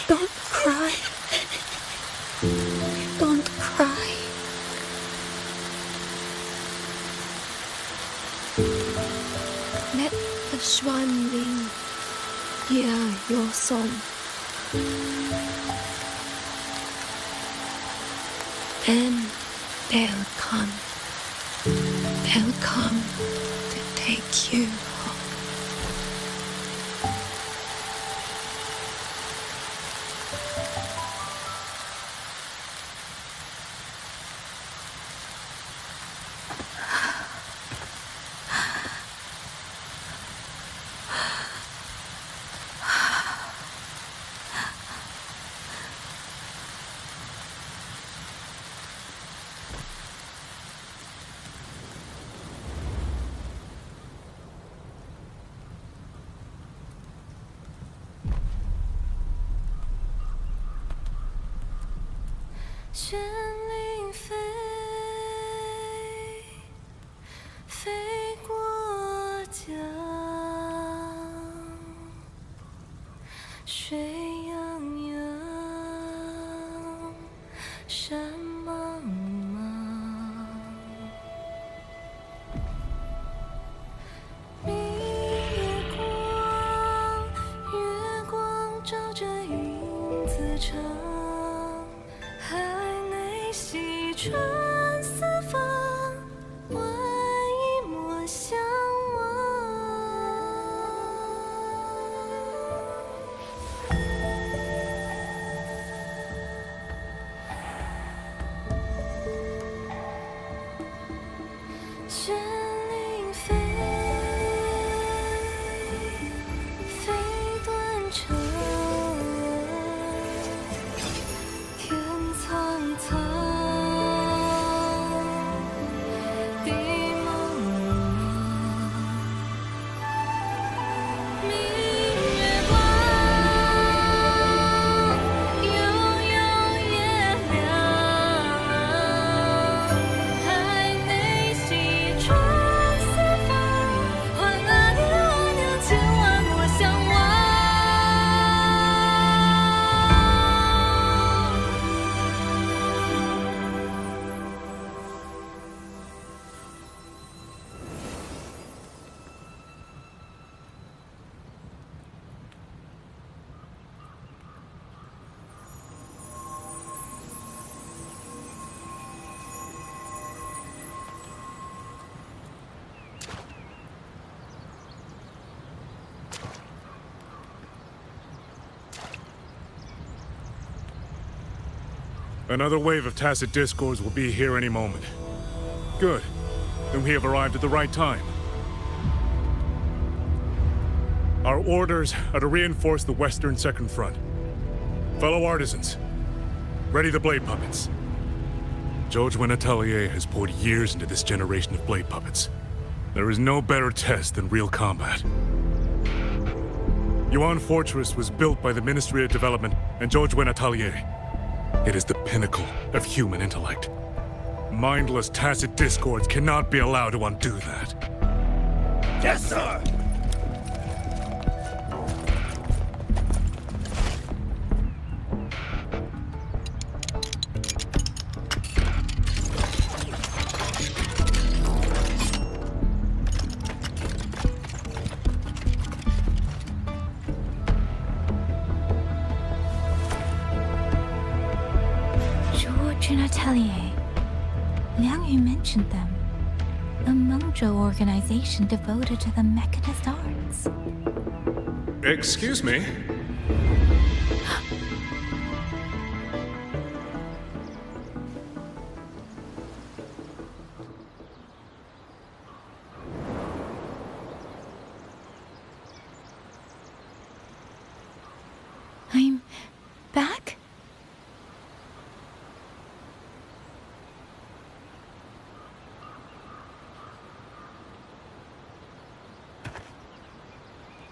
Speaker 16: Don't cry. Don't cry. Let the Xuanling hear your song. Then they'll come. They'll come to take you home.
Speaker 3: Another wave of tacit discords will be here any moment. Good. Then we have arrived at the right time. Our orders are to reinforce the Western Second Front. Fellow artisans, ready the blade puppets. Zhou Atelier has poured years into this generation of blade puppets. There is no better test than real combat. Yuan Fortress was built by the Ministry of Development and Zhou Atelier. It is the pinnacle of human intellect. Mindless tacit discords cannot be allowed to undo that.
Speaker 20: Yes, sir!
Speaker 1: George and Atelier. Liang Yu mentioned them. A Mengzhou organization devoted to the mechanist arts.
Speaker 3: Excuse me?
Speaker 1: I'm back?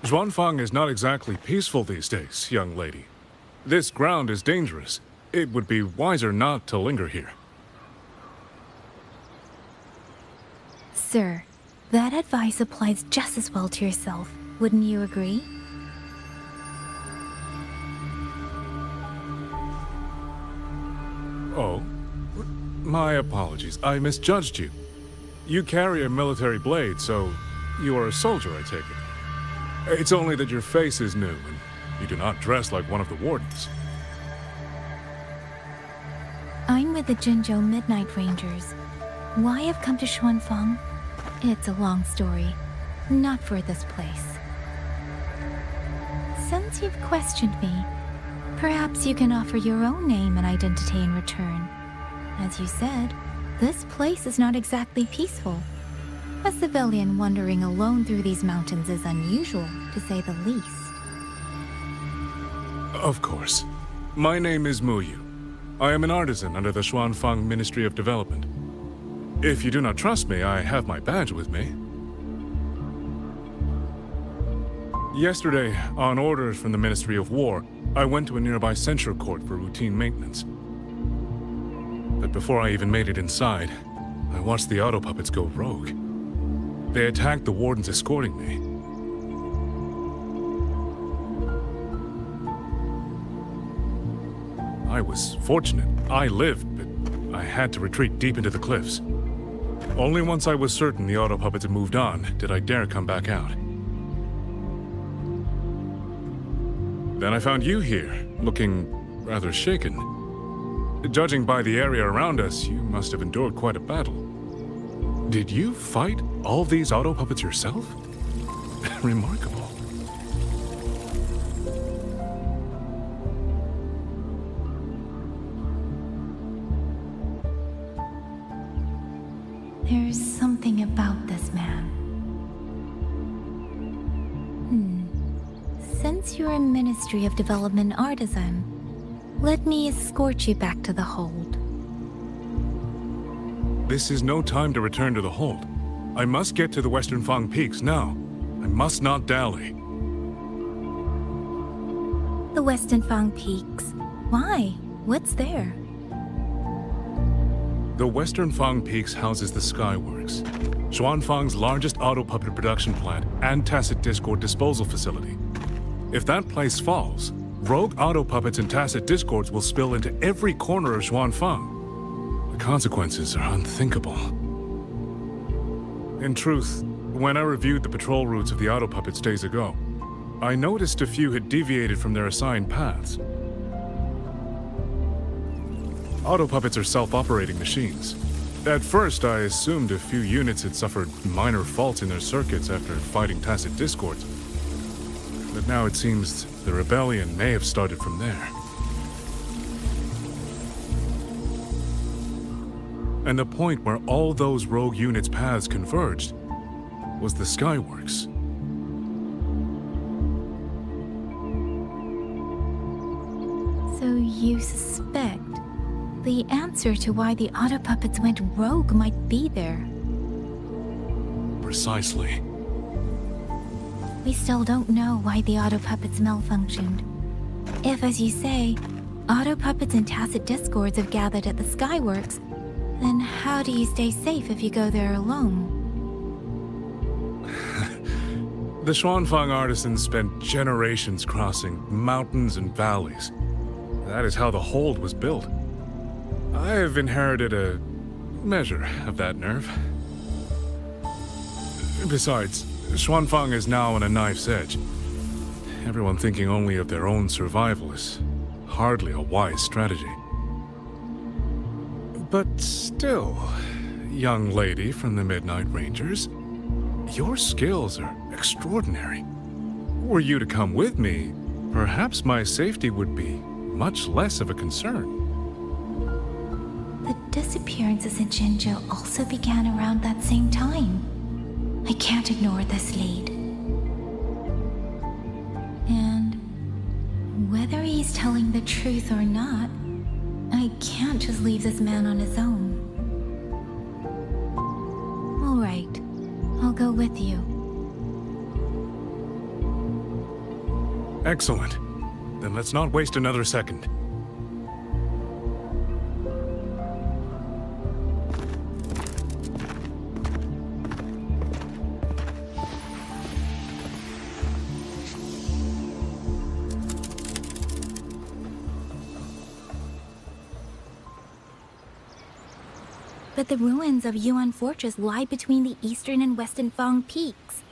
Speaker 3: Xuanfang is not exactly peaceful these days, young lady. This ground is dangerous. It would be wiser not to linger here.
Speaker 1: Sir, that advice applies just as well to yourself. Wouldn't you agree?
Speaker 3: Oh, my apologies. I misjudged you. You carry a military blade, so you are a soldier, I take it. It's only that your face is new, and you do not dress like one of the wardens.
Speaker 1: I'm with the Jinzhou Midnight Rangers. Why I've come to Xuanfang? It's a long story. Not for this place. Since you've questioned me, perhaps you can offer your own name and identity in return. As you said, this place is not exactly peaceful. A civilian wandering alone through these mountains is unusual, to say the least.
Speaker 3: Of course. My name is Muyu. I am an artisan under the Xuanfang Ministry of Development. If you do not trust me, I have my badge with me. Yesterday, on orders from the Ministry of War, I went to a nearby censure court for routine maintenance. But before I even made it inside, I watched the auto puppets go rogue. They attacked the wardens escorting me. I was fortunate. I lived, but I had to retreat deep into the cliffs. Only once I was certain the auto puppets had moved on did I dare come back out. Then I found you here, looking rather shaken. Judging by the area around us, you must have endured quite a battle. Did you fight all these auto puppets yourself? Remarkable.
Speaker 1: There's something about this man. Since you're a Ministry of Development artisan, let me escort you back to the hold.
Speaker 3: This is no time to return to the hold. I must get to the Western Fang Peaks now. I must not dally.
Speaker 1: The Western Fang Peaks. Why? What's there?
Speaker 3: The Western Fang Peaks houses the Skyworks, Xuanfang's largest auto puppet production plant and tacit discord disposal facility. If that place falls, rogue auto puppets and tacit discords will spill into every corner of Xuanfang. The consequences are unthinkable. In truth, when I reviewed the patrol routes of the auto puppets days ago, I noticed a few had deviated from their assigned paths. Auto puppets are self-operating machines. At first, I assumed a few units had suffered minor faults in their circuits after fighting tacit discords. But now it seems the rebellion may have started from there. And the point where all those rogue units' paths converged was the Skyworks.
Speaker 1: So you suspect the answer to why the auto puppets went rogue might be there?
Speaker 3: Precisely.
Speaker 1: We still don't know why the auto puppets malfunctioned. If, as you say, auto puppets and tacit discords have gathered at the Skyworks, Then how do you stay safe if you go there alone?
Speaker 3: The Xuanfang artisans spent generations crossing mountains and valleys. That is how the hold was built. I have inherited a measure of that nerve. Besides, Xuanfang is now on a knife's edge. Everyone thinking only of their own survival is hardly a wise strategy. But still, young lady from the Midnight Rangers, your skills are extraordinary. Were you to come with me, perhaps my safety would be much less of a concern.
Speaker 1: The disappearances in Jinzhou also began around that same time. I can't ignore this lead. And whether he's telling the truth or not, I can't just leave this man on his own. All right, I'll go with you.
Speaker 3: Excellent. Then let's not waste another second.
Speaker 1: But the ruins of Yuan Fortress lie between the eastern and western Fang peaks.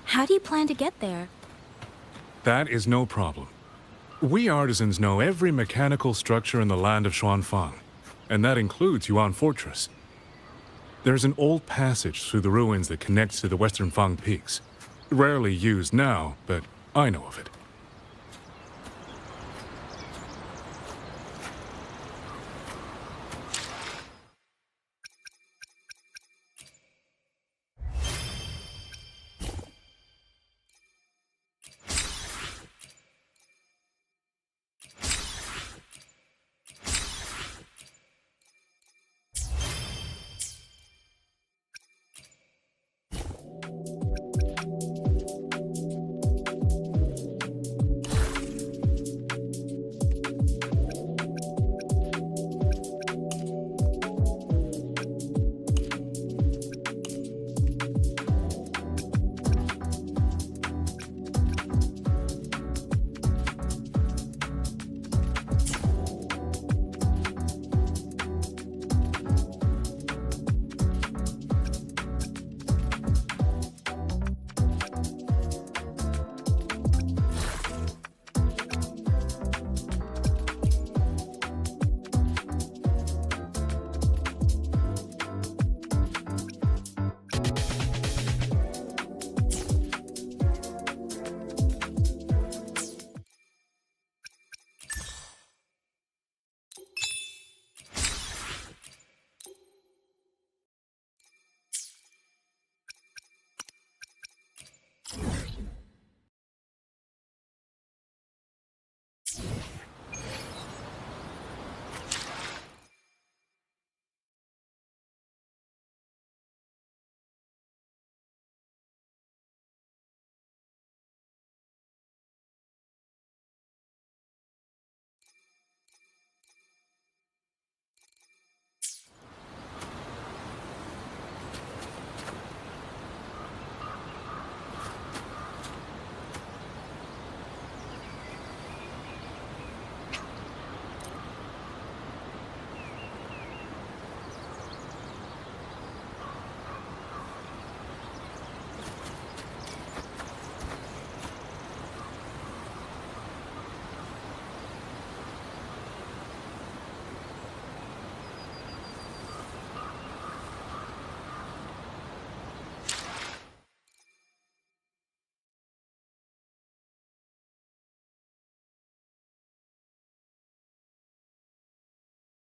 Speaker 1: How do you plan to get there?
Speaker 3: That is no problem. We artisans know every mechanical structure in the land of Xuanfang, and that includes Yuan Fortress. There's an old passage through the ruins that connects to the western Fang peaks. Rarely used now, but I know of it.